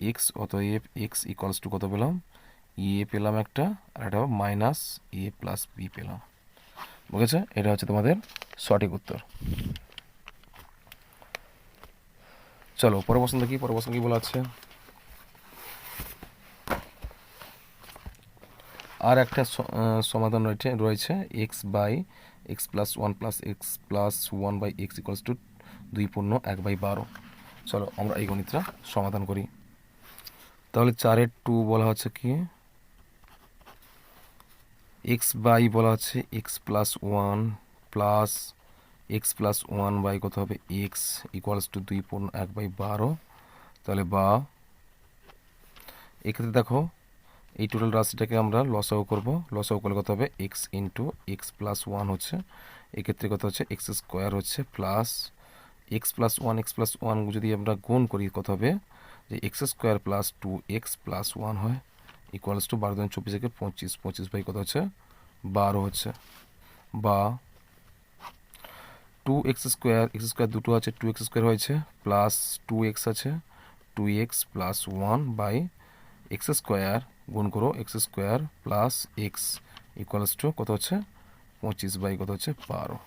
x, অতএব এক্স ইকুয়ালস টু কত পেলাম? এ পেলাম একটা, আর এটা মাইনাস এ প্লাস বি পেলাম। বুঝেছে? এটা হচ্ছে তোমাদের সঠিক উত্তর। চলো পরের প্রশ্ন দেখি। পরের প্রশ্ন কি বলা আছে? আর একটা সমাধান রয়েছে X by X plus one plus X plus one by x equals to 2/1/12। চলো আমরা এই গণিতটা সমাধান করি। তাহলে 4-এর 2 বলা হচ্ছে কি এক্স বাই বলা হচ্ছে X plus one plus X plus one by কত হবে এক্স ইকুয়ালস টু 2/1/12। তাহলে বা এক্ষেত্রে দেখো এই টোটাল রাশিটাকে আমরা লসাগু করব। লসাগু করলে কত হবে? X into x plus one হচ্ছে, এক্ষেত্রে কত হচ্ছে এক্স স্কোয়ার হচ্ছে প্লাস এক্স প্লাস ওয়ান যদি আমরা গুণ করি কত হবে? যে x square plus 2x plus one হয় ইকুয়ালস টু 12×24 থেকে 25, 25 বাই কত হচ্ছে 12 হচ্ছে। বা 2x স্কোয়ার, এক্স স্কোয়ার দুটো আছে, 2x স্কোয়ার হয়েছে প্লাস 2x আছে, 2x plus one by X square গুণ করো X square plus X equals to কত হচ্ছে 25 বাই কত হচ্ছে 12,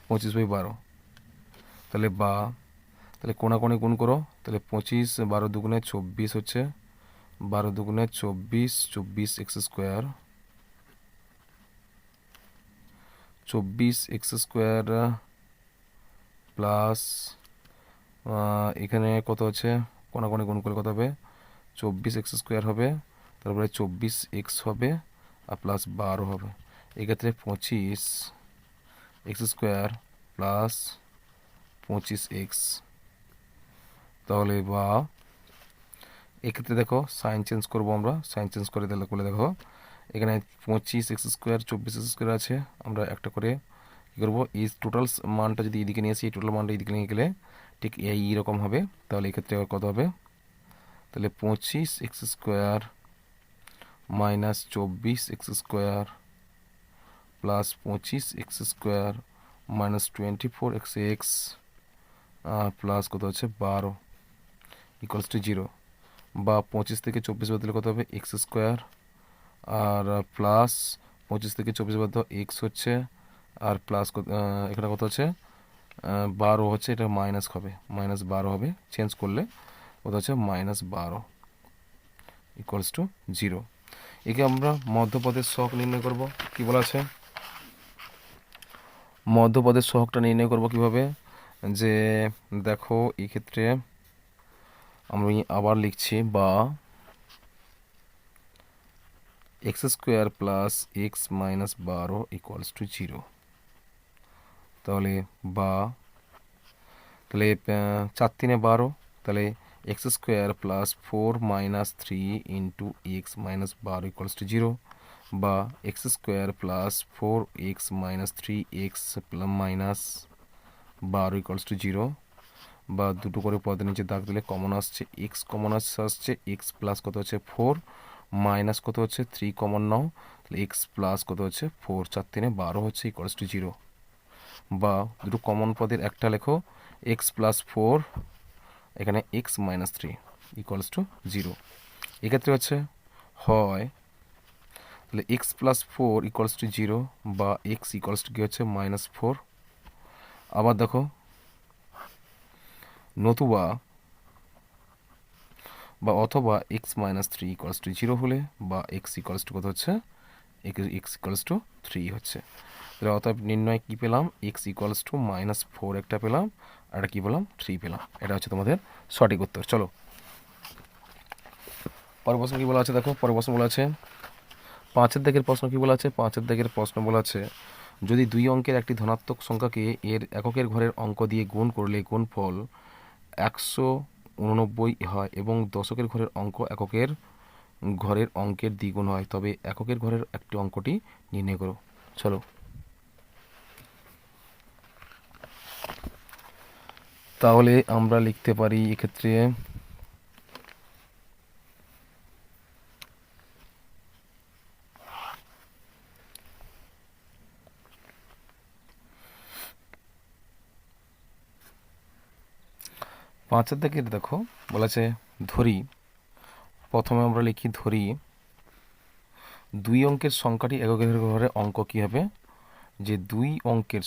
25/12। তাহলে বা তাহলে কোণাকোণে গুণ করো, তাহলে 25 12 দুগুণে 24 হচ্ছে, 12 দুগুণে 24, 24 x square, 24 x square plus এখানে কত হচ্ছে কোণাকোণে গুণ করলে কত হবে 24 এক্স স্কোয়ার হবে, তারপরে 24x হবে আর প্লাস 12 হবে। এক্ষেত্রে 25 এক্স স্কোয়ার প্লাস 25x। তাহলে বা এক্ষেত্রে দেখো সাইন চেঞ্জ করবো আমরা, সাইন চেঞ্জ করে দিলে করলে দেখো এখানে 25x স্কোয়ার 24x স্কোয়ার আছে, আমরা একটা করে কী করবো এই টোটাল মানটা যদি এদিকে নিয়ে আসি, এই টোটাল মানটা এদিকে নিয়ে গেলে ঠিক এইরকম হবে। তাহলে এক্ষেত্রে কত হবে? তাহলে 25x square minus 24x square plus 25x square minus 24x plus কত হচ্ছে 12 ইকুয়ালস টু 0। বা 25 থেকে 24 বাদ দিলে কত হবে এক্স স্কোয়ার, আর প্লাস 25 থেকে 24 বাদ দাও এক্স হচ্ছে, আর প্লাস এখানে কত হচ্ছে 12 হচ্ছে, এটা মাইনাস হবে, -12 হবে চেঞ্জ করলে কত হচ্ছে -12 ইকুয়ালস টু 0। একে আমরা মধ্যপদের সহগ নির্ণয় করব। কি বলা আছে? মধ্যপদের সহগটা নির্ণয় করব কিভাবে? যে দেখো এক্ষেত্রে আমি আবার লিখছি বা x square plus x minus 12 equals to 0। তাহলে বা তাহলে 4×3=12, তাহলে x square plus 4 minus 3 into x minus 12 equals to 0। বা x square plus 4x minus 3x minus 12 equals to 0। বা দুটো করে পদের নিচে দাগ দিলে কমন আসছে এক্স, কমন আসছে এক্স প্লাস কত হচ্ছে 4 মাইনাস কত হচ্ছে 3 কমন নাও, তাহলে এক্স প্লাস কত হচ্ছে 4, 4×3=12 হচ্ছে ইকুয়ালস টু 0। বা দুটো কমন পদের একটা লেখো এক্স প্লাস 4 এখানে এক্স মাইনাস 3 ইকুয়ালস টু 0। এক্ষেত্রে হচ্ছে হয় তাহলে এক্স প্লাস 4 ইকুয়ালস টু 0 বা এক্স ইকুয়ালস টু কী হচ্ছে -4। আবার দেখো নতুবা বা অথবা এক্স মাইনাস 3 ইকুয়ালস টু 0 হলে বা এক্স ইকুয়ালস টু কত হচ্ছে এক্স ইকুয়ালস টু 3 হচ্ছে। তাহলে অতএব নির্ণয় কী পেলাম? এক্স ইকুয়ালস টু -4 একটা পেলাম, আর একটা কী পেলাম 3 পেলাম। এটা হচ্ছে তোমাদের সঠিক উত্তর। চলো পরের প্রশ্ন কী বলা আছে দেখো। পরের প্রশ্ন বলা আছে 5-এর দাগের প্রশ্ন। কী বলা আছে? 5-এর দাগের প্রশ্ন বলা আছে যদি 2 অঙ্কের একটি ধনাত্মক সংখ্যাকে এর এককের ঘরের অঙ্ক দিয়ে গুণ করলে গুণফল 189 হয় এবং দশকের ঘরের অঙ্ক এককের ঘরের অঙ্কের দ্বিগুণ হয়, তবে এককের ঘরের একটি অঙ্কটি নির্ণয় করো। চলো, তাহলে আমরা লিখতে পারি এক্ষেত্রে পাঁচের দিকে দেখো বলেছে ধরি, প্রথমে আমরা লিখি ধরি 2 অঙ্কের সংখ্যাটি এককের ঘরে অঙ্ক কী হবে, যে 2 অঙ্কের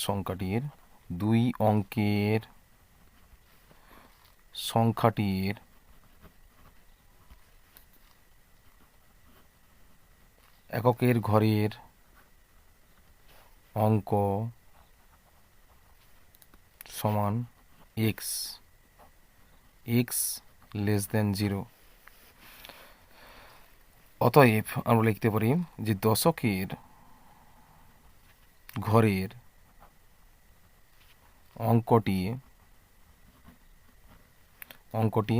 সংখ্যাটির এককের ঘরের অঙ্ক সমান এক্স লেস দেন 0। অতএব আমরা লিখতে পারি যে দশকের ঘরের অঙ্কটি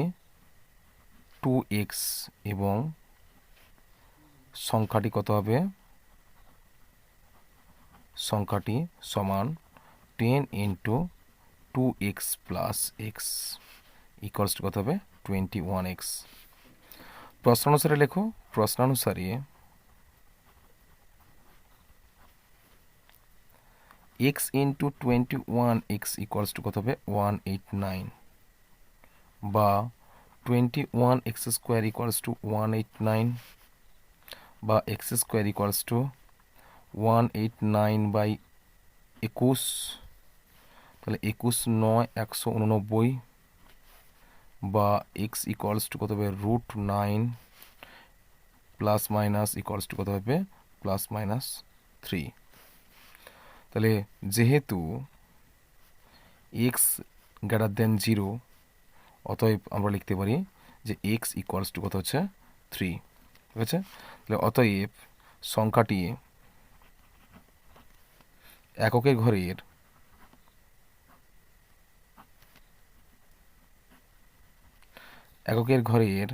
2x এবং সংখ্যাটি কত হবে, সংখ্যাটি সমান 10 × 2x + x ইকুয়ালস টু কত হবে 21x। প্রশ্নানুসারে লেখো, প্রশ্নানুসারে x × 21x ইকুয়ালস টু কত হবে 189, বা 21x² ইকুয়ালস টু 189, বা x² ইকুয়ালস টু 189/21, তাহলে 21×9 189, বা x ইকুয়ালস টু কত হবে √9 ± ইকুয়ালস টু কত হবে ±3। তাহলে যেহেতু x > 0, অতএব আমরা লিখতে পারি যে x ইকুয়ালস টু কত হচ্ছে 3, ঠিক আছে। তাহলে অতএব সংখ্যাটি এককের ঘরের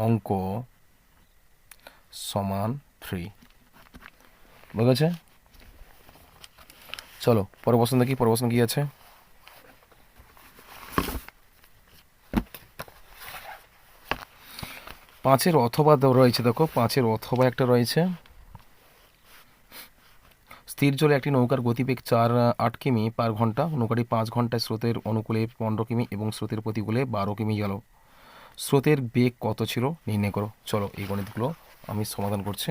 অঙ্ক সমান 3, বুঝা গেছে। চলো পরের প্রশ্ন দেখি, পরের প্রশ্ন কি আছে। পাঁচের অথবা রয়েছে, দেখো 5-এর অথবা একটা রয়েছে। স্থির জলে একটি নৌকার গতিবেগ 8 কিমি পার ঘন্টা, নৌকাটি 5 ঘন্টায় স্রোতের অনুকূলে 15 কিমি এবং স্রোতের প্রতিকূলে 12 কিমি গেল। স্রোতের বেগ কত ছিল নির্ণয় করো। চলো এই গণিতগুলো আমি সমাধান করছি।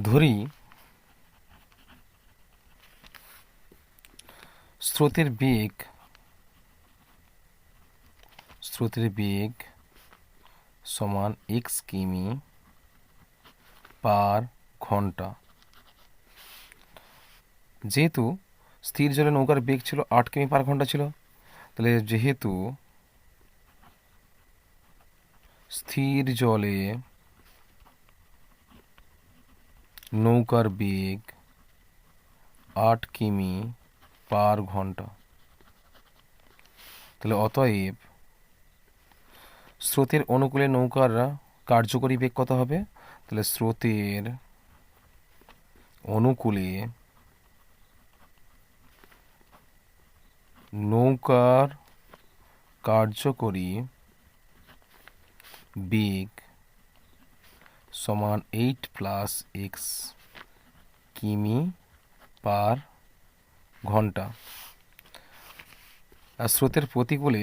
ধরি স্রোতের বেগ সমান x কিমি পার ঘন্টা। যেহেতু স্থির জলে নৌকার বেগ ছিল 8 কিমি পার ঘন্টা ছিল, তাহলে যেহেতু স্থির জলে নৌকার বেগ 8 কিমি পার ঘন্টা, তাহলে অতএব স্রোতের অনুকূলে নৌকার কার্যকরী বেগ কত হবে, তাহলে স্রোতের অনুকূলে নৌকার কার্যকরী বেগ সমান 8 + x কিমি পার ঘন্টা। আর স্রোতের প্রতিকূলে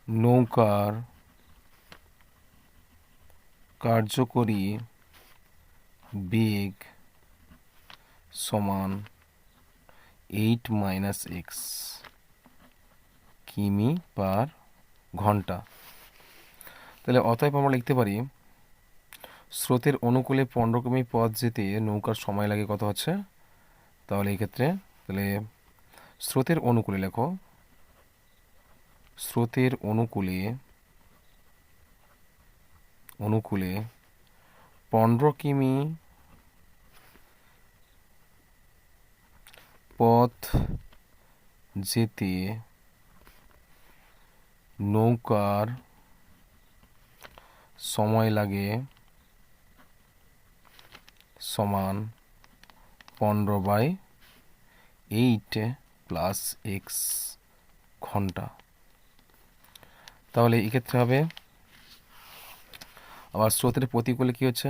নৌকার কার্যকরী বেগ সমান 8 - x কিমি পার ঘন্টা। তাহলে অতএব আমরা লিখতে পারি স্রোতের অনুকূলে 15 কিমি পথ যেতে নৌকার সময় লাগে কত হচ্ছে, তাহলে এই ক্ষেত্রে তাহলে স্রোতের অনুকূলে লেখো, স্রোতের অনুকূলে 15 কিমি পথ যেতে নৌকার সময় লাগে সমান 15/8 প্লাস x ঘন্টা। তাহলে এক্ষেত্রে হবে, আবার স্রোতের প্রতিকূলে কি হচ্ছে,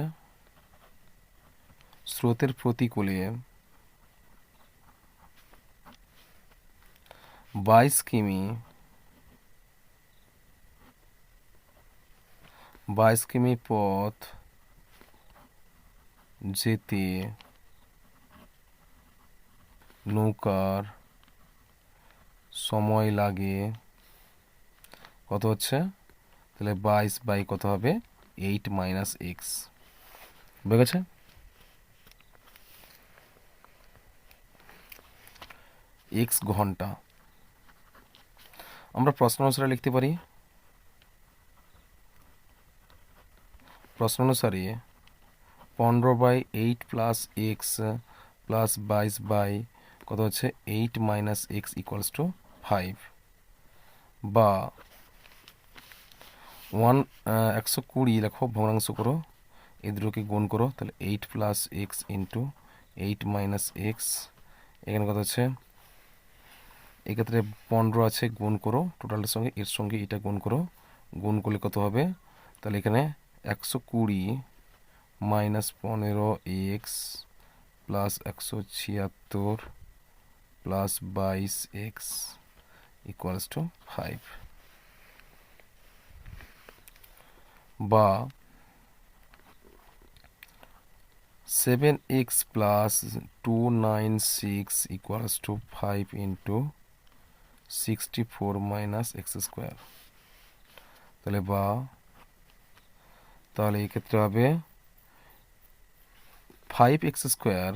স্রোতের প্রতিকূলে 22 কিমি 22 কিমি পথ যেতে নৌকার সময় লাগে কত হচ্ছে, তাহলে 22 বাই কত হবে 8 মাইনাস এক্স, বুঝে গেছে? এক্স ঘন্টা আমরা প্রশ্ন অনুসারে লিখতে পারি, প্রশ্ন অনুসারে 15/8 প্লাস এক্স প্লাস 22 বাই কত হচ্ছে 8 মাইনাস এক্স ইকুয়ালস টু 5, বা 120 লেখো, ভগ্নাংশ করো, এই দুটোকে গুণ করো, তাহলে 8 plus x into 8 minus x, এখানে কত হচ্ছে, এক্ষেত্রে 15 আছে, গুণ করো টোটালটার সঙ্গে, এর সঙ্গে এটা গুণ করো, গুণ করলে কত হবে, তাহলে এখানে 120 minus 15 x plus 176 plus 22 x equals two 5, বা 7x plus 296 equals to 5 into 64 minus x square. তাহলে তাহলে এই ক্ষেত্রে হবে 5x স্কোয়ার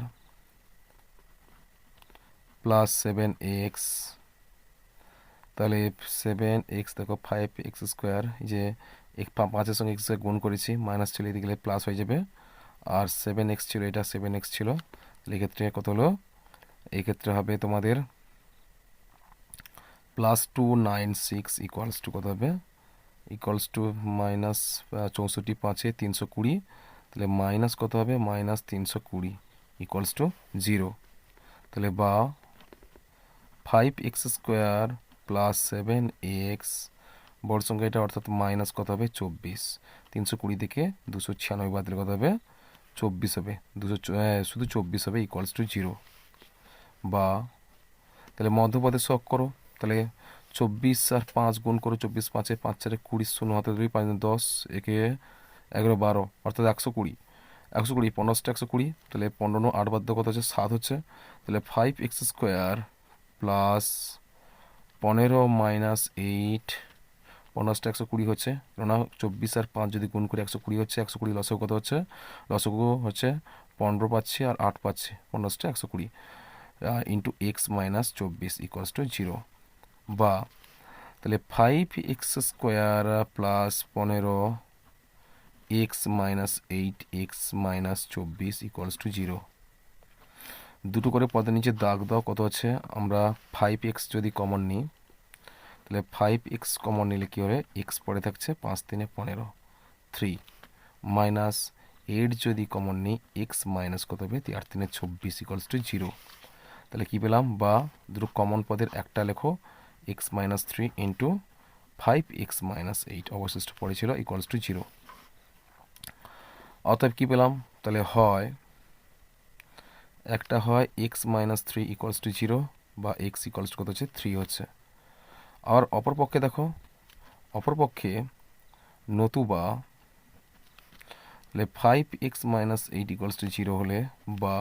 প্লাস 7x, তাহলে 7x দেখো 5x স্কোয়ার, যে 5-এর সঙ্গে x গুণ করেছি, মাইনাস চলে গেলে প্লাস হয়ে যাবে, আর 7x ছিল, এটা 7x ছিল, তাহলে এক্ষেত্রে কত হলো, এই ক্ষেত্রে হবে তোমাদের প্লাস 296 ইকুয়ালস টু কত হবে, ইকুয়ালস টু মাইনাস 64 5-এ 320, তাহলে মাইনাস কত হবে, মাইনাস 320 ইকুয়ালস টু 0, তাহলে বা 5x স্কোয়ার প্লাস 7x বড় সংখ্যা এটা, অর্থাৎ মাইনাস কত হবে 24, 320 থেকে 296 বাদ দিলে কত হবে 24 হবে, শুধু 24 হবে ইকুয়ালস টু 0, বা তাহলে মধ্যপদে শখ করো, তাহলে 24 আর 5 গুণ করো, 24 5-এ 5-4-এ 20, 0 হাতে 2, 5 10, একে 11 12, অর্থাৎ 120, 15টা 120, তাহলে 15 8 বাদ কত হচ্ছে 7 হচ্ছে, তাহলে 5x স্কোয়ার প্লাস 15 মাইনাস 8, 15টা 120 হচ্ছে, কেননা 24 আর 5 যদি গুণ করে 120 হচ্ছে, 120 লসও কত হচ্ছে, লসগু হচ্ছে 15 পাচ্ছি আর 8 পাচ্ছি, 15টা 120 into x minus 24 equals to 0, বা তাহলে 5x square plus 15x minus 8x minus 24 equals to 0, দুটো করে পদের নিচে দাগ দাও, কত হচ্ছে, আমরা 5x যদি কমন নিই, তাহলে 5x কমন নিলে কী হবে, এক্স পরে থাকছে, 5 3 15 3, মাইনাস 8 যদি কমন নিই, এক্স মাইনাস কত হবে 8 3 26 ইকুয়ালস টু 0, তাহলে কী পেলাম, বা দুটো কমন পদের একটা লেখো, x minus 3 into 5x minus 8 অবশিষ্ট পড়েছিল ইকুয়ালস টু 0, অতএব কী পেলাম, তাহলে হয় একটা হয় এক্স মাইনাস 3 ইকুয়ালস টু 0, বা এক্স ইকুয়ালস টু কত হচ্ছে 3 হচ্ছে, আর অপরপক্ষে দেখো, অপরপক্ষে নতুবা তাহলে 5x মাইনাস 8 ইকুয়ালস টু 0 হলে, বা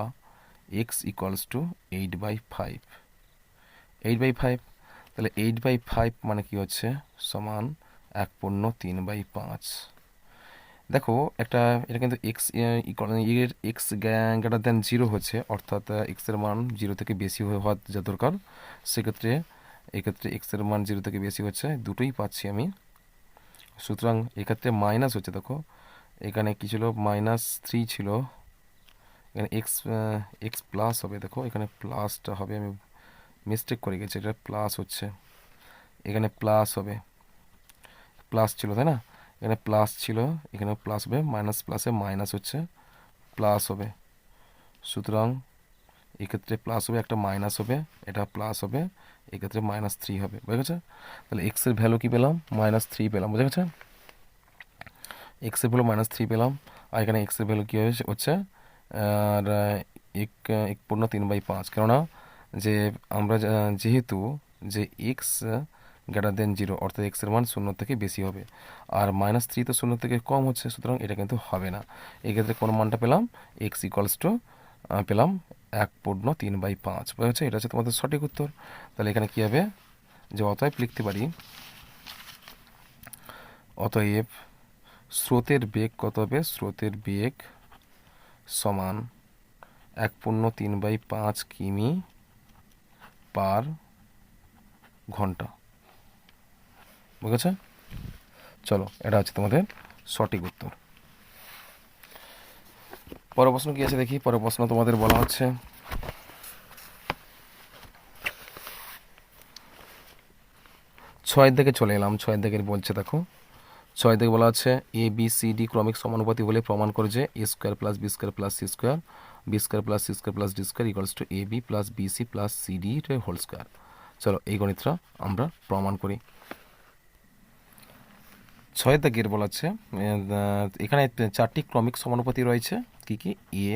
x ইকুয়ালস টু 8/5, 8/5, তাহলে 8/5 মানে কি হচ্ছে, সমান 1/3/5, দেখো একটা, এটা কিন্তু এক্স এর এক্স গ্রেটার দেন জিরো হচ্ছে, অর্থাৎ এক্সের মান জিরো থেকে বেশি হওয়া যা দরকার। সেক্ষেত্রে এক্ষেত্রে এক্সের মান জিরো থেকে বেশি হচ্ছে, দুটোই পাচ্ছি আমি। সুতরাং এক্ষেত্রে মাইনাস হচ্ছে, দেখো এখানে কি ছিল, -3 ছিল, এখানে এক্স এক্স প্লাস হবে, দেখো এখানে প্লাসটা হবে, আমি মিস্টেক করে গেছি, এটা প্লাস হচ্ছে, এখানে প্লাস হবে, প্লাস ছিল তাই না, এখানে প্লাস ছিল, এখানে প্লাস হবে, মাইনাস প্লাসে মাইনাস হচ্ছে, প্লাস হবে। সুতরাং এক্ষেত্রে প্লাস হবে, একটা মাইনাস হবে, এটা প্লাস হবে, এক্ষেত্রে -3 হবে, বুঝে গেছে? তাহলে এক্সের ভ্যালু কি পেলাম, -3 পেলাম, বুঝে গেছে? এক্সের ভ্যালু -3 পেলাম, আর এখানে এক্সের ভ্যালু কী হচ্ছে, আর এক এক পূর্ণ 3/5, কেননা যে আমরা যেহেতু যে এক্স গ্রেটার দেন জিরো, অর্থাৎ এক্সের মান 0 থেকে বেশি হবে, আর -3 তো 0 থেকে কম হচ্ছে, সুতরাং এটা কিন্তু হবে না। এক্ষেত্রে কোন মানটা পেলাম, এক্স ইকুয়ালস টু পেলাম 1/3/5, বুঝেছে? এটা হচ্ছে তোমাদের সঠিক উত্তর। তাহলে এখানে কী হবে, যে অতএব লিখতে পারি, অতএব স্রোতের বেগ কত হবে, স্রোতের বেগ সমান 1/3/5 কিমি পার ঘন্টা, বুঝেছে? চলো, এটা হচ্ছে তোমাদের সঠিক উত্তর। পরের প্রশ্ন কি আছে দেখি। পরের প্রশ্ন তোমাদের বলা হচ্ছে, ছয়ের দিকে চলে এলাম। ছয়ের দিকে বলছে, দেখো ছয় দিকে বলা আছে, এ বি সি ডি ক্রমিক সমানুপাতি বলে প্রমাণ করে যে a square plus b square plus c square, b square plus c square plus d square equals to a B plus b c plus c d whole square. চলো এই গণিতটা আমরা প্রমাণ করি। ছয়ের দাগের বলা আছে, এখানে 4টি ক্রমিক সমানুপাতি রয়েছে, কি কি, এ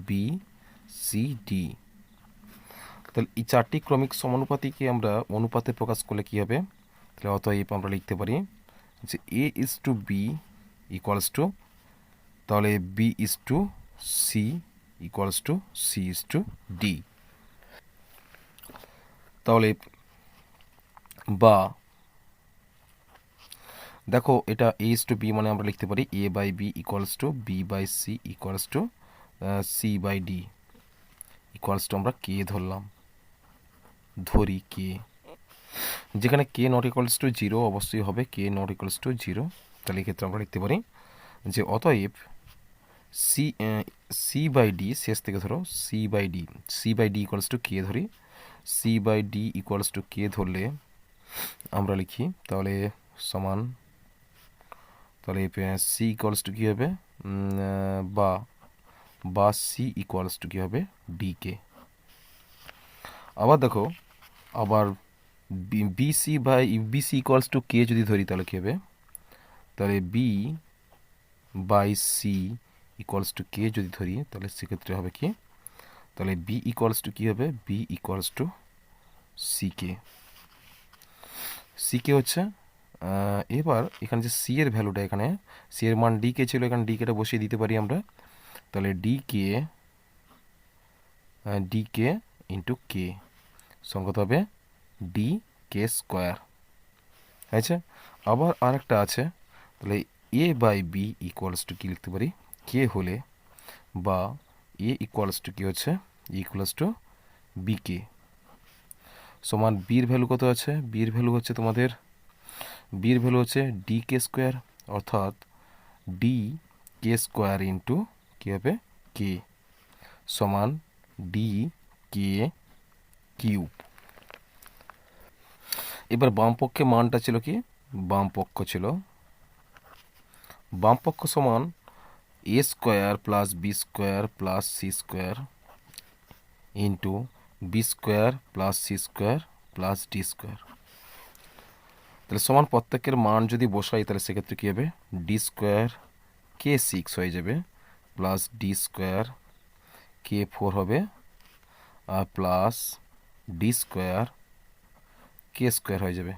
বি সি ডি। তাহলে এই 4টি ক্রমিক সমানুপাতিকে আমরা অনুপাতে প্রকাশ করলে কি হবে, তাহলে অতএব আমরা লিখতে পারি যে a is to b equals to, তাহলে b is to c equals to c is to d. তাহলে বা দেখো এটা এ ইজ টু বি মানে আমরা লিখতে পারি a by b equals to B by c equals to c by d equals to, আমরা কে ধরলাম, ধরি কে, যেখানে k not equals to zero অবশ্যই হবে k not equals to zero. তাহলে এক্ষেত্রে আমরা লিখতে পারি যে অতএব সি সি বাই ডি, শেষ থেকে ধরো c by d, c by d equals to k ধরি, c by d equals to k ধরলে আমরা লিখি, তাহলে সমান, তাহলে সি ইকুয়ালস টু কী হবে, বা বা সি ইকুয়ালস টু কী হবে, ডি কে। আবার দেখো, আবার bc by bc equals to k যদি ধরি তাহলে কী হবে, তাহলে b by c equals to k যদি ধরি তাহলে সেক্ষেত্রে হবে কি, তাহলে বি ইকুয়ালস টু কী হবে, b equals to C k. C k হচ্ছে, এবার এখানে যে সি এর ভ্যালুটা, এখানে সি এর মান ডি কে ছিল, এখানে ডি কেটা বসিয়ে দিতে পারি আমরা, তাহলে ডি কে ইন্টু কে সংখ্যা হবে ডি কে স্কোয়ার, হয়েছে। আবার আরেকটা আছে, তাহলে এ বাই বি ইকুয়ালস টু কী লিখতে পারি, কে হলে, বা এ ইকুয়ালস টু কী হচ্ছে, ইকুয়ালস টু বি কে সমান বির ভ্যালু কত আছে, বির ভ্যালু হচ্ছে তোমাদের, বির ভ্যালু হচ্ছে ডি কে স্কোয়ার, অর্থাৎ ডি কে স্কোয়ার ইন্টু কী হবে কে সমান ডি কে কিউব। এবার বাম পক্ষে মানটা ছিল কি, বাম পক্ষ ছিল, বাম পক্ষ সমান a square plus b square plus c square into b square plus c square plus d square. তাহলে সমান প্রত্যেকের মান যদি বসাই তাহলে সেক্ষেত্রে কী হবে, ডি স্কোয়ার কে 6 হয়ে যাবে প্লাস ডি স্কোয়ার কে 4 হবে, আর প্লাস ডি স্কোয়ার কে স্কোয়ার হয়ে যাবে।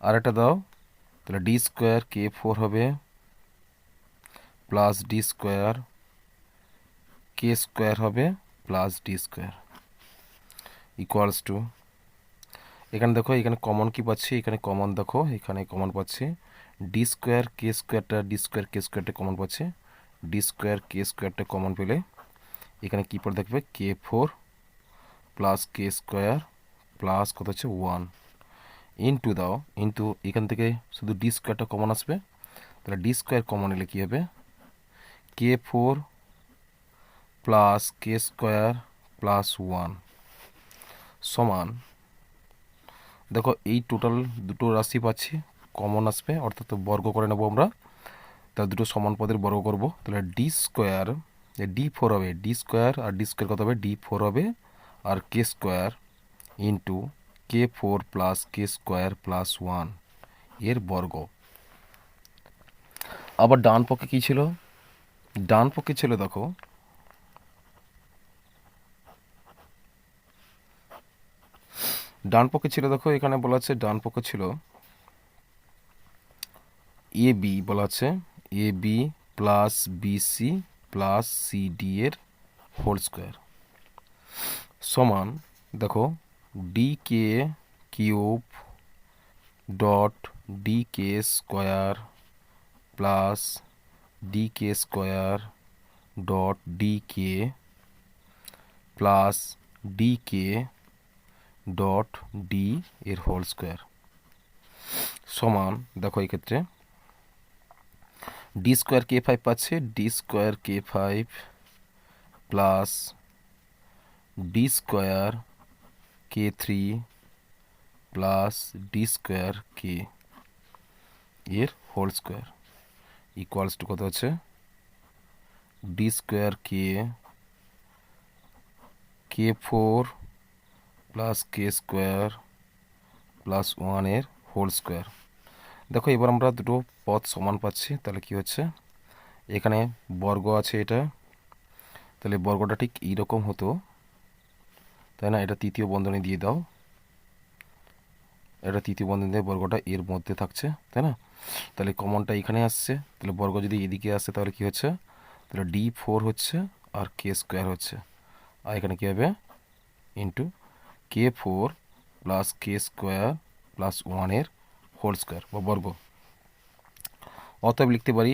আর একটা দাও, তাহলে ডি স্কোয়ার কে 4 হবে প্লাস ডি স্কোয়ার কে স্কোয়ার হবে plus d square equals two, এখানে দেখো এখানে কমন কি পাচ্ছি, এখানে কমন দেখো, এখানে কমন পাচ্ছি ডি স্কোয়ার কে স্কোয়ারটা কমন পাচ্ছে, ডি স্কোয়ার কে স্কোয়ারটা কমন পেলে এখানে কী পড়ে থাকবে, K4 প্লাস কে স্কোয়ার প্লাস কত হচ্ছে 1 ইন্টু দাও, ইন্টু এখান থেকে শুধু ডি স্কোয়ারটা কমন আসবে, তাহলে ডি স্কোয়ার কমন এলে কী হবে, K4 প্লাস কে স্কোয়ার প্লাস 1 সমান, দেখো এই টোটাল দুটো রাশি পাচ্ছি কমন আসবে, অর্থাৎ বর্গ করে নেবো আমরা, তার দুটো সমান পদের বর্গ করব, তাহলে ডি স্কোয়ার D4 হবে, ডি স্কোয়ার আর ডি স্কোয়ার কত হবে, D4 হবে, আর কে স্কোয়ার ইন্টু K4 প্লাস কে স্কোয়ার প্লাস 1 এর বর্গ। আবার ডান পক্ষে কী ছিল, ডান পক্ষে ছিল দেখো এখানে বলা আছে ডান পক্ষে ছিল এ বি, বলা আছে a B plus bc plus cd এর হোল স্কোয়ার সমান, দেখো d k cube dot d k square plus d k square dot d k plus d k dot d এর হোল স্কোয়ার সমান, দেখো এই ক্ষেত্রে ডি স্কোয়ার কে ফাইভ পাচ্ছে, d square k five plus d square k three plus d square k এর হোল স্কোয়ার ইকুয়ালস টু কত হচ্ছে, ডি স্কোয়ার K4 প্লাস কে স্কোয়ার প্লাস 1 এর হোল স্কোয়ার। দেখো এবার আমরা দুটো পদ সমান পাচ্ছি, তাহলে কি হচ্ছে, এখানে বর্গ আছে এটা, তাহলে বর্গটা ঠিক এইরকম হতো, তাই না, এটা তৃতীয় বন্ধনী দিয়ে দাও, এটা তৃতীয় বন্ধনী দিয়ে বর্গটা এর মধ্যে থাকছে, তাই না, তাহলে কমনটা এখানে আসছে, তাহলে বর্গ যদি এদিকে আসে তাহলে কি হচ্ছে, তাহলে D4 হচ্ছে আর কে স্কোয়ার হচ্ছে, আর এখানে কী হবে ইন্টু K4 প্লাস কে স্কোয়ার প্লাস 1 এর হোল স্কোয়ার বা বর্গ। অতএব লিখতে পারি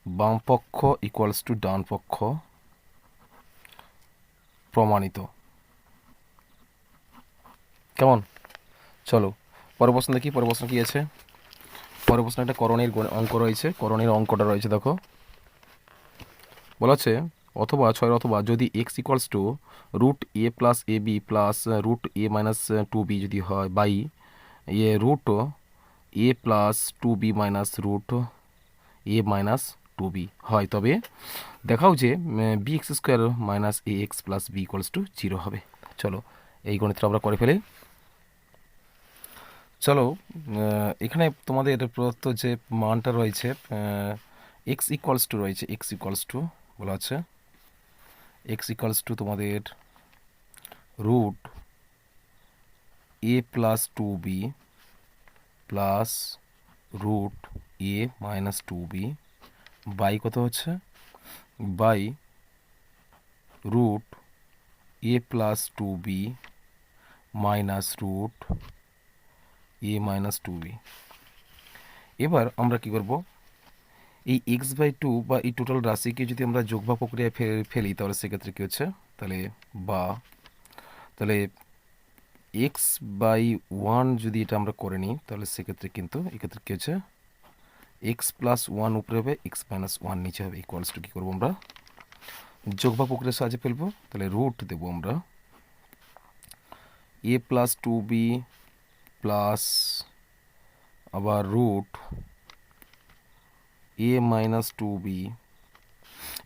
বাম পক্ষ ইকুয়ালস টু ডান পক্ষ প্রমাণিত। কেমন, চলো পরের প্রশ্ন দেখি, পরের প্রশ্ন কী আছে, পরের প্রশ্ন একটা করণের অঙ্ক রয়েছে, করণের অঙ্কটা রয়েছে দেখো, বলা আছে অথবা যদি X equals to root A plus A B plus root A minus two B যদি হয়, by root A plus two B minus root A minus two B হয়, তবে দেখাও যে B x square minus A X plus B equals to 0 হবে। চলো এই গণিতটা আমরা করে ফেলি। চলো এখানে তোমাদের প্রদত্ত যে মানটা রয়েছে এক্স ইকুয়ালস টু রয়েছে, এক্স ইকুয়ালস টু বলা আছে এক্স ইকুয়ালস টু তোমাদের root A plus two B plus root A minus two B by কত হচ্ছে, by root A plus two B minus root A minus two B. এবার আমরা কি করব, এই এক্স বাই টু বা এই টোটাল রাশিকে যদি আমরা যোগ বা প্রক্রিয়ায় ফেলি তাহলে সেক্ষেত্রে কী হচ্ছে, তাহলে এক্স বাই ওয়ান যদি এটা আমরা করে নিই তাহলে সেক্ষেত্রে কিন্তু এক্ষেত্রে কী হচ্ছে, এক্স প্লাস ওয়ান উপরে হবে, এক্স মাইনাস ওয়ান নিচে হবে, ইকুয়ালস টু কী করবো আমরা যোগ বা প্রক্রিয়ার সাহায্যে ফেলবো, তাহলে রুট দেবো আমরা এ প্লাস টু বি প্লাস আবার রুট এ মাইনাস টু বি,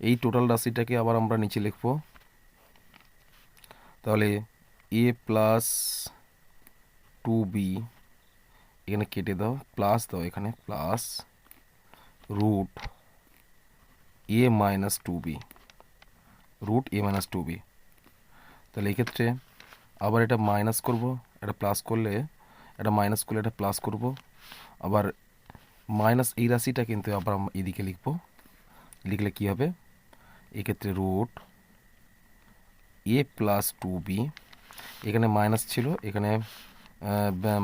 এই টোটাল রাশিটাকে আবার আমরা নিচে লিখবো, তাহলে এ প্লাস টু বি এখানে কেটে দাও, প্লাস দাও এখানে প্লাস রুট এ মাইনাস টু বি, রুট এ মাইনাস টু বি। তাহলে এই ক্ষেত্রে আবার এটা মাইনাস করব, এটা প্লাস করলে এটা মাইনাস করলে এটা প্লাস করব, আবার মাইনাস এই রাশিটা কিন্তু আবার এদিকে লিখব, লিখলে কি হবে, এক্ষেত্রে রুট এ প্লাস টু বি, এখানে মাইনাস ছিল, এখানে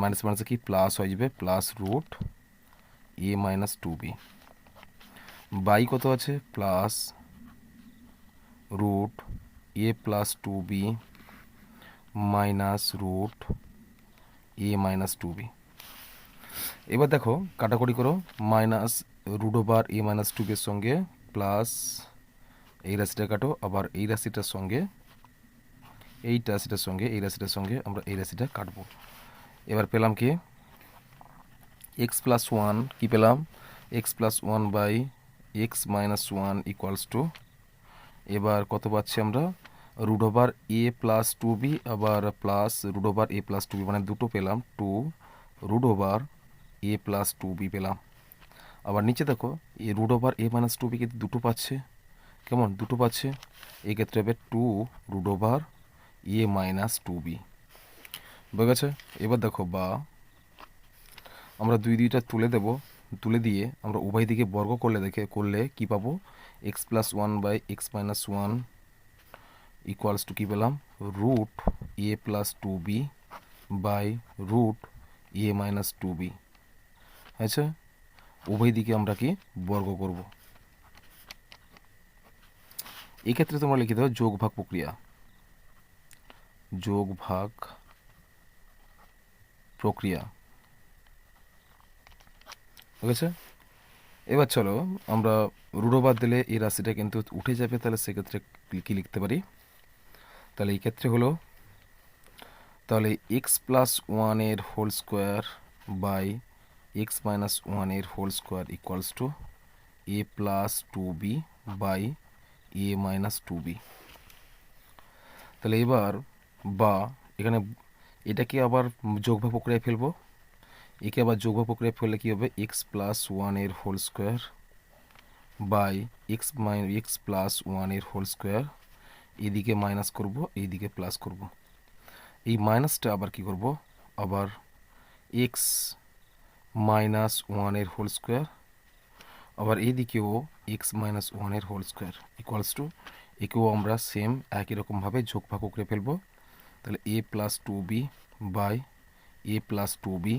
মাইনাস মাইনাসে কি প্লাস হয়ে যাবে, plus root A minus two B, by কত আছে প্লাস রুট এ plus two B minus root এ মাইনাস টু বি। এবার দেখো কাটাকুটি করো, মাইনাস রুট ওভার এ মাইনাস টু বির সঙ্গে প্লাস এই রাশিটা কাটো, আবার এই রাশিটার সঙ্গে এই রাশিটার সঙ্গে এই রাশিটার সঙ্গে আমরা এই রাশিটা কাটবো। এবার পেলাম কি এক্স প্লাস ওয়ান, কী পেলাম X plus one by x minus one equals to, এবার কত পাচ্ছি আমরা root over A plus two B আবার plus root over A plus two B, মানে দুটো পেলাম, two root over A plus two B পেলাম। আবার নিচে দেখো এ রুট ওভার এ মাইনাস টু বি কিন্তু দুটো পাচ্ছে, কেমন দুটো পাচ্ছে, এই ক্ষেত্রে হবে টু রুট ওভার এ মাইনাস টু বি, বুঝে গেছে। এবার দেখো বা আমরা দুইটা তুলে দেব, তুলে দিয়ে আমরা উভয় দিকে বর্গ করলে কি পাবো x plus one by x minus one equals to কী পেলাম root A plus two B by root A minus two b. আচ্ছা, উভয় দিকে আমরা কি বর্গ করব। এক্ষেত্রে তোমরা লিখে দাও যোগ ভাগ প্রক্রিয়া, যোগ ভাগ প্রক্রিয়া, ঠিক আছে। এবার চলো আমরা রুট ওভার দিলে এই রাশিটা কিন্তু উঠে যাবে, তাহলে সেক্ষেত্রে কী লিখতে পারি, তাহলে এই ক্ষেত্রে হলো তাহলে এক্স প্লাস ওয়ানের whole square by x minus ওয়ানের whole square equals to a plus two B by a minus two b. তাহলে এবার বা এখানে এটাকে আবার যোগভাগ প্রক্রিয়ায় ফেলবো, একে আবার যোগভাগ প্রক্রিয়ায় ফেললে কী হবে এক্স প্লাস ওয়ানের whole square by X plus ওয়ানের হোল স্কোয়ার, এদিকে মাইনাস করব এইদিকে প্লাস করব, এই মাইনাসটা আবার কি করব আবার এক্স মাইনাস ওয়ানের হোল স্কোয়ার, আবার এইদিকেও এক্স মাইনাস ওয়ানের হোল স্কোয়ার ইকুয়ালস টু, একেও আমরা সেম একই রকমভাবে যোগ ভাগ করে ফেলবো। তাহলে a plus two B by a plus two B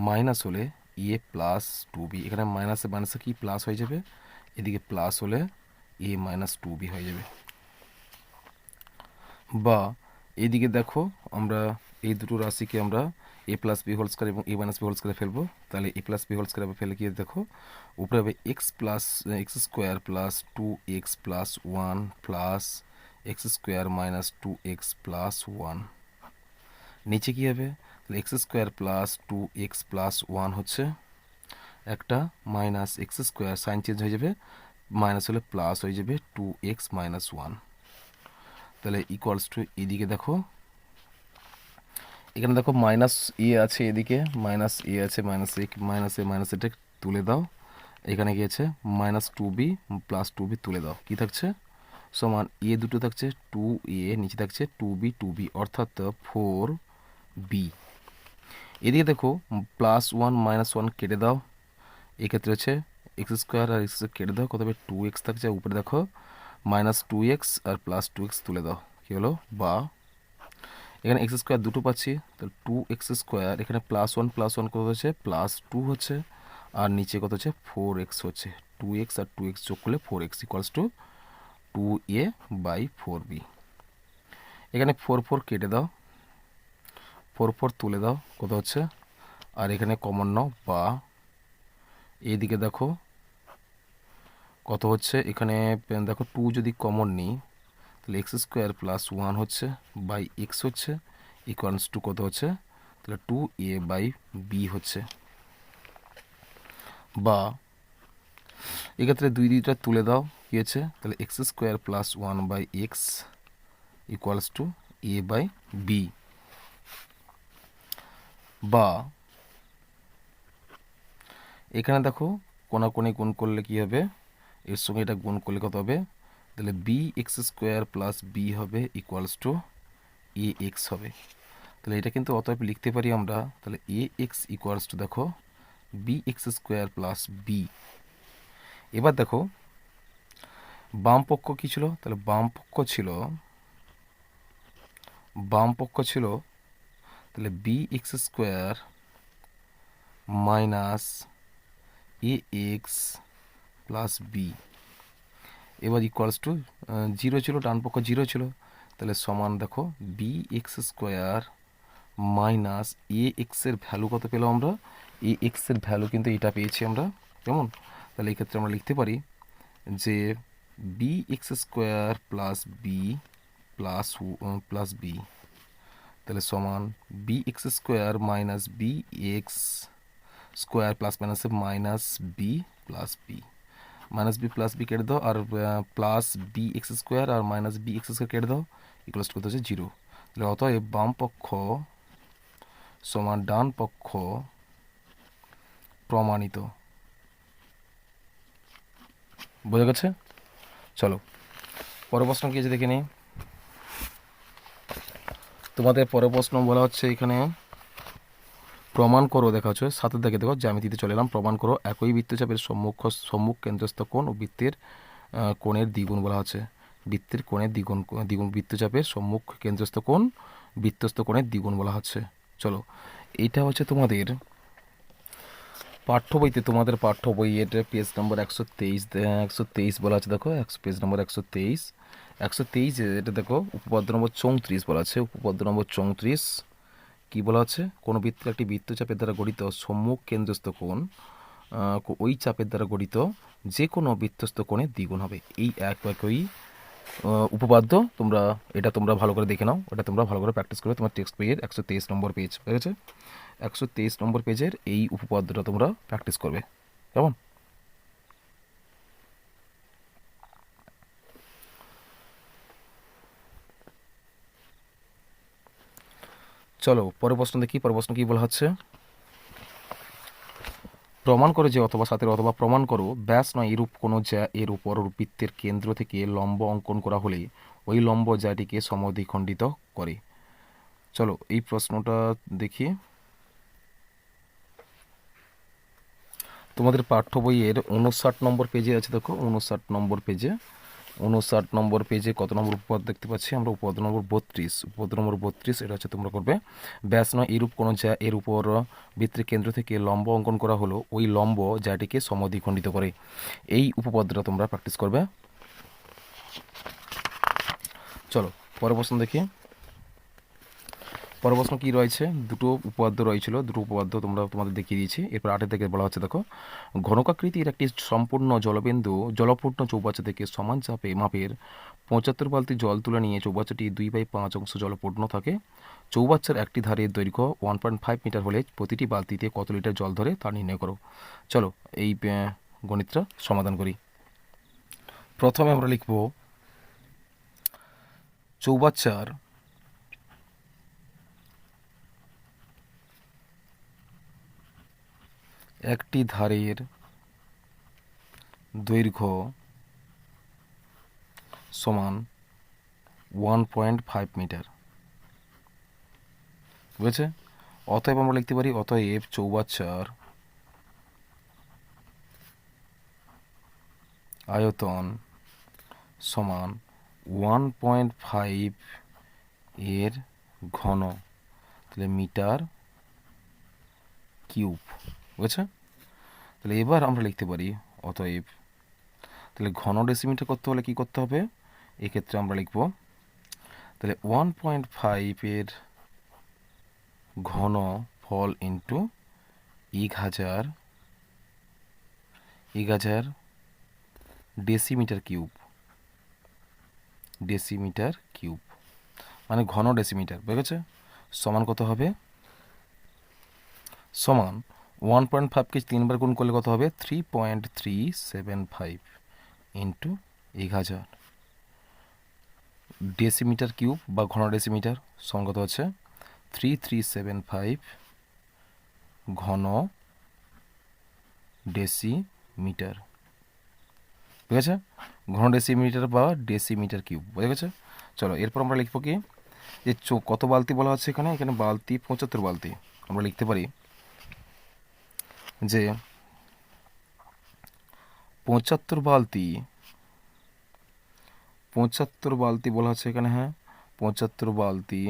minus হলে এ প্লাস টু বি, এখানে মাইনাসে মাইনাসে কি প্লাস হয়ে যাবে, এদিকে প্লাস হলে এ মাইনাস টু বি হয়ে যাবে। বা এইদিকে দেখো আমরা এই দুটো রাশিকে আমরা এ প্লাস বি হোল স্কোয়ার এবং এ মাইনাস বি হোল স্কোয়ারে ফেলবো, তাহলে এ প্লাস বি হোল স্কোয়ারে ফেলে গিয়ে দেখো উপরে হবে X plus X square plus two X plus one plus X square minus two X plus one, নিচে কী হবে তাহলে x square plus two X plus one হচ্ছে একটা minus x square sign change হয়ে যাবে, মাইনাস হলে প্লাস হয়ে যাবে টু এক্স মাইনাস ওয়ান। তাহলে ইকুয়ালস টু এদিকে দেখো এখানে দেখো মাইনাস এ আছে, এদিকে মাইনাস এ আছে, মাইনাস এটা তুলে দাও, এখানে গিয়েছে minus two B plus two B তুলে দাও, কী থাকছে সমান এ দুটো থাকছে টু এ, নিচে থাকছে টু বি অর্থাৎ ফোর বি। এদিকে দেখো প্লাস ওয়ান মাইনাস ওয়ান কেটে দাও, এক্ষেত্রে হচ্ছে এক্স স্কোয়ার আর এক্স কেটে দাও, কত হবে টু এক্স থাকছে, উপরে দেখো মাইনাস টু এক্স আর প্লাস টু এক্স তুলে দাও, কী হলো বা এখানে এক্স স্কোয়ার দুটো পাচ্ছি, তাহলে টু এক্স স্কোয়ার এখানে প্লাস ওয়ান কত হচ্ছে প্লাস টু হচ্ছে, আর নিচে কত হচ্ছে ফোর এক্স হচ্ছে, টু এক্স আর টু এক্স যোগ করলে four x equals to two a by four b. এখানে ফোর ফোর কেটে দাও, ফোর ফোর তুলে দাও, কত হচ্ছে, আর এখানে কমন নাও বা এইদিকে দেখো কত হচ্ছে, এখানে দেখো টু যদি কমন নিই তাহলে এক্স স্কোয়ার প্লাস ওয়ান হচ্ছে বাই এক্স হচ্ছে ইকুয়ালস টু কত হচ্ছে তাহলে টু এ বাই বি হচ্ছে। বা এক্ষেত্রে দুইটা তুলে দাও, কী হচ্ছে তাহলে x square plus one by x equals to a by b. বা এখানে দেখো কোনাকুনি গুণ করলে কি হবে, এর সঙ্গে এটা গুণ করলে কত হবে তাহলে b x square plus b হবে ইকুয়ালস টু এ এক্স হবে। তাহলে এটা কিন্তু অতএব লিখতে পারি আমরা তাহলে এ এক্স ইকুয়ালস টু দেখো b x square plus b. এবার দেখো বাম পক্ষ কী ছিল, তাহলে বাম পক্ষ ছিল তাহলে b x square minus A X plus b, এবার ইকুয়ালস টু জিরো ছিল, ডান পক্ষ জিরো ছিল, তাহলে সমান দেখো বি এক্স স্কোয়ার মাইনাস এ এক্সের ভ্যালু কত পেলাম আমরা, এ এক্সের ভ্যালু কিন্তু এটা পেয়েছি আমরা, কেমন? তাহলে এই ক্ষেত্রে আমরা লিখতে পারি যে B x square plus b plus B, তাহলে সমান b x square minus b x square plus মাইনাসে minus b plus b, minus b plus b কেটে দাও, আর প্লাস বি এক্স স্কোয়ার আর মাইনাস বি এক্স স্কোয়ার কেটে দাও, ইকুয়ালস টু কত হচ্ছে জিরো। তাহলে অতএব বাম পক্ষ সমান ডান পক্ষ প্রমাণিত। বোঝা গেছে? চলো পরের প্রশ্ন কি আছে দেখে নিই। তোমাদের পরের প্রশ্ন বলা হচ্ছে এখানে প্রমাণ করো, দেখা হচ্ছে সাথে দেখে দেখো জ্যামিতিতে চলে এলাম। প্রমাণ করো একই বৃত্তচাপের সম্মুখ কেন্দ্রস্থ কোণ ও বৃত্তের কোণের দ্বিগুণ বলা হচ্ছে। বৃত্তের কোণের দ্বিগুণ বৃত্তচাপের সম্মুখ কেন্দ্রস্থ কোণ বৃত্তস্থ কোণের দ্বিগুণ বলা হচ্ছে। চলো এইটা হচ্ছে তোমাদের পাঠ্য বইতে, তোমাদের পাঠ্য বই এটা পেজ নম্বর 123 বলা আছে, দেখো পেজ নম্বর 123 এটা দেখো উপপাদ্য নম্বর 34 বলা আছে। উপপাদ্য নম্বর 34 কি বলা আছে, কোন বৃত্তের একটি বৃত্তচাপের দ্বারা গঠিত সম্মুখ কেন্দ্রস্থ কোণ ওই চাপের দ্বারা গঠিত যে কোনো বৃত্তস্থ কোণের দ্বিগুণ হবে। এই একই উপপাদ্য তোমরা ভালো করে দেখে নাও, ওটা তোমরা ভালো করে প্র্যাকটিস করবে। তোমার টেক্সট বইয়ের 123 নম্বর পেজ, ঠিক আছে? 123 নম্বর পেজের এই উপপাদ্যটা তোমরা প্র্যাকটিস করবে, কেমন? চলো পরের প্রশ্ন দেখি। পরের প্রশ্ন কি বলা হচ্ছে, প্রমাণ করো যে অথবা সাথে অথবা প্রমাণ করো ব্যাস নয় এরূপ কোনো জ্যা এর উপর বৃত্তের কেন্দ্র থেকে লম্ব অঙ্কন করা হলে ওই লম্ব জ্যাটিকে সমদ্বিখণ্ডিত করে। চলো এই প্রশ্নটা দেখি। তোমাদের পাঠ্য বইয়ের 59 নম্বর পেজে আছে, দেখো 59 নম্বর পেজে কত নম্বর উপপাদ্য দেখতে পাচ্ছি আমরা, উপপাদ্য নম্বর 32। এটা হচ্ছে তোমরা করবে ব্যাস নয় এরূপ কোনো জ্যা এর উপর বৃত্তের কেন্দ্র থেকে লম্ব অঙ্কন করা হলো ওই লম্ব জ্যাটিকে সমদ্বিখণ্ডিত করে। এই উপপাদ্যটা তোমরা প্র্যাকটিস করবে। চলো পরের প্রশ্ন দেখি। পরের প্রশ্ন কী রয়েছে, দুটো উপপাদ্য রয়েছিল, দুটো উপপাদ্য তোমাদের দেখিয়ে দিয়েছি। এরপর 8 থেকে বলা হচ্ছে দেখো ঘনকাকৃতির একটি সম্পূর্ণ জলপূর্ণ চৌবাচ্চা থেকে সমান চাপে মাপের 75 বালতি জল তুলে নিয়ে চৌবাচ্চাটি 2/5 অংশ জলপূর্ণ থাকে। চৌবাচ্চার একটি ধারের দৈর্ঘ্য 1.5 মিটার হলে প্রতিটি বালতিতে কত লিটার জল ধরে তা নির্ণয় করো। চলো এই গণিতটা সমাধান করি। প্রথমে আমরা লিখব চৌবাচ্চার একটি ধারের দৈর্ঘ্য সমান 1.5 মিটার, বুঝেছে? অতএব আমরা লিখতে পারি অতএব চৌবাচ্চার আয়তন সমান 1.5 এর ঘন, তাহলে মিটার কিউব, বুঝেছে? তাহলে এবার আমরা লিখতে পারি অতএব, তাহলে ঘন ডেসিমিটার করতে হলে কি করতে হবে, এক্ষেত্রে আমরা লিখব তাহলে 1.5 এর ঘন ফল ইন্টু 1000 ডেসিমিটার কিউব মানে ঘন ডেসিমিটার, বুঝেছে? সমান কত হবে, সমান 1.5কে 3 বার গুণ করলে কত হবে 3.375 ইন্টু 1000 ডেসিমিটার কিউব বা ঘন ডেসিমিটার সমান কত হচ্ছে 3375 ঘন ডেসিমিটার, ঠিক আছে? ঘন ডেসিমিটার বা ডেসিমিটার কিউব, বুঝে গেছে? চলো এরপর আমরা লিখবো কি, যে কত বালতি বলা হচ্ছে এখানে বালতি 75 বালতি। আমরা লিখতে পারি যে 75 বালতি বলা হচ্ছে এখানে, হ্যাঁ 75 বালতি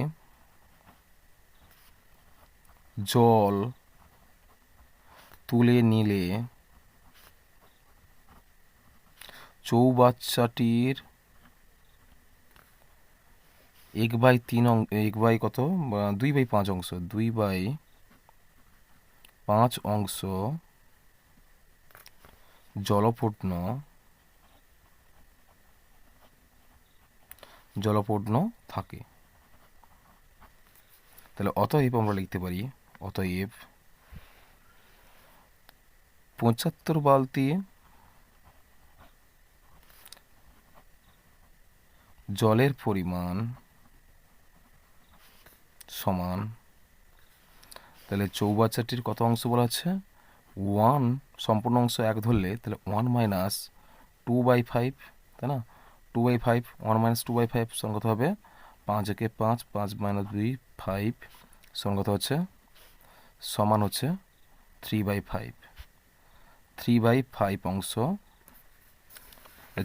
জল তুলে নিলে চৌবাচ্চাটির 1/3 1 বাই কত 2/5 অংশ 2/5 অংশ জলপূর্ণ থাকে। তাহলে অতএব আমরা লিখতে পারি, অতএব 75 বালতি জলের পরিমাণ সমান, তাহলে চৌবাচ্চাটির কত অংশ বলা হচ্ছে 1, সম্পূর্ণ অংশ 1 ধরলে তাহলে 1 মাইনাস 2/5, তাই না? 2/5 1 মাইনাস 2/5 সমান কত হবে 5 একে 5, 5 মাইনাস 2 5 সমান কত হচ্ছে সমান হচ্ছে 3/5, 3/5 অংশ।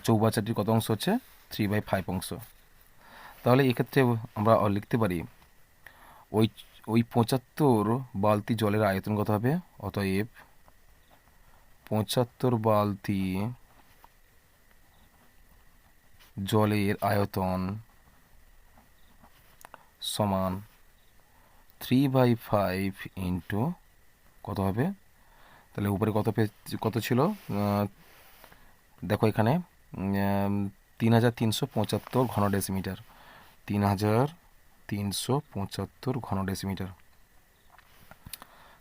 চৌবাচ্চাটির কত অংশ হচ্ছে 3/5 অংশ। তাহলে এক্ষেত্রে আমরা লিখতে পারি ওই 75 বালতি জলের আয়তন কত হবে, অতএব 75 বালতি জলের আয়তন সমান 3/5 ইন্টু কত হবে, তাহলে উপরে কত ছিল দেখো এখানে 3375 ঘন ডেসিমিটার, 3375 ঘন ডেসিমিটার।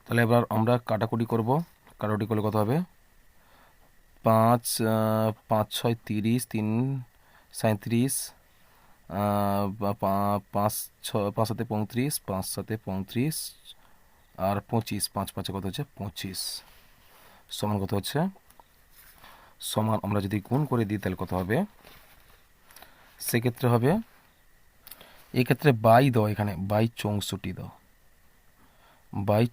তাহলে এবার আমরা কাটাকুটি করব, কাটাকুটি করলে কত হবে 5 5 6 30, 3 37, 5 7 35, 5 7 35 আর 25, 5 5 কত হচ্ছে 25 সমান কত হচ্ছে সমান, আমরা যদি গুণ করে দিই তাহলে কত হবে, সেক্ষেত্রে হবে এক্ষেত্রে বাই দাও, এখানে বাই 64 দাও, বাই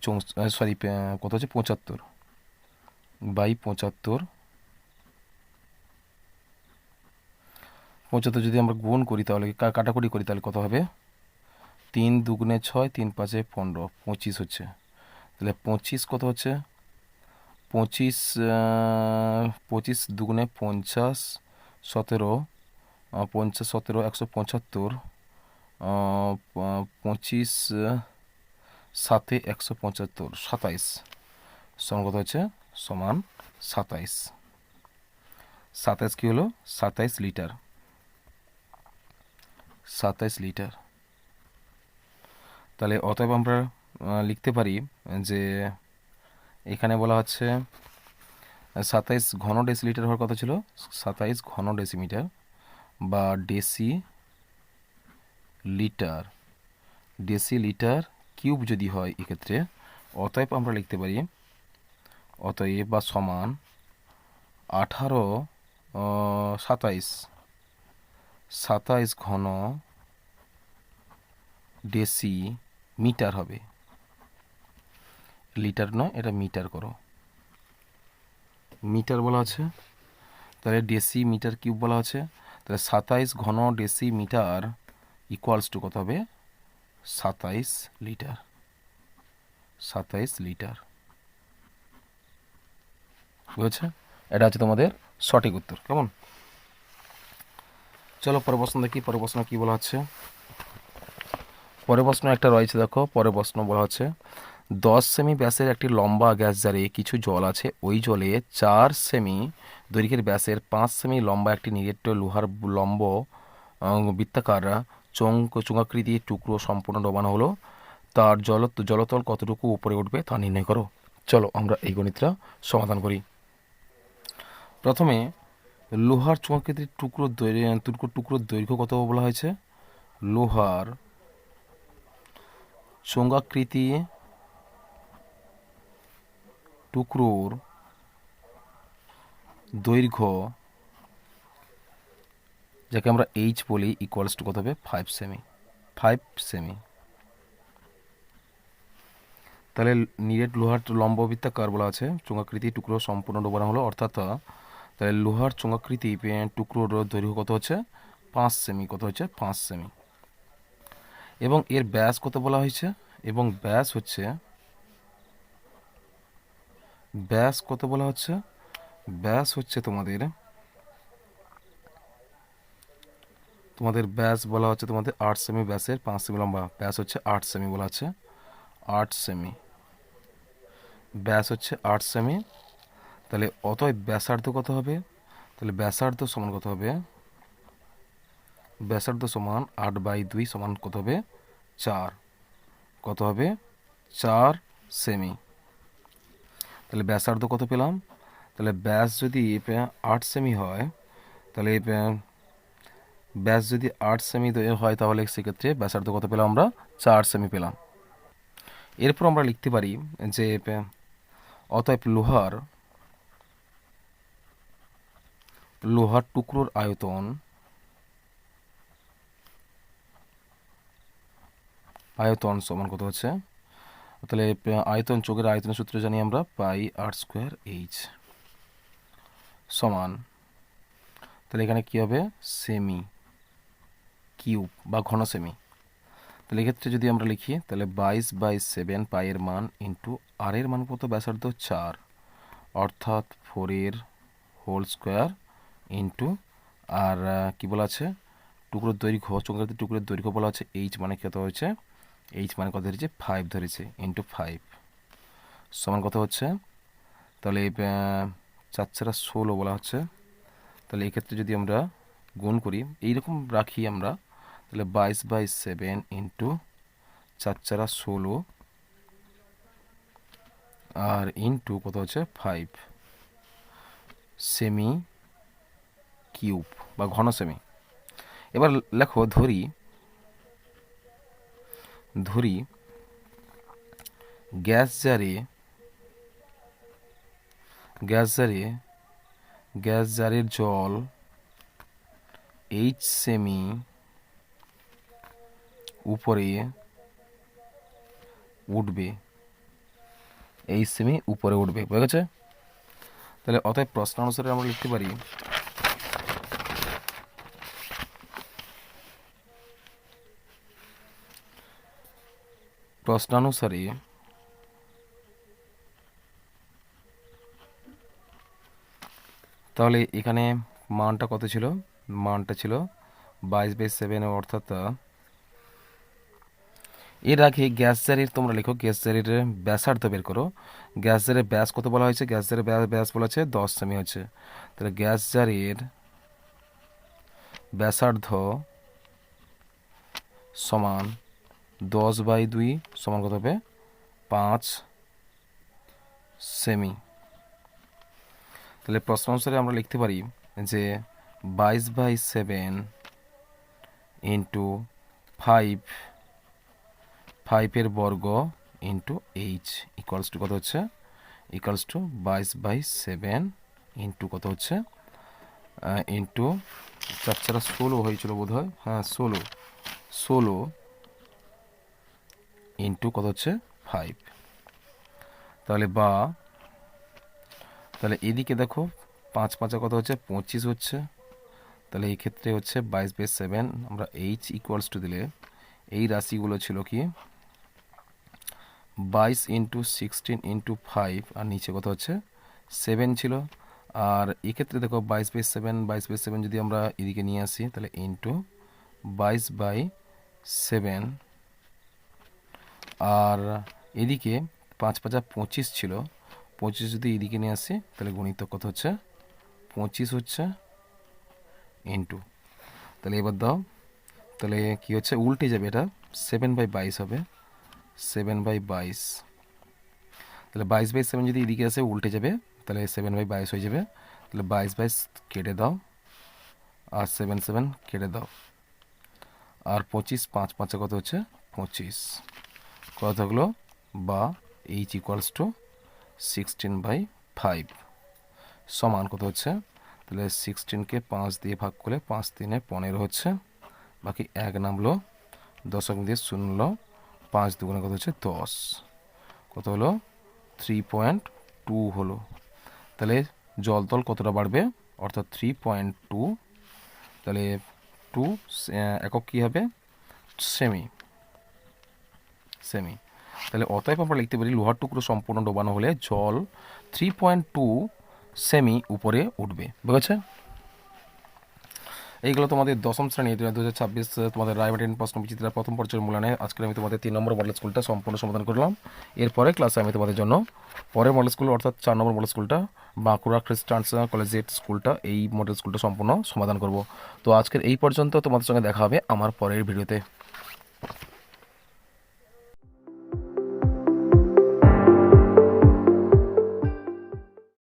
সরি কত হচ্ছে 75 বাই 75 যদি আমরা গুণ করি তাহলে কাটাকুটি করি তাহলে কত হবে 3 দুগুণে 6, 3 5 15, 25 হচ্ছে। তাহলে 25 কত হচ্ছে 25 25 দুগুণে 50, 17 50 17 175, 25 7 175 27 সমান কত হচ্ছে সমান 27, 27 কি হলো 27 লিটার, 27 লিটার। তাহলে অতএব আমরা লিখতে পারি যে এখানে বলা হচ্ছে 27 ঘন ডেসিলিটার হওয়ার কথা ছিল 27 ঘন ডেসিমিটার বা ডেসিলিটার কিউব যদি হয় এক্ষেত্রে, অতএব আমরা লিখতে পারি অতএব বা সমান 27 ঘন ডেসিমিটার হবে, লিটার নয় এটা মিটার করো, মিটার বলা আছে, তাহলে ডেসিমিটার কিউব বলা আছে, তাহলে 27 ঘন ডেসিমিটার ইকুয়ালস টু কত হবে 27 লিটার, 27 লিটার। বুঝেছে? এটা হচ্ছে তোমাদের সঠিক উত্তর। কেমন? চলো পরের প্রশ্ন দেখি, পরের প্রশ্ন কি বলা হচ্ছে। পরের প্রশ্ন একটা রয়েছে, দেখো পরের প্রশ্ন বলা হচ্ছে 10 সেমি ব্যাসের একটি লম্বা গ্যাস জারে কিছু জল আছে, ওই জলে 4 সেমি দৈর্ঘ্যের ব্যাসের 5 সেমি লম্বা একটি নিরেট লোহার লম্ব বৃত্তাকার চুঙ্গাকৃতি টুকরো সম্পূর্ণ ডোবানো হলো, তার জলতল কতটুকু উপরে উঠবে তা নির্ণয় করো। চলো আমরা এই গণিতটা সমাধান করি। প্রথমে লোহার চুঙ্গাকৃতির টুকরোর দৈর্ঘ্য কত বলা হয়েছে, লোহার চোঙাকৃতি টুকরোর দৈর্ঘ্য, যাকে আমরা এইচ বলি, ইকুয়ালস টু কত হবে 5 সেমি, 5 সেমি। তাহলে নিরেট লোহার লম্ববৃত্তাকার বলা আছে, চোঙাকৃতি টুকরো সম্পূর্ণ ডোবানো হলো, অর্থাৎ তাহলে লোহার চোঙাকৃতি টুকরোর দৈর্ঘ্য কত হচ্ছে 5 সেমি, কত হচ্ছে 5 সেমি। এবং এর ব্যাস কত বলা হয়েছে, এবং ব্যাস কত বলা হচ্ছে, ব্যাস হচ্ছে তোমাদের তোমাদের ব্যাস বলা হচ্ছে তোমাদের 8 সেমি ব্যাসের 5 সেমি লম্বা, ব্যাস হচ্ছে 8 সেমি বলা আছে, 8 সেমি, ব্যাস হচ্ছে 8 সেমি। তাহলে অতএব ব্যাসার্ধ কত হবে? তাহলে ব্যাসার্ধ সমান কত হবে? ব্যাসার্ধ সমান 8/2 সমান কত হবে? 4। কত হবে? 4 সেমি। তাহলে ব্যাসার্ধ কত পেলাম? তাহলে ব্যাস যদি 8 সেমি হয়, তাহলে ব্যাস যদি 8 সেমি হয়, তাহলে সেক্ষেত্রে ব্যাসার্ধ কত পেলাম আমরা? 4 সেমি পেলাম। এরপর আমরা লিখতে পারি যে অতএব লোহার টুকরোর আয়তন সমান কত হচ্ছে? তাহলে আয়তন, চোখের আয়তনের সূত্র জানি আমরা, πr²h সমান, তাহলে এখানে কি হবে? সেমি কিউব বা ঘন সেমি। তাহলে এক্ষেত্রে যদি আমরা লিখি, তাহলে 22/7 পাইয়ের মান ইন্টু আর এর মান কত? ব্যাসার্ধ 4, অর্থাৎ 4 হোল স্কোয়ার ইন্টু আর কি বলা আছে? টুকরোর দৈর্ঘ্য, চোখের টুকরোর দৈর্ঘ্য বলা আছে এইচ, মানে কত হয়েছে? এইচ মানে কত ধরেছে? 5 ধরেছে, ইন্টু 5 সমান কত হচ্ছে? তাহলে 4×4 বলা হচ্ছে। তাহলে এক্ষেত্রে যদি আমরা গুণ করি, এইরকম রাখি আমরা, তাহলে 22/7 ইন্টু 4×16 আর ইন্টু কত হচ্ছে? 5 সেমি কিউব বা ঘন সেমি। এবার লেখো, ধরি গ্যাস জারের জল এইচ সেমি উপরে উঠবে, এইচ সেমি উপরে উঠবে, বুঝে গেছে? তাহলে অতএব প্রশ্নানুসারে আমরা লিখতে পারি, তাহলে এখানে মানটা কত ছিল? মানটা ছিল 22/7, অর্থাৎ এর আগে গ্যাস জারের, তোমরা লিখো গ্যাস জারের ব্যাসার্ধ বের করো। গ্যাস জারের ব্যাস কত বলা হয়েছে? গ্যাস জারের ব্যাস বলা হচ্ছে 10 সেমি হচ্ছে। তাহলে গ্যাস জারের ব্যাসার্ধ সমান 10/2 সমান কত হবে? 5 সেমি। তাহলে প্রশ্ন অনুসারে আমরা লিখতে পারি যে 22/7 ইন্টু 5 বর্গ ইন্টু এইচ ইকুয়ালস টু কত হচ্ছে? ইকুয়ালস টু 22/7 ইন্টু কত হচ্ছে? ইন্টু 4×16 হয়েছিল বোধ হয়, হ্যাঁ 16 ইন্টু কত হচ্ছে? 5। তাহলে এদিকে দেখো 5×5 কত হচ্ছে? 25 হচ্ছে। তাহলে এই ক্ষেত্রে হচ্ছে 22/7, আমরা এইচ ইকুয়ালস টু দিলে এই রাশিগুলো ছিল কি? 22 ইন্টু 16 ইন্টু 5, আর নিচে কত হচ্ছে? 7 ছিল। আর এক্ষেত্রে দেখো 22/7 যদি আমরা এদিকে নিয়ে আসি, তাহলে ইন্টু 22/7, আর এদিকে 5×5 ছিল, 25 যদি এদিকে নিয়ে আসি, তাহলে গণিত কত হচ্ছে? 25 হচ্ছে ইন্টু, তাহলে এবার দাও, তাহলে কি হচ্ছে? উল্টে যাবে, এটা 7/22 হবে, 7/22। তাহলে 22/7 যদি এদিকে আসে উল্টে যাবে, তাহলে 7/22 হয়ে যাবে। তাহলে 22 কেটে দাও, আর 7 কেটে দাও, আর 25 5×5 কত হচ্ছে? 25 কত থাকলো? বা এইচ ইকুয়ালস টু 16/5 সমান কত হচ্ছে? তাহলে 16কে 5 দিয়ে ভাগ করলে 5×3 15 হচ্ছে, বাকি 1 নামলো, দশক দিয়ে শূন্য, 5×2 কত হচ্ছে? 10। কত হলো? 3.2 হলো। তাহলে জলতল কতটা বাড়বে? অর্থাৎ 3.2, তাহলে 2 একক কী হবে? সেমি। তাহলে অতএব আমরা লিখতে পারি লোহার টুকরো সম্পূর্ণ ডোবানো হলে জল 3.2 সেমি উপরে উঠবে, বুঝেছে? এইগুলো তোমাদের দশম শ্রেণী 2026 তোমাদের রায়মার্টিন প্রশ্ন বিচিত্রার প্রথম পর্যায়ের মূল্যায়নে আজকে আমি তোমাদের 3 নম্বর মডেল স্কুলটা সম্পূর্ণ সমাধান করলাম। এরপরে ক্লাসে আমি তোমাদের জন্য পরের মডেল স্কুল অর্থাৎ 4 নম্বর মডেল স্কুলটা বাঁকুড়া খ্রিস্টান কলেজিয়েট স্কুলটা এই মডেল স্কুলটা সম্পূর্ণ সমাধান করব। তো আজকের এই পর্যন্ত, তোমাদের সঙ্গে দেখা হবে আমার পরের ভিডিওতে।